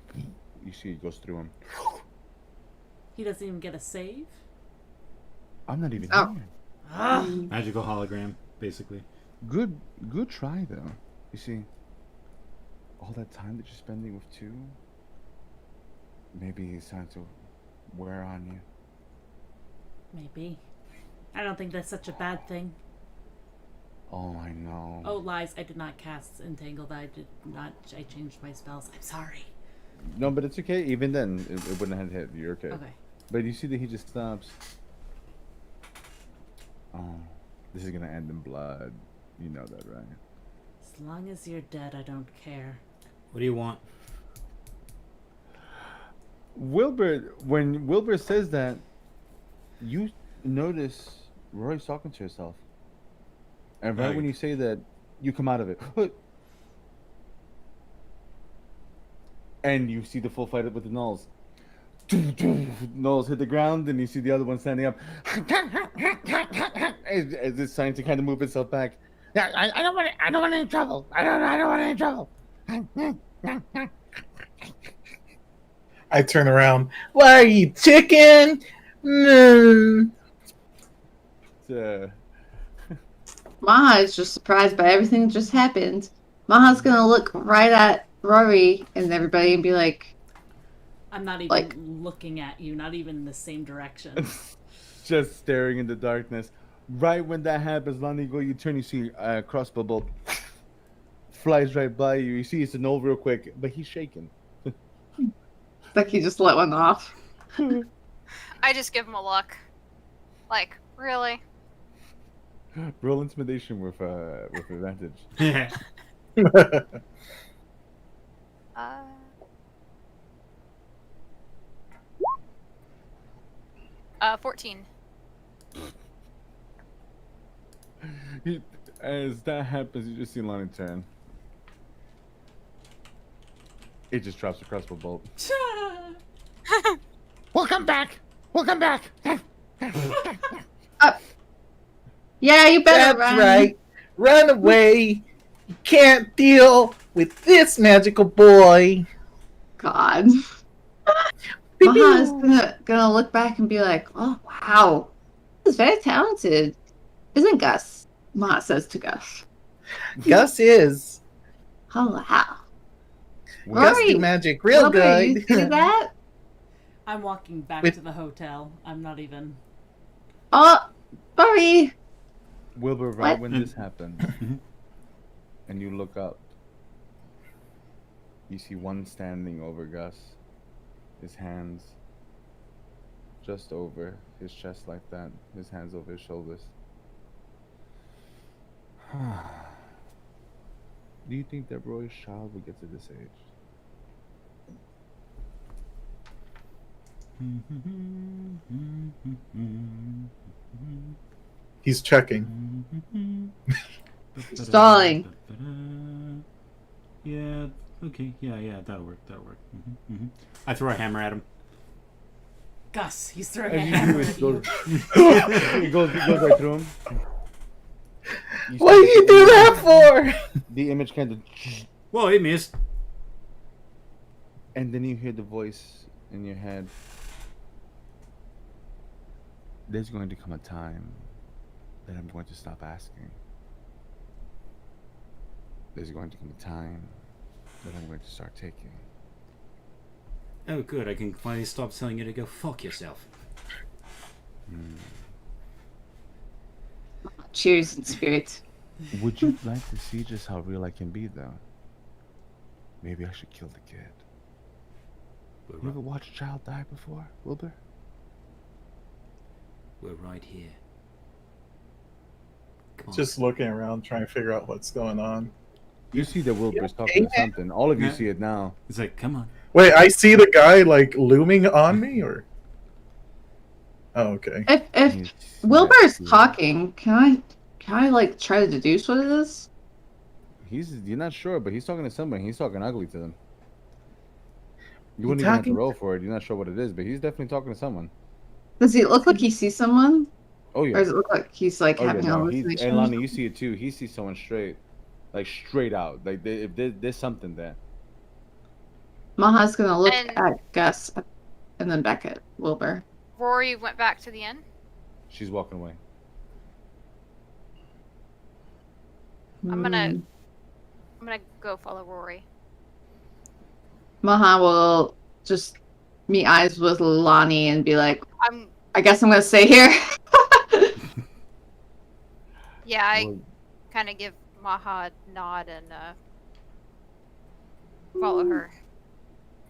you see it goes through him. He doesn't even get a save. I'm not even Oh. here. Ah! Magical hologram, basically. Good try though. You see, all that time that you're spending with two, maybe it's time to wear on you. Maybe. I don't think that's such a bad thing. Oh, I know. Oh, lies. I did not cast Entangled. I changed my spells. I'm sorry. No, but it's okay. Even then, it wouldn't have hit. You're okay. Okay. But you see that he just stops. Oh, this is gonna end in blood. You know that, right? As long as you're dead, I don't care. What do you want? Wilbur, when Wilbur says that, you notice Rory's talking to herself. And right when you say that, you come out of it. And you see the full fight with the Knolls. Knolls hit the ground, and you see the other one standing up. As it's trying to kind of move itself back. Yeah, I don't want any trouble. I don't want any trouble. I turn around. Why are you chicken? No. Maha is just surprised by everything that just happened. Maha's gonna look right at Rory and everybody and be like, I'm not even looking at you, not even in the same direction. Just staring in the darkness. Right when that happens, Lonnie, you turn, you see a crossbow bolt flies right by you. You see it's a Knoll real quick, but he's shaking. like he just let one off. I just give him a look. Like, really? Roll intimidation with advantage. 14. As that happens, you just see Lonnie turn. It just drops a crossbow bolt. We'll come back. We'll come back. Yeah, you better That's run. right. Run away! You can't deal with this magical boy. God. Maha is gonna look back and be like, "Oh wow, he's very talented, isn't Gus?" Maha says to Gus. Gus is. Oh wow. Gus do magic real Wilbur, you good. see that? I'm walking back With- to the hotel. I'm not even. Oh, sorry. Wilbur, right What? when this happens, and you look up, you see one standing over Gus, his hands just over his chest like that, his hands over his shoulders. Do you think that Roy's child will get to this age? He's checking. Stalling. Yeah. Okay. Yeah. That'll work. I throw a hammer at him. Gus, he's throwing a As you hammer do, at it you. goes right through him. What do you do that for? The image kind of, Whoa, he missed. and then you hear the voice in your head. There's going to come a time that I'm going to stop asking. There's going to come a time that I'm going to start taking. Oh, good. I can finally stop telling you to go fuck yourself. Cheers in spirit. Would you like to see just how real I can be, though? Maybe I should kill the kid. You ever watched a child die before, Wilbur? We're right here. Come on. Just looking around, trying to figure out what's going on. You see that Wilbur's talking to something. All of you Yeah. see it now. It's like, come on. Wait, I see the guy like looming on me, or? Oh, okay. If He's- Wilbur is yeah. talking, can I like try to deduce what it is? You're not sure, but he's talking to somebody. He's talking ugly to them. You wouldn't even have to talking roll for it. You're not sure what it is, but he's definitely talking to someone. Does he look like he sees someone, Oh yeah. or does it look like he's like Oh, yeah, having a no, hallucination? and Lonnie, you see it too. He sees someone straight, like straight out. Like if there's something there. Maha's gonna look And- at Gus and then back at Wilbur. Rory went back to the inn. She's walking away. I'm gonna Hmm. go follow Rory. Maha will just meet eyes with Lonnie and be like, I'm I guess I'm gonna stay here. yeah, I Well, kind of give Maha a nod and follow her.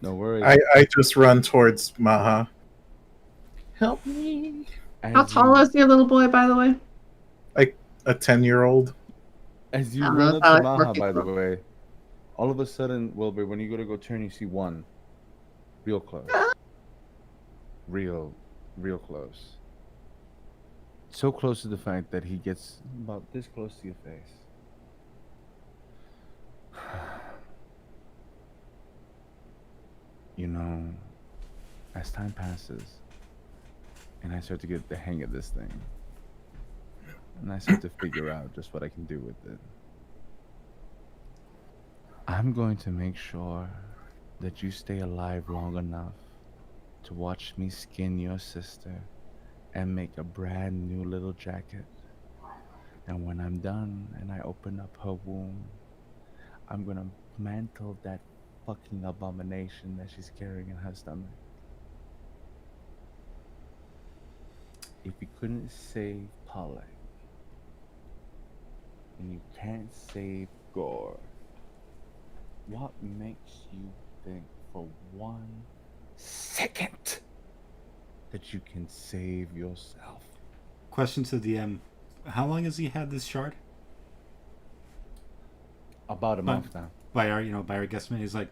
no worries. I just run towards Maha. Help me. How tall is your little boy, by the way? A 10-year-old. As you I don't run know up if I to like Maha, working by the for- way, all of a sudden, Wilbur, when you go turn, you see one. Real close. Real close. So close to the fact that he gets about this close to your face. You know, as time passes, and I start to get the hang of this thing, and I start to figure out just what I can do with it, I'm going to make sure that you stay alive long enough to watch me skin your sister and make a brand new little jacket. And when I'm done and I open up her womb, I'm gonna mantle that fucking abomination that she's carrying in her stomach. If you couldn't save Pollock, and you can't save Gore, what makes you think for 1 second that you can save yourself? Question to DM. How long has he had this shard? About a month now. By our guesstimate, he's like.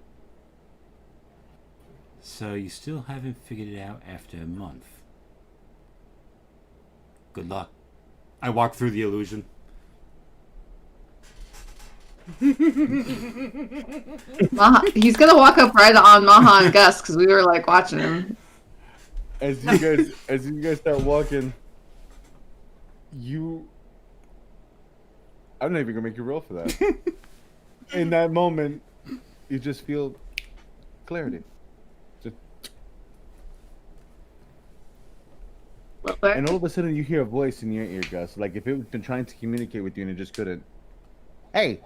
So you still haven't figured it out after a month. Good luck. I walk through the illusion. Maha, he's gonna walk up right on Maha and Gus because we were like watching him. As you guys start walking, I'm not even gonna make you roll for that. In that moment, you just feel clarity. Just, and all of a sudden, you hear a voice in your ear, Gus. Like if it had been trying to communicate with you and it just couldn't. Hey,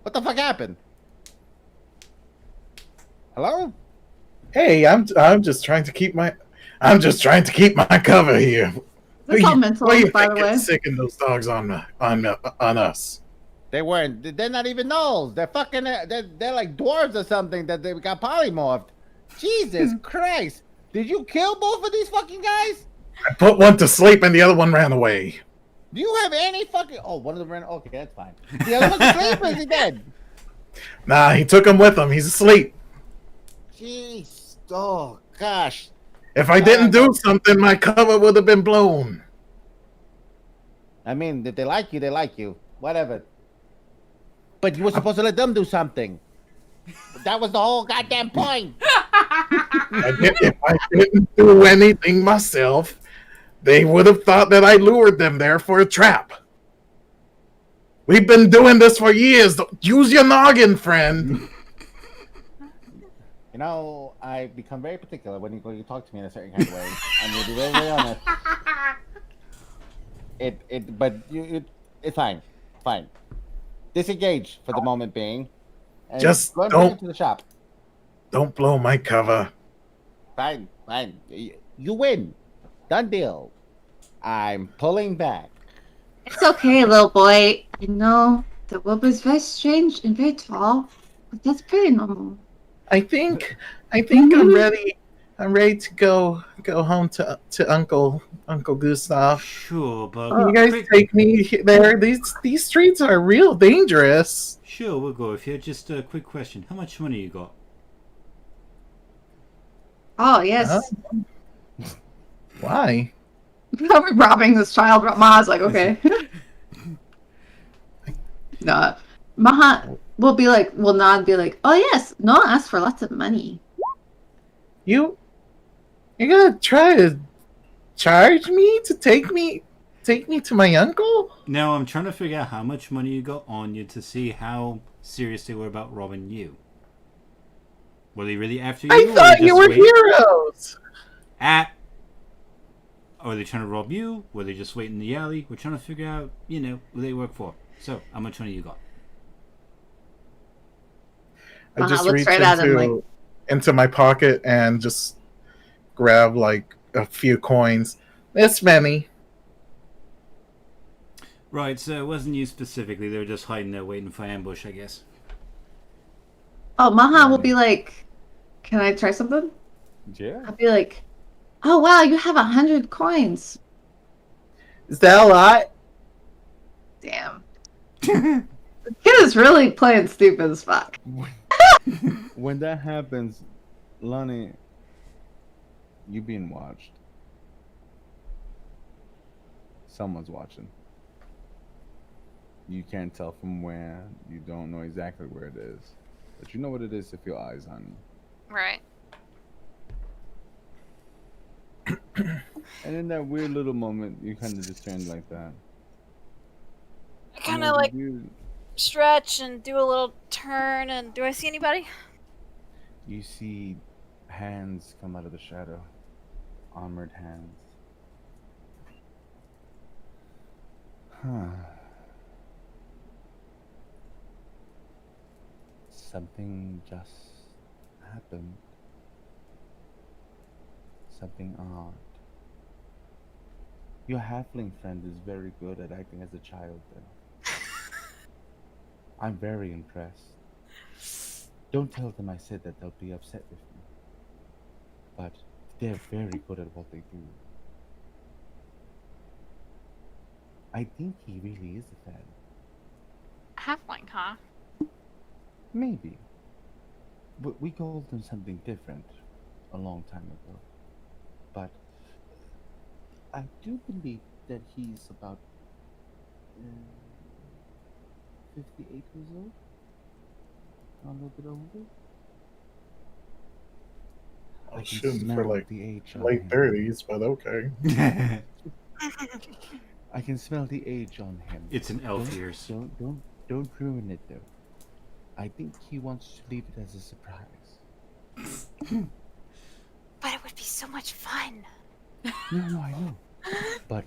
what the fuck happened? Hello? Hey, I'm just trying to keep my cover here. That's all mental, What do you by think the way. it's sicking those dogs on us? They weren't. They're not even gnolls. They're fucking. They're like dwarves or something that they got polymorphed. Jesus Christ! Did you kill both of these fucking guys? I put one to sleep and the other one ran away. Do you have any fucking? Oh, one of them ran. Okay, that's fine. The other one's asleep. Or is he dead? Nah, he took him with him. He's asleep. Jeez. Oh gosh. If I didn't do something, my cover would have been blown. I mean, if they like you, they like you. Whatever. But you were supposed to let them do something. That was the whole goddamn point. If I didn't do anything myself, they would have thought that I lured them there for a trap. We've been doing this for years. Use your noggin, friend. You know, I become very particular when you talk to me in a certain kind of way. I'm gonna be very, very honest. It's fine. Fine. Disengage for the moment being. And Just go and don't- bring it to the shop. Don't blow my cover. Fine. You win. Done deal. I'm pulling back. It's okay, little boy. I know the wub is very strange and very tall, but that's pretty normal. I think I'm ready. I'm ready to go home to Uncle Gustav. Sure, but Can you guys take me there? These streets are real dangerous. Sure, we'll go with you. Just a quick question: how much money you got? Oh yes. Why? Are we robbing this child? Maha's like, okay. No. Maha will nod and be like, oh yes, Noah asked for lots of money. You're gonna try to charge me to take me to my uncle? Now I'm trying to figure out how much money you got on you to see how serious they were about robbing you. Were they really after you? I thought you were heroes. Are they trying to rob you? Were they just waiting in the alley? We're trying to figure out, who they work for. So, how much money you got? I just looks reach right at him, into my pocket and just grab like a few coins. This many. Right, so it wasn't you specifically. They were just hiding there waiting for ambush, I guess. Oh, Maha will be like, can I try something? yeah. I'll be like, oh wow, you have 100 coins. Is that a lot? Damn. The kid is really playing stupid as fuck. When that happens, Lonnie, you being watched. Someone's watching. You can't tell from where. You don't know exactly where it is. But you know what it is if your eyes on you. Right. And in that weird little moment, you kind of just turn like that. I kind of like stretch and do a little turn. And do I see anybody? You see hands come out of the shadow. Armored hands. Huh. Something just happened. Something odd. Your halfling friend is very good at acting as a child, though. I'm very impressed. Don't tell them I said that, they'll be upset with me. But they're very good at what they do. I think he really is a fan. Halfling, huh? Maybe. But we called him something different a long time ago. But I do believe that he's about 58 years old. A little bit older. I was can shooting for smell like the age on late him. 30s, but okay. I can smell the age on him. It's an elf Don't- ears. Don't ruin it though. I think he wants to leave it as a surprise. But it would be so much fun. No, I know. But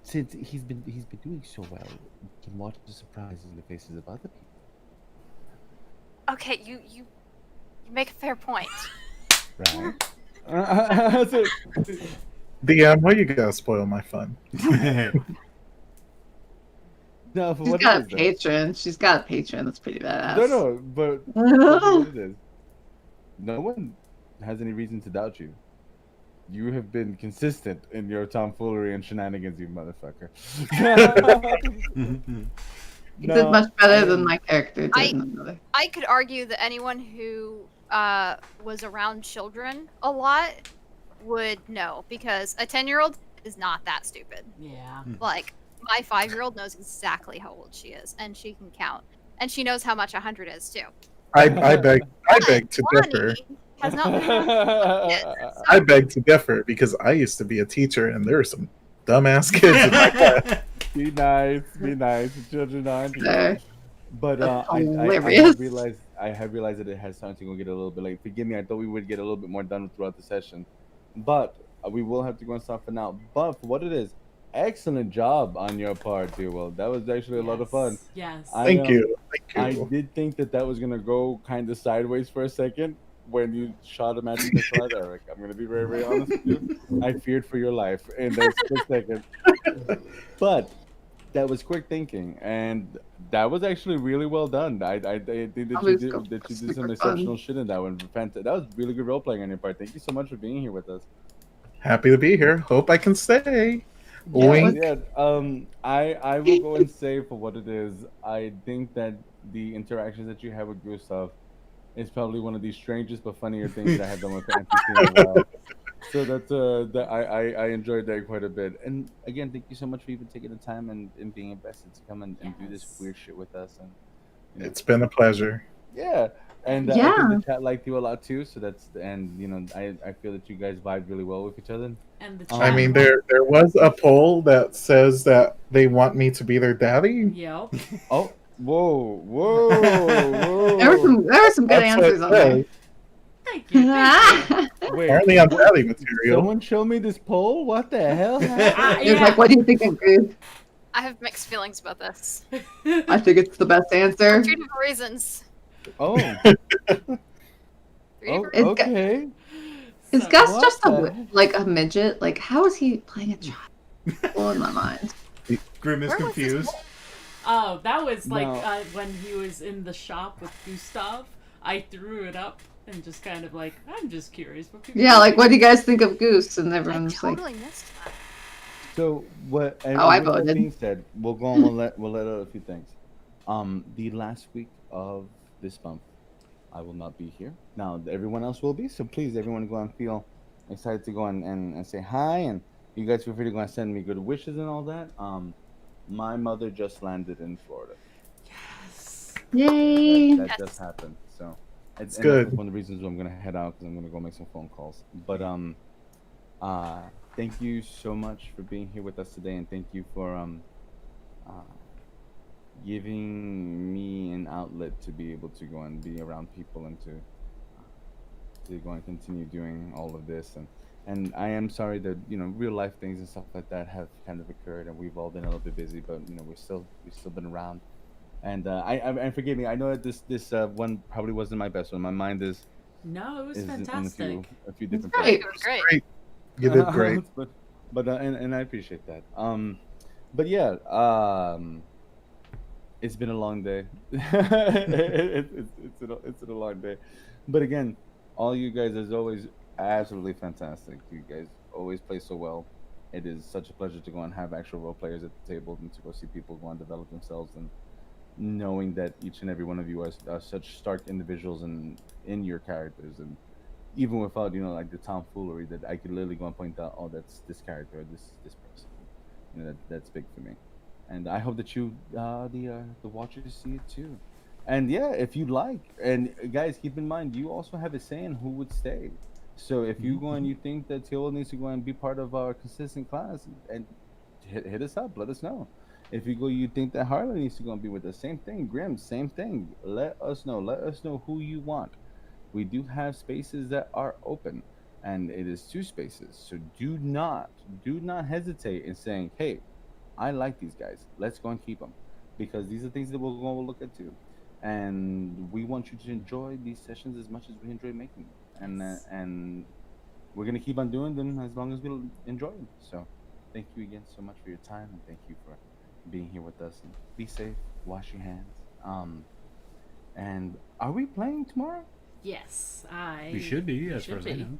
since he's been doing so well, you can watch the surprises in the faces of other people. Okay, you make a fair point. Right? DM, why you gotta spoil my fun? No, for She's what got it a is, though. patron. She's got a patron. That's pretty badass. No, but what it is. No one has any reason to doubt you. You have been consistent in your tomfoolery and shenanigans, you motherfucker. You did much better than am- my character did in another. I could argue that anyone who was around children a lot would know, because a 10-year-old is not that stupid. Yeah. Like, my 5-year-old knows exactly how old she is, and she can count. And she knows how much 100 is, too. I beg to differ. Lonnie has not been around yet, so- I beg to differ because I used to be a teacher and there are some dumbass kids in my class. Be nice. The children aren't. There. But That's I hilarious. have realized that it has started to go get a little bit late. Forgive me, I thought we would get a little bit more done throughout the session. But we will have to go and stop for now. But for what it is, excellent job on your part, dear. Well, that was actually a lot of fun. Yes. Thank you. I Thank you. did think that was gonna go kind of sideways for a second when you shot a magic missile at Eric. I'm gonna be very, very honest with you. I feared for your life in that split second. But that was quick thinking, and that was actually really well done. I think that you did some super exceptional fun. shit in that one. That was really good role playing on your part. Thank you so much for being here with us. Happy to be here. Hope I can stay. Yeah, Wink. yeah. I will go and say for what it is. I think that the interactions that you have with Gustav is probably one of the strangest but funnier things that I have done with the NPC in a while. So that I enjoyed that quite a bit. And again, thank you so much for even taking the time and being invested to come and do this Yes. weird shit with us. And you know, It's been a pleasure. yeah. And I Yeah. think the chat liked you a lot too. So I feel that you guys vibe really well with each other. And the I I chat mean, room- there was a poll that says that they want me to be their daddy. Yep. Oh, whoa. There were some good That's what answers it on there. says. Thank you. Thank you. Wait, Apparently, I'm daddy material. someone show me this poll. What the hell? He was Yeah. like, "What do you think of Goose?" I have mixed feelings about this. I think it's the best answer. For 2 different reasons. Oh, 3 different It's okay. Is So- Gus What just the- a midget? Like, how is he playing a child? Blowing my mind. Grim is Where was this confused. Oh, that was like No. when he was in the shop with Gustav. I threw it up and just kind of like, I'm just curious what people Yeah, like, think. what do you guys think of Goose? And I everyone's like, totally missed that. So what? And Oh, I with that voted. being said, we'll go on. We'll let out a few things. The last week of this month, I will not be here. Now everyone else will be. So please, everyone, go and feel excited to go and say hi, and you guys feel free to go and send me good wishes and all that. My mother just landed in Florida. Yes. "Yay!" That Yes. just happened. So It's and good. That's one of the reasons why I'm gonna head out, because I'm gonna go make some phone calls. But thank you so much for being here with us today, and thank you for giving me an outlet to be able to go and be around people and to go and continue doing all of this. And I am sorry that real life things and stuff like that have kind of occurred, and we've all been a little bit busy, but we've still been around. And and forgive me, I know that this one probably wasn't my best one. My mind is No, it was in fantastic. a few different Great. places. It was great. You did great. but and I appreciate that. But yeah, it's been a long day. It's been a long day. But again, all you guys, as always, absolutely fantastic. You guys always play so well. It is such a pleasure to go and have actual role players at the table and to go see people go and develop themselves, and knowing that each and every one of you are such stark individuals and in your characters, and even without like the tomfoolery, that I could literally go and point out, oh, that's this character, or this person. That's big for me, and I hope that you the watchers see it too. And yeah, if you like, and guys, keep in mind, you also have a say in who would stay. So if you go and you think that Teal needs to go and be part of our consistent class, and hit us up. Let us know. If you go, you think that Harlan needs to go and be with us. Same thing. Grim, same thing. Let us know. Let us know who you want. We do have spaces that are open, and it is 2 spaces. So do not hesitate in saying, "Hey, I like these guys. Let's go and keep them," because these are things that we'll go look at too, and we want you to enjoy these sessions as much as we enjoy making them, and we're gonna keep on doing them as long as we enjoy them. So, thank you again so much for your time, and thank you for being here with us. And be safe. Wash your hands. And are we playing tomorrow? Yes, You should be, we as far should as I be. know.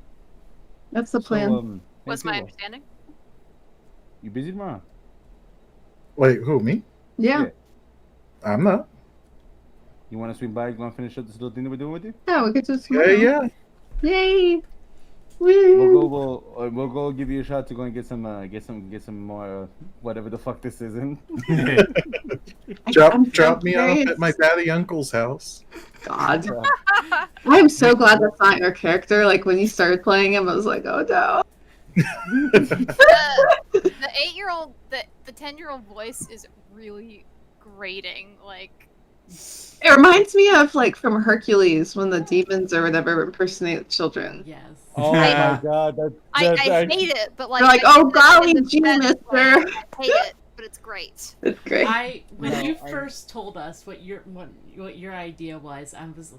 That's the plan. So, Was thank my you. understanding? You busy tomorrow? Wait, who, me? Yeah. I'm not. You want to swing by? You want to finish up this little thing that we're doing with you? Yeah, we could just. Yeah. Yay! Woo! We'll go give you a shot to go and get some more whatever the fuck this is in. Drop me off at my daddy uncle's house. God. I'm so glad that's not your character. Like when you started playing him, I was like, oh no. The 8-year-old, the 10-year-old voice is really grating. Like, It reminds me of like from Hercules when the demons or whatever impersonate children. Yes. Oh I- my god, I hate it, but like, They're like, I oh get that golly in the gee, sense, mister. like, I hate it, but it's great. It's great. When No, you I- first told us what your idea was,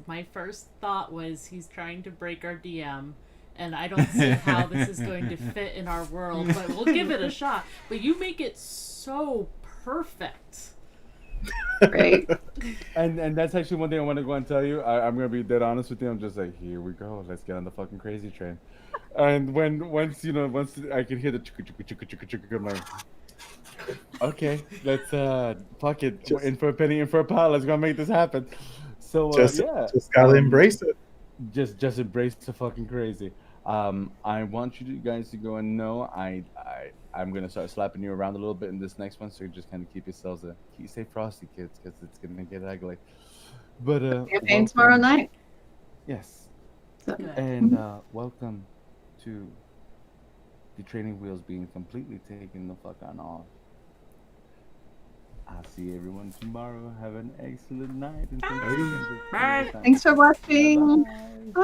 my first thought was he's trying to break our DM, and I don't see how this is going to fit in our world, but we'll give it a shot. But you make it so perfect. Right. And that's actually one thing I want to go and tell you. I'm gonna be dead honest with you. I'm just like, here we go. Let's get on the fucking crazy train. And once I can hear the chugga, I'm like, okay, let's fuck it. Just- In for a penny, in for a pound. Let's go make this happen. So Just gotta embrace it. Just embrace the fucking crazy. I want you guys to go and know I'm gonna start slapping you around a little bit in this next one, so you just kind of keep yourselves stay frosty, kids, because it's gonna get ugly. But Campaign tomorrow night. Yes, So, Good. and welcome to the training wheels being completely taken the fuck on off. I'll see everyone tomorrow. Have an excellent night. And thank you again for Bye. your time. thanks for watching. Bye-bye. Bye.